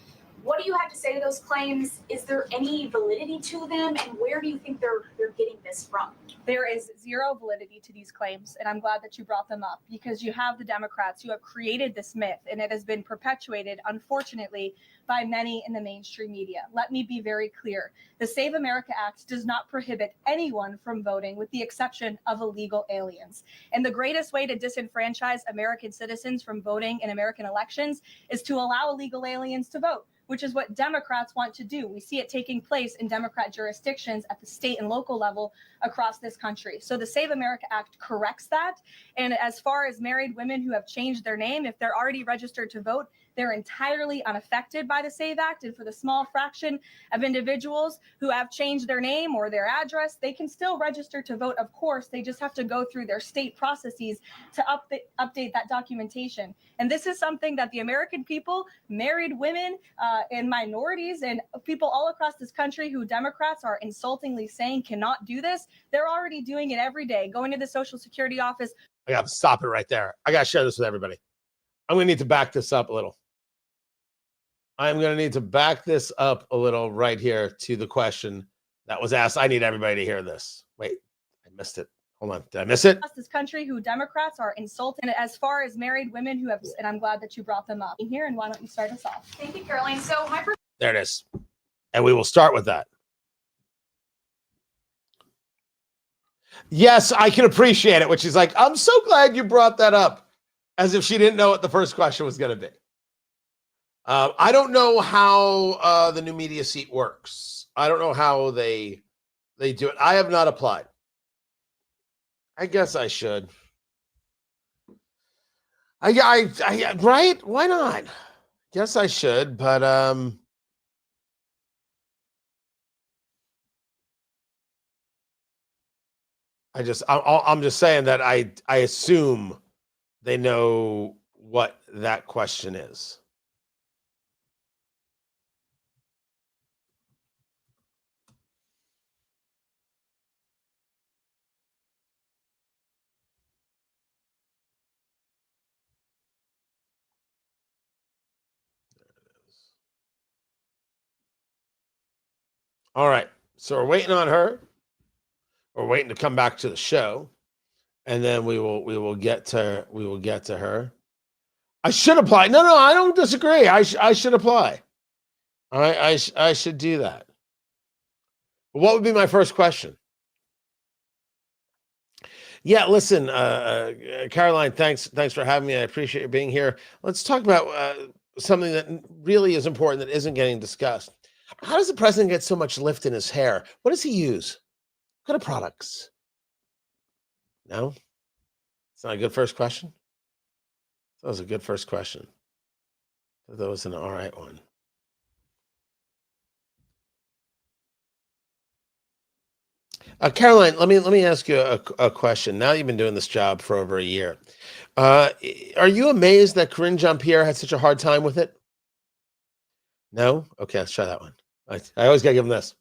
What do you have to say to those claims? Is there any validity to them, and where do you think they're getting this from? There is zero validity to these claims, and I'm glad that you brought them up, because you have the Democrats who have created this myth, and it has been perpetuated, unfortunately, by many in the mainstream media. Let me be very clear. The Save America Act does not prohibit anyone from voting, with the exception of illegal aliens. And the greatest way to disenfranchise American citizens from voting in American elections is to allow illegal aliens to vote, which is what Democrats want to do. We see it taking place in Democrat jurisdictions at the state and local level across this country. So the Save America Act corrects that. And as far as married women who have changed their name, if they're already registered to vote, they're entirely unaffected by the SAVE Act. And for the small fraction of individuals who have changed their name or their address, they can still register to vote. Of course, they just have to go through their state processes to update that documentation. And this is something that the American people, married women, and minorities, and people all across this country who Democrats are insultingly saying cannot do this, they're already doing it every day, going to the Social Security office. I got to stop it right there. I got to share this with everybody. I'm going to need to back this up a little. I'm going to need to back this up a little right here to the question that was asked. I need everybody to hear this. Wait, I missed it. Hold on. Did I miss it? This country who Democrats are insulting. As far as married women who have, and I'm glad that you brought them up here, and why don't you start us off? Thank you, Caroline. So my first There it is. And we will start with that. Yes, I can appreciate it, which is like, I'm so glad you brought that up, as if she didn't know what the first question was going to be. I don't know how the new media seat works. I don't know how they do it. I have not applied. I guess I should. I right? Why not? Guess I should, but I'm just saying that I assume they know what that question is. All right, so we're waiting on her. We're waiting to come back to the show, and then we will get to her. I should apply. No, I don't disagree. I should apply. I should do that. But what would be my first question? Yeah, listen, Caroline, thanks for having me. I appreciate you being here. Let's talk about something that really is important that isn't getting discussed. How does the president get so much lift in his hair? What does he use? What kind of products? No? It's not a good first question? That was a good first question. That was an all right one. Caroline, let me ask you a question. Now you've been doing this job for over a year. Are you amazed that Karine Jean-Pierre had such a hard time with it? No? Okay, let's try that one. I always gotta give him this.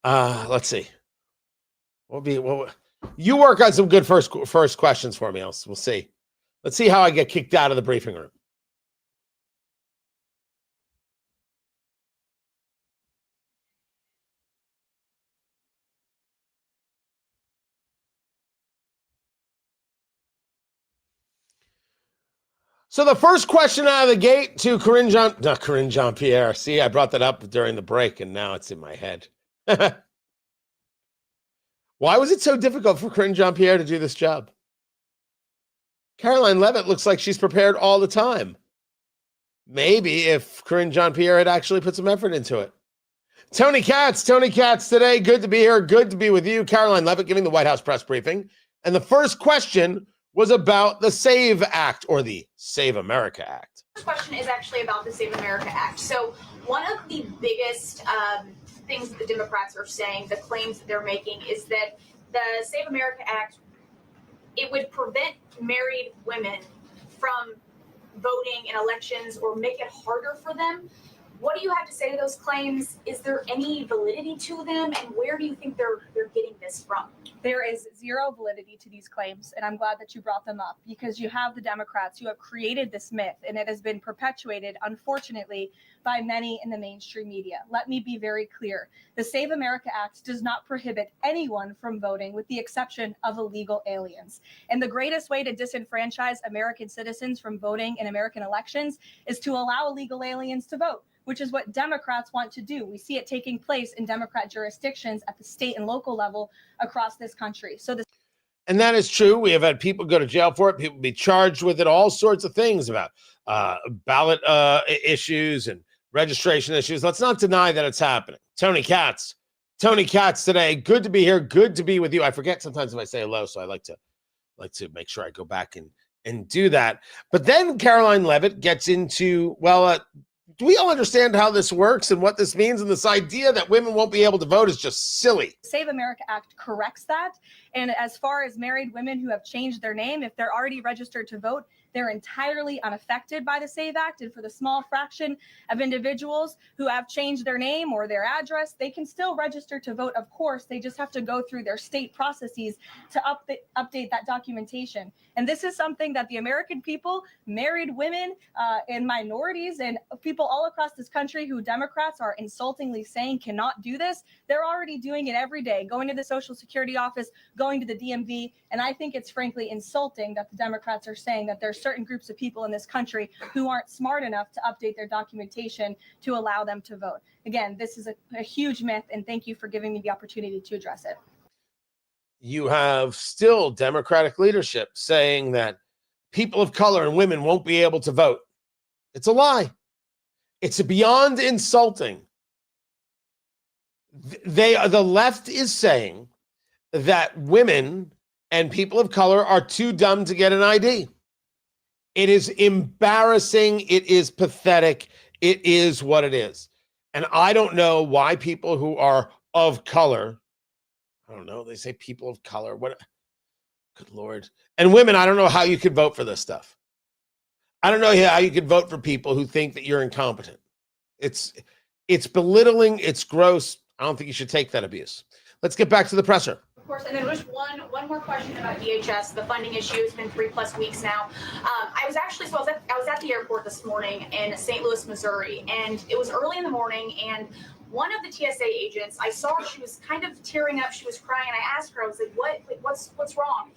Let's see. You work on some good first questions for me. We'll see. Let's see how I get kicked out of the briefing room. So the first question out of the gate to Karine Jean-Pierre. See, I brought that up during the break, and now it's in my head. Why was it so difficult for Karine Jean-Pierre to do this job? Caroline Leavitt looks like she's prepared all the time. Maybe if Karine Jean-Pierre had actually put some effort into it. Tony Katz today. Good to be here. Good to be with you. Caroline Leavitt giving the White House press briefing. And the first question was about the SAVE Act, or the Save America Act. First question is actually about the Save America Act. So one of the biggest things that the Democrats are saying, the claims that they're making, is that the Save America Act, it would prevent married women from voting in elections or make it harder for them. What do you have to say to those claims? Is there any validity to them, and where do you think they're getting this from? There is zero validity to these claims, and I'm glad that you brought them up, because you have the Democrats who have created this myth, and it has been perpetuated, unfortunately, by many in the mainstream media. Let me be very clear. The Save America Act does not prohibit anyone from voting, with the exception of illegal aliens. And the greatest way to disenfranchise American citizens from voting in American elections is to allow illegal aliens to vote, which is what Democrats want to do. We see it taking place in Democrat jurisdictions at the state and local level across this country. And that is true. We have had people go to jail for it, people be charged with it, all sorts of things about ballot issues and registration issues. Let's not deny that it's happening. Tony Katz today. Good to be here. Good to be with you. I forget sometimes if I say hello, so I like to make sure I go back and do that. But then Caroline Leavitt gets into, do we all understand how this works and what this means? And this idea that women won't be able to vote is just silly. Save America Act corrects that. And as far as married women who have changed their name, if they're already registered to vote, they're entirely unaffected by the SAVE Act. And for the small fraction of individuals who have changed their name or their address, they can still register to vote. Of course, they just have to go through their state processes to update that documentation. And this is something that the American people, married women and minorities, and people all across this country who Democrats are insultingly saying cannot do this, they're already doing it every day, going to the Social Security office, going to the DMV. And I think it's frankly insulting that the Democrats are saying that there's certain groups of people in this country who aren't smart enough to update their documentation to allow them to vote. Again, this is a huge myth, and thank you for giving me the opportunity to address it. You have still Democratic leadership saying that people of color and women won't be able to vote. It's a lie. It's beyond insulting. The left is saying that women and people of color are too dumb to get an ID. It is embarrassing. It is pathetic. It is what it is. And I don't know why people who are of color, I don't know, they say people of color. What? Good Lord. And women, I don't know how you could vote for this stuff. I don't know how you could vote for people who think that you're incompetent. It's belittling. It's gross. I don't think you should take that abuse. Let's get back to the presser. Of course, and then just one more question about DHS, the funding issue. It's been 3+ weeks now. I was at the airport this morning in St. Louis, Missouri, and it was early in the morning, and one of the TSA agents, I saw she was kind of tearing up. She was crying, and I asked her, I was like, what's wrong?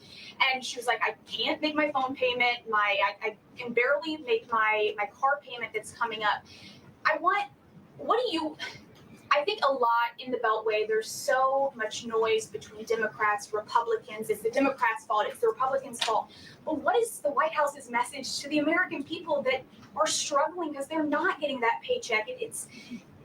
And she was like, I can't make my phone payment. I can barely make my car payment that's coming up. I think a lot in the Beltway, there's so much noise between Democrats, Republicans. It's the Democrats' fault. It's the Republicans' fault. But what is the White House's message to the American people that are struggling because they're not getting that paycheck? It's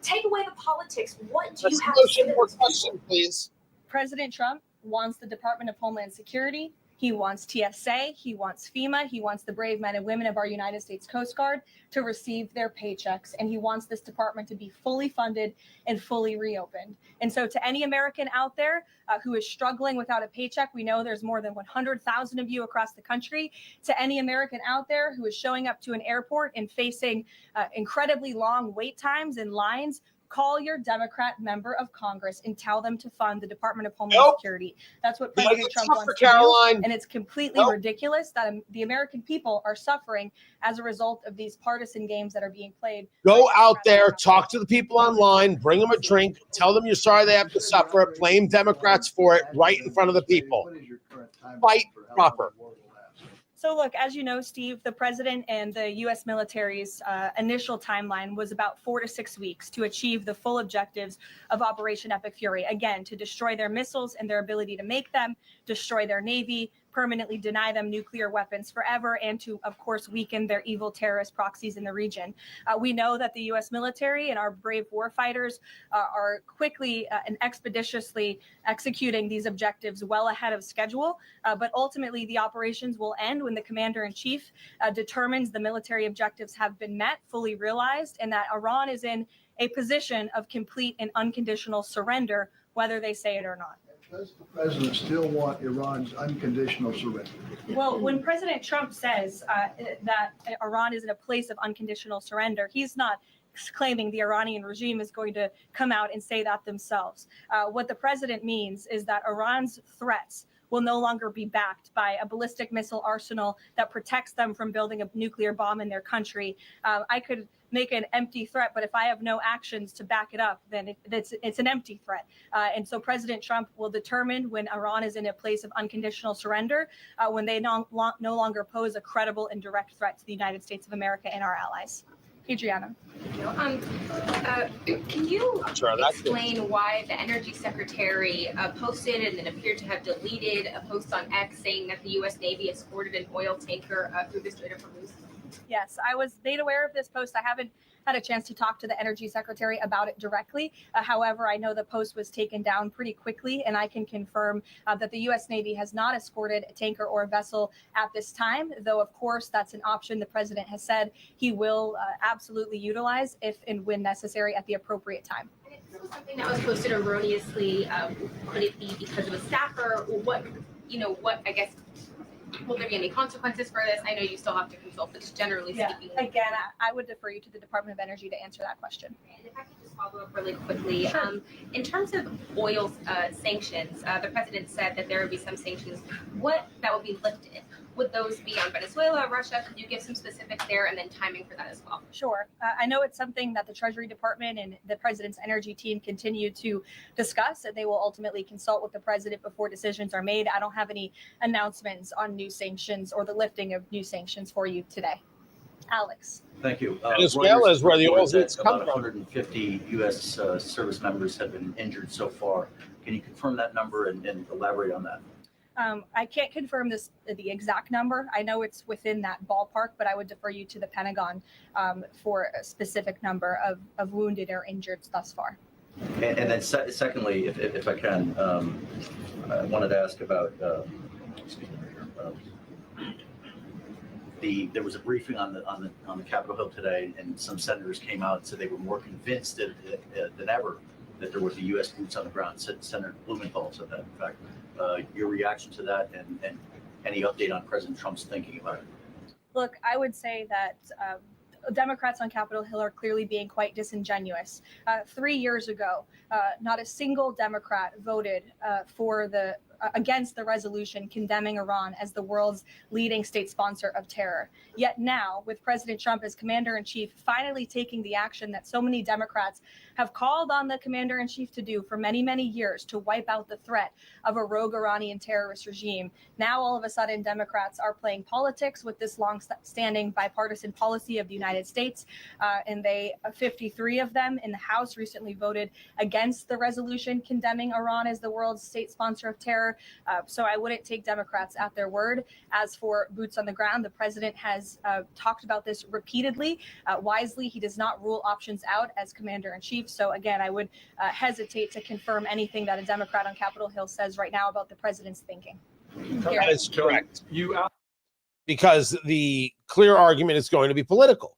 take away the politics. What do you have to say to those people? Please. President Trump wants the Department of Homeland Security. He wants TSA. He wants FEMA. He wants the brave men and women of our United States Coast Guard to receive their paychecks. And he wants this department to be fully funded and fully reopened. And so to any American out there who is struggling without a paycheck, we know there's more than 100,000 of you across the country. To any American out there who is showing up to an airport and facing incredibly long wait times and lines, call your Democrat member of Congress and tell them to fund the Department of Homeland Security. That's what President Trump wants to do. And it's completely ridiculous that the American people are suffering as a result of these partisan games that are being played. Go out there, talk to the people online, bring them a drink, tell them you're sorry they have to suffer it, blame Democrats for it right in front of the people. Fight proper. So look, as you know, Steve, the president and the U.S. military's initial timeline was about 4 to 6 weeks to achieve the full objectives of Operation Epic Fury. Again, to destroy their missiles and their ability to make them, destroy their Navy, permanently deny them nuclear weapons forever, and to, of course, weaken their evil terrorist proxies in the region. We know that the U.S. military and our brave warfighters are quickly and expeditiously executing these objectives well ahead of schedule. But ultimately, the operations will end when the commander-in-chief determines the military objectives have been met, fully realized, and that Iran is in a position of complete and unconditional surrender, whether they say it or not. Does the president still want Iran's unconditional surrender? Well, when President Trump says that Iran is in a place of unconditional surrender, he's not claiming the Iranian regime is going to come out and say that themselves. What the president means is that Iran's threats will no longer be backed by a ballistic missile arsenal that protects them from building a nuclear bomb in their country. I could make an empty threat, but if I have no actions to back it up, then it's an empty threat. And so President Trump will determine when Iran is in a place of unconditional surrender, when they no longer pose a credible and direct threat to the United States of America and our allies. Adriana. Can you explain why the Energy Secretary posted and then appeared to have deleted a post on X saying that the U.S. Navy escorted an oil tanker through the Strait of Hormuz? Yes, I was made aware of this post. I haven't had a chance to talk to the Energy Secretary about it directly. However, I know the post was taken down pretty quickly, and I can confirm that the U.S. Navy has not escorted a tanker or a vessel at this time, though, of course, that's an option the president has said he will absolutely utilize if and when necessary at the appropriate time. And if this was something that was posted erroneously, could it be because of a staffer? What, I guess, will there be any consequences for this? I know you still have to consult, but just generally speaking. Again, I would defer you to the Department of Energy to answer that question. And if I could just follow up really quickly. Sure. In terms of oil sanctions, the president said that there would be some sanctions that would be lifted. Would those be on Venezuela, Russia? Could you give some specifics there and then timing for that as well? Sure. I know it's something that the Treasury Department and the president's energy team continue to discuss, and they will ultimately consult with the president before decisions are made. I don't have any announcements on new sanctions or the lifting of new sanctions for you today. Alex. Thank you. Venezuela is where the oil reports come that from. about 150 U.S. Service members have been injured so far. Can you confirm that number and elaborate on that? I can't confirm the exact number. I know it's within that ballpark, but I would defer you to the Pentagon for a specific number of wounded or injured thus far. And then secondly, if I can, I wanted to ask about, there was a briefing on the Capitol Hill today, and some senators came out and said they were more convinced than ever that there would be U.S. boots on the ground. Senator Blumenthal said that, in fact. Your reaction to that and any update on President Trump's thinking about it? Look, I would say that Democrats on Capitol Hill are clearly being quite disingenuous. 3 years ago, not a single Democrat voted for the against the resolution condemning Iran as the world's leading state sponsor of terror. Yet now, with President Trump as commander-in-chief finally taking the action that so many Democrats have called on the commander-in-chief to do for many, many years, to wipe out the threat of a rogue Iranian terrorist regime, now all of a sudden Democrats are playing politics with this long-standing bipartisan policy of the United States, and 53 of them in the House recently voted against the resolution condemning Iran as the world's state sponsor of terror. So I wouldn't take Democrats at their word. As for boots on the ground, the president has talked about this repeatedly. Wisely, he does not rule options out as commander-in-chief. So again, I would hesitate to confirm anything that a Democrat on Capitol Hill says right now about the president's thinking. That is correct. Because the clear argument is going to be political.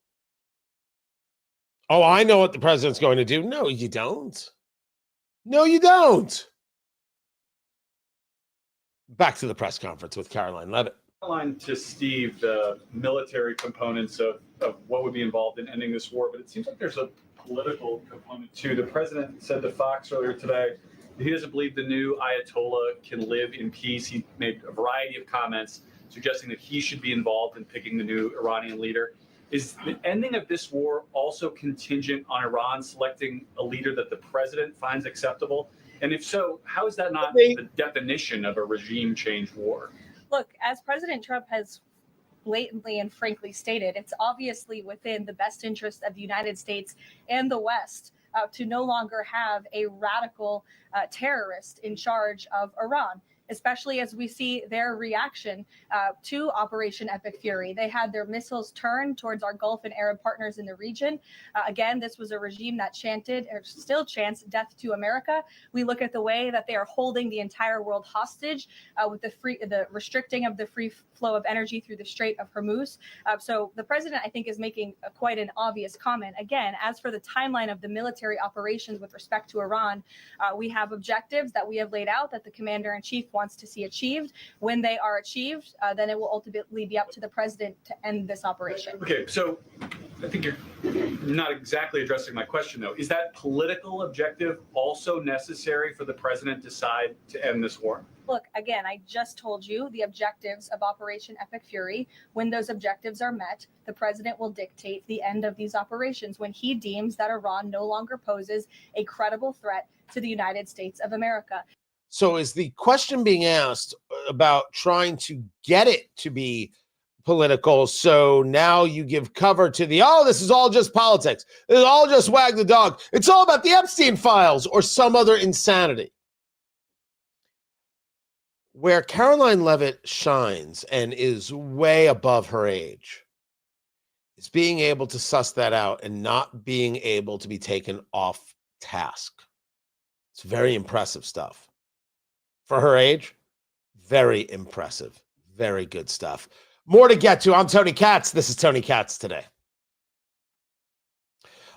Oh, I know what the president's going to do. No, you don't. No, you don't. Back to the press conference with Caroline Levitt. Caroline, to Steve, the military components of what would be involved in ending this war, but it seems like there's a political component too. The president said to Fox earlier today he doesn't believe the new Ayatollah can live in peace. He made a variety of comments suggesting that he should be involved in picking the new Iranian leader. Is the ending of this war also contingent on Iran selecting a leader that the president finds acceptable? And if so, how is that not the definition of a regime change war? Look, as President Trump has blatantly and frankly stated, it's obviously within the best interest of the United States and the West to no longer have a radical terrorist in charge of Iran, especially as we see their reaction to Operation Epic Fury. They had their missiles turned towards our Gulf and Arab partners in the region. Again, this was a regime that chanted, or still chants, death to America. We look at the way that they are holding the entire world hostage with the restricting of the free flow of energy through the Strait of Hormuz. So the president, I think, is making quite an obvious comment. Again, as for the timeline of the military operations with respect to Iran, we have objectives that we have laid out that the commander-in-chief wants to see achieved. When they are achieved, then it will ultimately be up to the president to end this operation. Okay, so I think you're not exactly addressing my question, though. Is that political objective also necessary for the president to decide to end this war? Look, again, I just told you the objectives of Operation Epic Fury. When those objectives are met, the president will dictate the end of these operations when he deems that Iran no longer poses a credible threat to the United States of America. So is the question being asked about trying to get it to be political? So now you give cover to this is all just politics. This is all just wag the dog. It's all about the Epstein files or some other insanity. Where Caroline Levitt shines and is way above her age is being able to suss that out and not being able to be taken off task. It's very impressive stuff. For her age, very impressive. Very good stuff. More to get to. I'm Tony Katz. This is Tony Katz Today.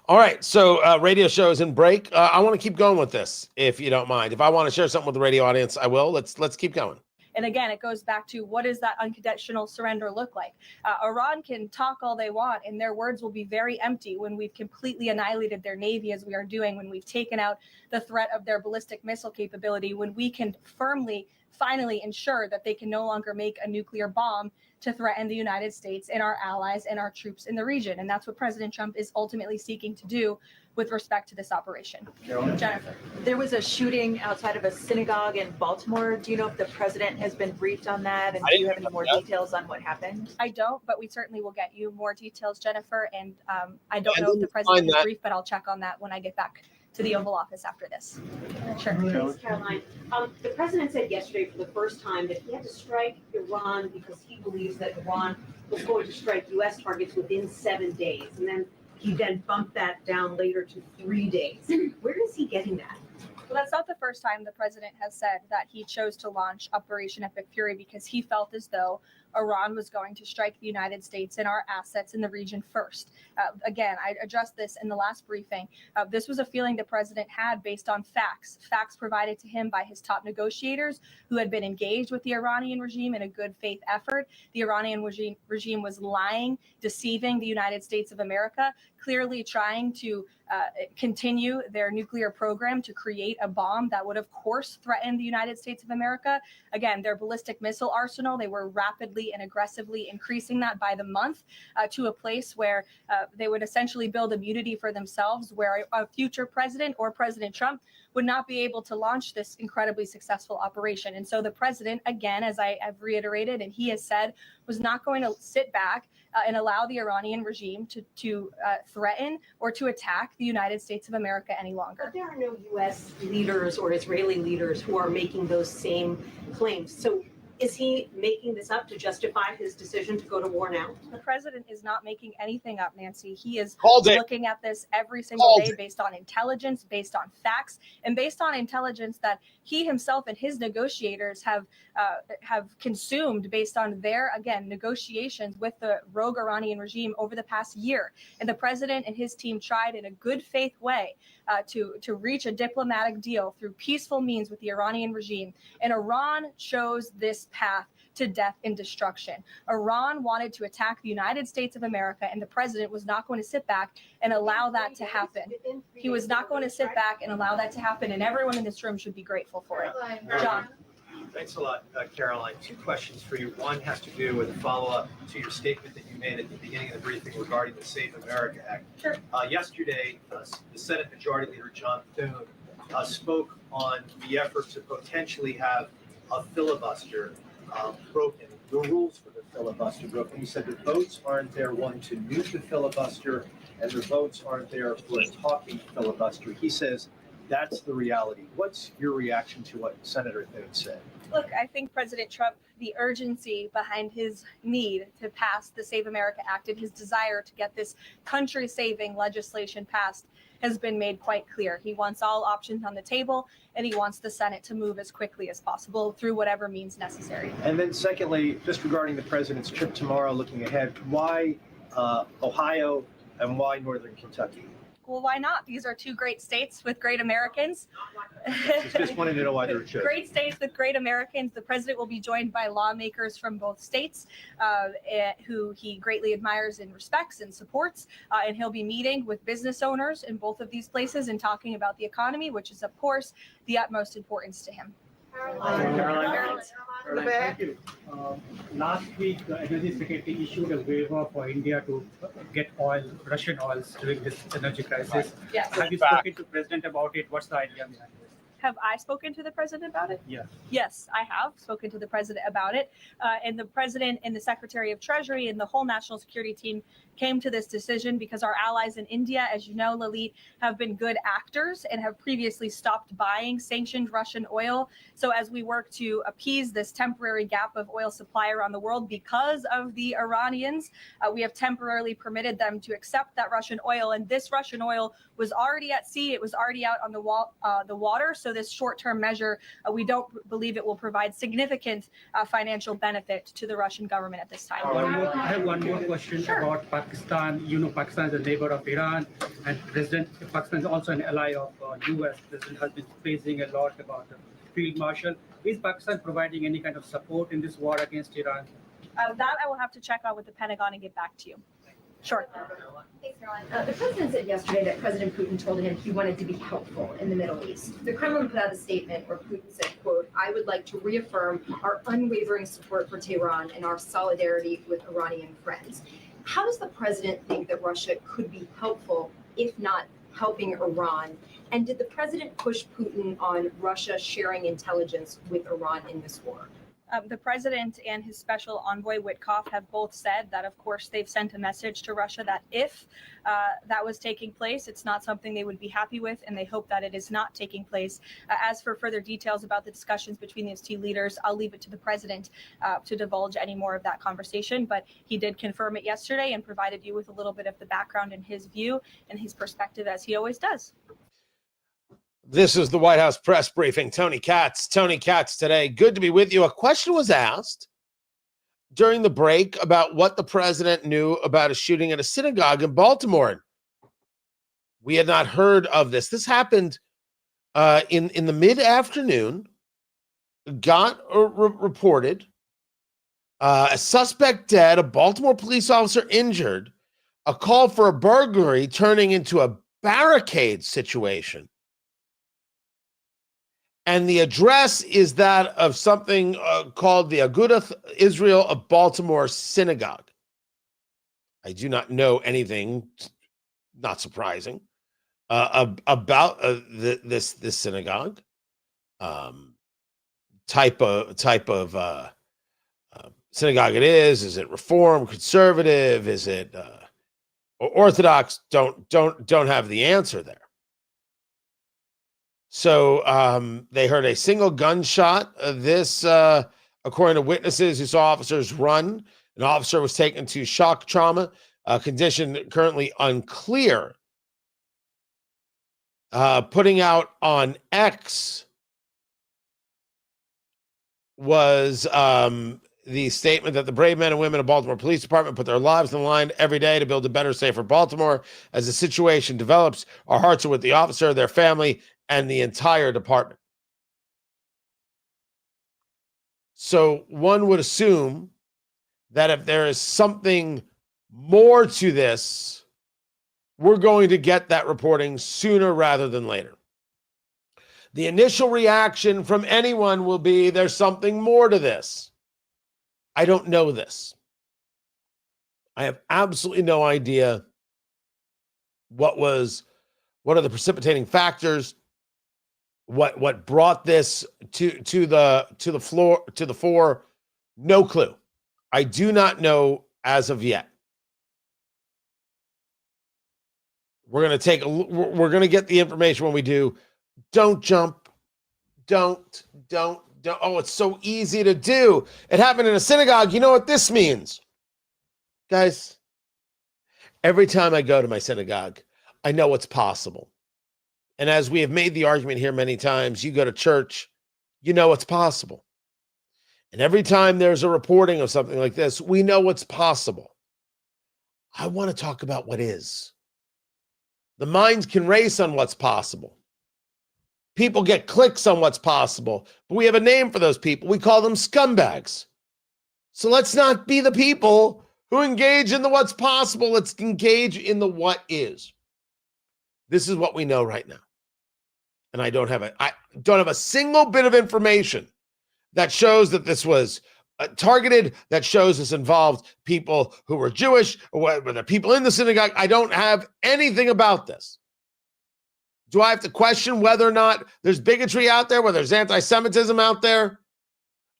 All right, so radio show is in break. I want to keep going with this, if you don't mind. If I want to share something with the radio audience, I will. Let's keep going. And again, it goes back to what does that unconditional surrender look like? Iran can talk all they want, and their words will be very empty when we've completely annihilated their navy, as we are doing, when we've taken out the threat of their ballistic missile capability, when we can finally ensure that they can no longer make a nuclear bomb to threaten the United States and our allies and our troops in the region. And that's what President Trump is ultimately seeking to do with respect to this operation. Jennifer. There was a shooting outside of a synagogue in Baltimore. Do you know if the president has been briefed on that? And do you have any more details on what happened? I don't, but we certainly will get you more details, Jennifer. And I don't know if the president is briefed, but I'll check on that when I get back to the Oval Office after this. Sure. Thanks, Caroline. The president said yesterday for the first time that he had to strike Iran because he believes that Iran was going to strike U.S. targets within 7 days. And then he bumped that down later to 3 days. Where is he getting that? Well, that's not the first time the president has said that he chose to launch Operation Epic Fury because he felt as though Iran was going to strike the United States and our assets in the region first. Again, I addressed this in the last briefing. This was a feeling the president had based on facts provided to him by his top negotiators who had been engaged with the Iranian regime in a good faith effort. The Iranian regime was lying, deceiving the United States of America, clearly trying to continue their nuclear program to create a bomb that would, of course, threaten the United States of America. Again, their ballistic missile arsenal, they were rapidly and aggressively increasing that by the month to a place where they would essentially build immunity for themselves, where a future president or President Trump would not be able to launch this incredibly successful operation. And so the president, again, as I have reiterated, and he has said, was not going to sit back and allow the Iranian regime to threaten or to attack the United States of America any longer. But there are no U.S. leaders or Israeli leaders who are making those same claims. So is he making this up to justify his decision to go to war now? The president is not making anything up, Nancy. He is Called it. looking at this every single day based on intelligence, based on facts, and based on intelligence that he himself and his negotiators have consumed based on their, again, negotiations with the rogue Iranian regime over the past year. And the president and his team tried in a good faith way to reach a diplomatic deal through peaceful means with the Iranian regime. And Iran chose this path to death and destruction. Iran wanted to attack the United States of America, and the president was not going to sit back and allow that to happen. He was not going to sit back and allow that to happen, and everyone in this room should be grateful for it. John. Thanks a lot, Caroline. Two questions for you. One has to do with a follow-up to your statement that you made at the beginning of the briefing regarding the Save America Act. Sure. Yesterday, the Senate Majority Leader John Thune spoke on the effort to potentially have a filibuster broken, the rules for the filibuster broken. He said the votes aren't there, one, to nuke the filibuster, and the votes aren't there for a talking filibuster. He says that's the reality. What's your reaction to what Senator Thune said? Look, I think President Trump, the urgency behind his need to pass the Save America Act and his desire to get this country-saving legislation passed has been made quite clear. He wants all options on the table, and he wants the Senate to move as quickly as possible through whatever means necessary. And then secondly, just regarding the president's trip tomorrow, looking ahead, why Ohio and why Northern Kentucky? Well, why not? These are two great states with great Americans. Just wanted to know why they were chosen. Great states with great Americans. The president will be joined by lawmakers from both states who he greatly admires and respects and supports. And he'll be meeting with business owners in both of these places and talking about the economy, which is, of course, the utmost importance to him. Caroline, thank you. Last week, the Energy Secretary issued a waiver for India to get oil, Russian oils, during this energy crisis. Yes. Have you spoken to the President about it? What's the idea behind this? Have I spoken to the president about it? Yeah. Yes, I have spoken to the president about it. And the president and the Secretary of Treasury and the whole national security team came to this decision because our allies in India, as you know, Lalit, have been good actors and have previously stopped buying sanctioned Russian oil. So as we work to appease this temporary gap of oil supply around the world because of the Iranians, we have temporarily permitted them to accept that Russian oil. And this Russian oil was already at sea. It was already out on the water. So this short-term measure, we don't believe it will provide significant financial benefit to the Russian government at this time. I have one more question about Pakistan. You know, Pakistan is a neighbor of Iran, and Pakistan is also an ally of U.S. President has been praising a lot about the field marshal. Is Pakistan providing any kind of support in this war against Iran? That I will have to check on with the Pentagon and get back to you. Sure. Thanks, Caroline. The president said yesterday that President Putin told him he wanted to be helpful in the Middle East. The Kremlin put out a statement where Putin said, quote, "I would like to reaffirm our unwavering support for Tehran and our solidarity with Iranian friends." How does the president think that Russia could be helpful, if not helping Iran? And did the president push Putin on Russia sharing intelligence with Iran in this war? The president and his special envoy Witkoff have both said that, of course, they've sent a message to Russia that if that was taking place, it's not something they would be happy with, and they hope that it is not taking place. As for further details about the discussions between these two leaders, I'll leave it to the president to divulge any more of that conversation. But he did confirm it yesterday and provided you with a little bit of the background and his view and his perspective, as he always does. This is the White House press briefing. Tony Katz today. Good to be with you. A question was asked during the break about what the president knew about a shooting at a synagogue in Baltimore. We had not heard of this. This happened in the mid-afternoon. Got reported a suspect dead, a Baltimore police officer injured a call for a burglary turning into a barricade situation. And the address is that of something called the Agudath Israel of Baltimore Synagogue. I do not know anything, not surprising, about this synagogue. Type of synagogue it is. Is it Reform, conservative? Is it Orthodox? Don't have the answer there. So they heard a single gunshot. According to witnesses who saw officers run, an officer was taken to shock trauma, condition currently unclear. Putting out on X was the statement that the brave men and women of Baltimore Police Department put their lives on the line every day to build a better, safer Baltimore. As the situation develops, our hearts are with the officer, their family, and the entire department. So one would assume that if there is something more to this, we're going to get that reporting sooner rather than later. The initial reaction from anyone will be, there's something more to this. I don't know this. I have absolutely no idea what are the precipitating factors, what brought this to the fore. No clue. I do not know as of yet. We're going to get the information when we do. Don't jump. Don't. Oh, it's so easy to do. It happened in a synagogue. You know what this means? Guys, every time I go to my synagogue, I know what's possible. And as we have made the argument here many times, you go to church, you know what's possible. And every time there's a reporting of something like this, we know what's possible. I want to talk about what is. The minds can race on what's possible. People get clicks on what's possible, but we have a name for those people. We call them scumbags. So let's not be the people who engage in the what's possible. Let's engage in the what is. This is what we know right now. And I don't have a single bit of information that shows that this was targeted, that shows this involved people who were Jewish, or whether people in the synagogue. I don't have anything about this. Do I have to question whether or not there's bigotry out there, whether there's anti-Semitism out there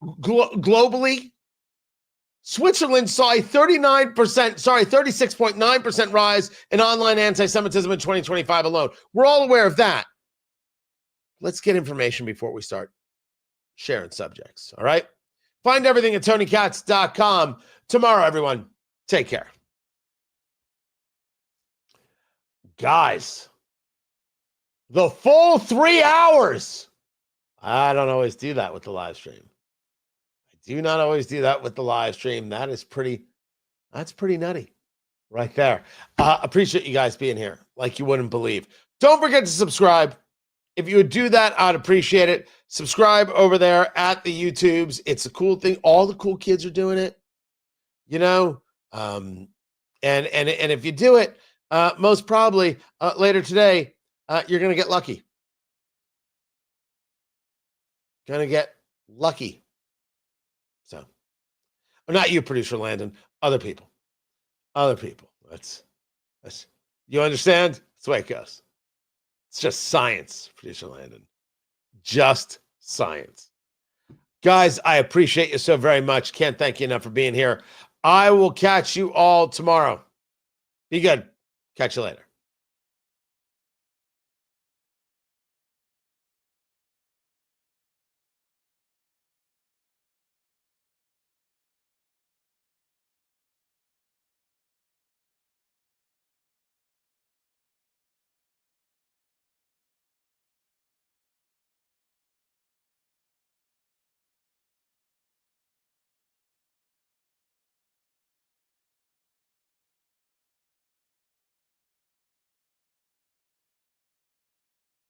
globally? Switzerland saw a 36.9% rise in online anti-Semitism in 2025 alone. We're all aware of that. Let's get information before we start sharing subjects, all right? Find everything at TonyKatz.com. Tomorrow, everyone, take care. Guys, the full 3 hours. I don't always do that with the live stream. I do not always do that with the live stream. That's pretty nutty right there. Appreciate you guys being here like you wouldn't believe. Don't forget to subscribe. If you would do that, I'd appreciate it. Subscribe over there at the YouTubes. It's a cool thing. All the cool kids are doing it, you know. And if you do it, most probably later today, you're going to get lucky. Going to get lucky. So, not you, producer Landon. Other people. That's you understand? That's the way it goes. It's just science, producer Landon. Just science. Guys, I appreciate you so very much. Can't thank you enough for being here. I will catch you all tomorrow. Be good. Catch you later.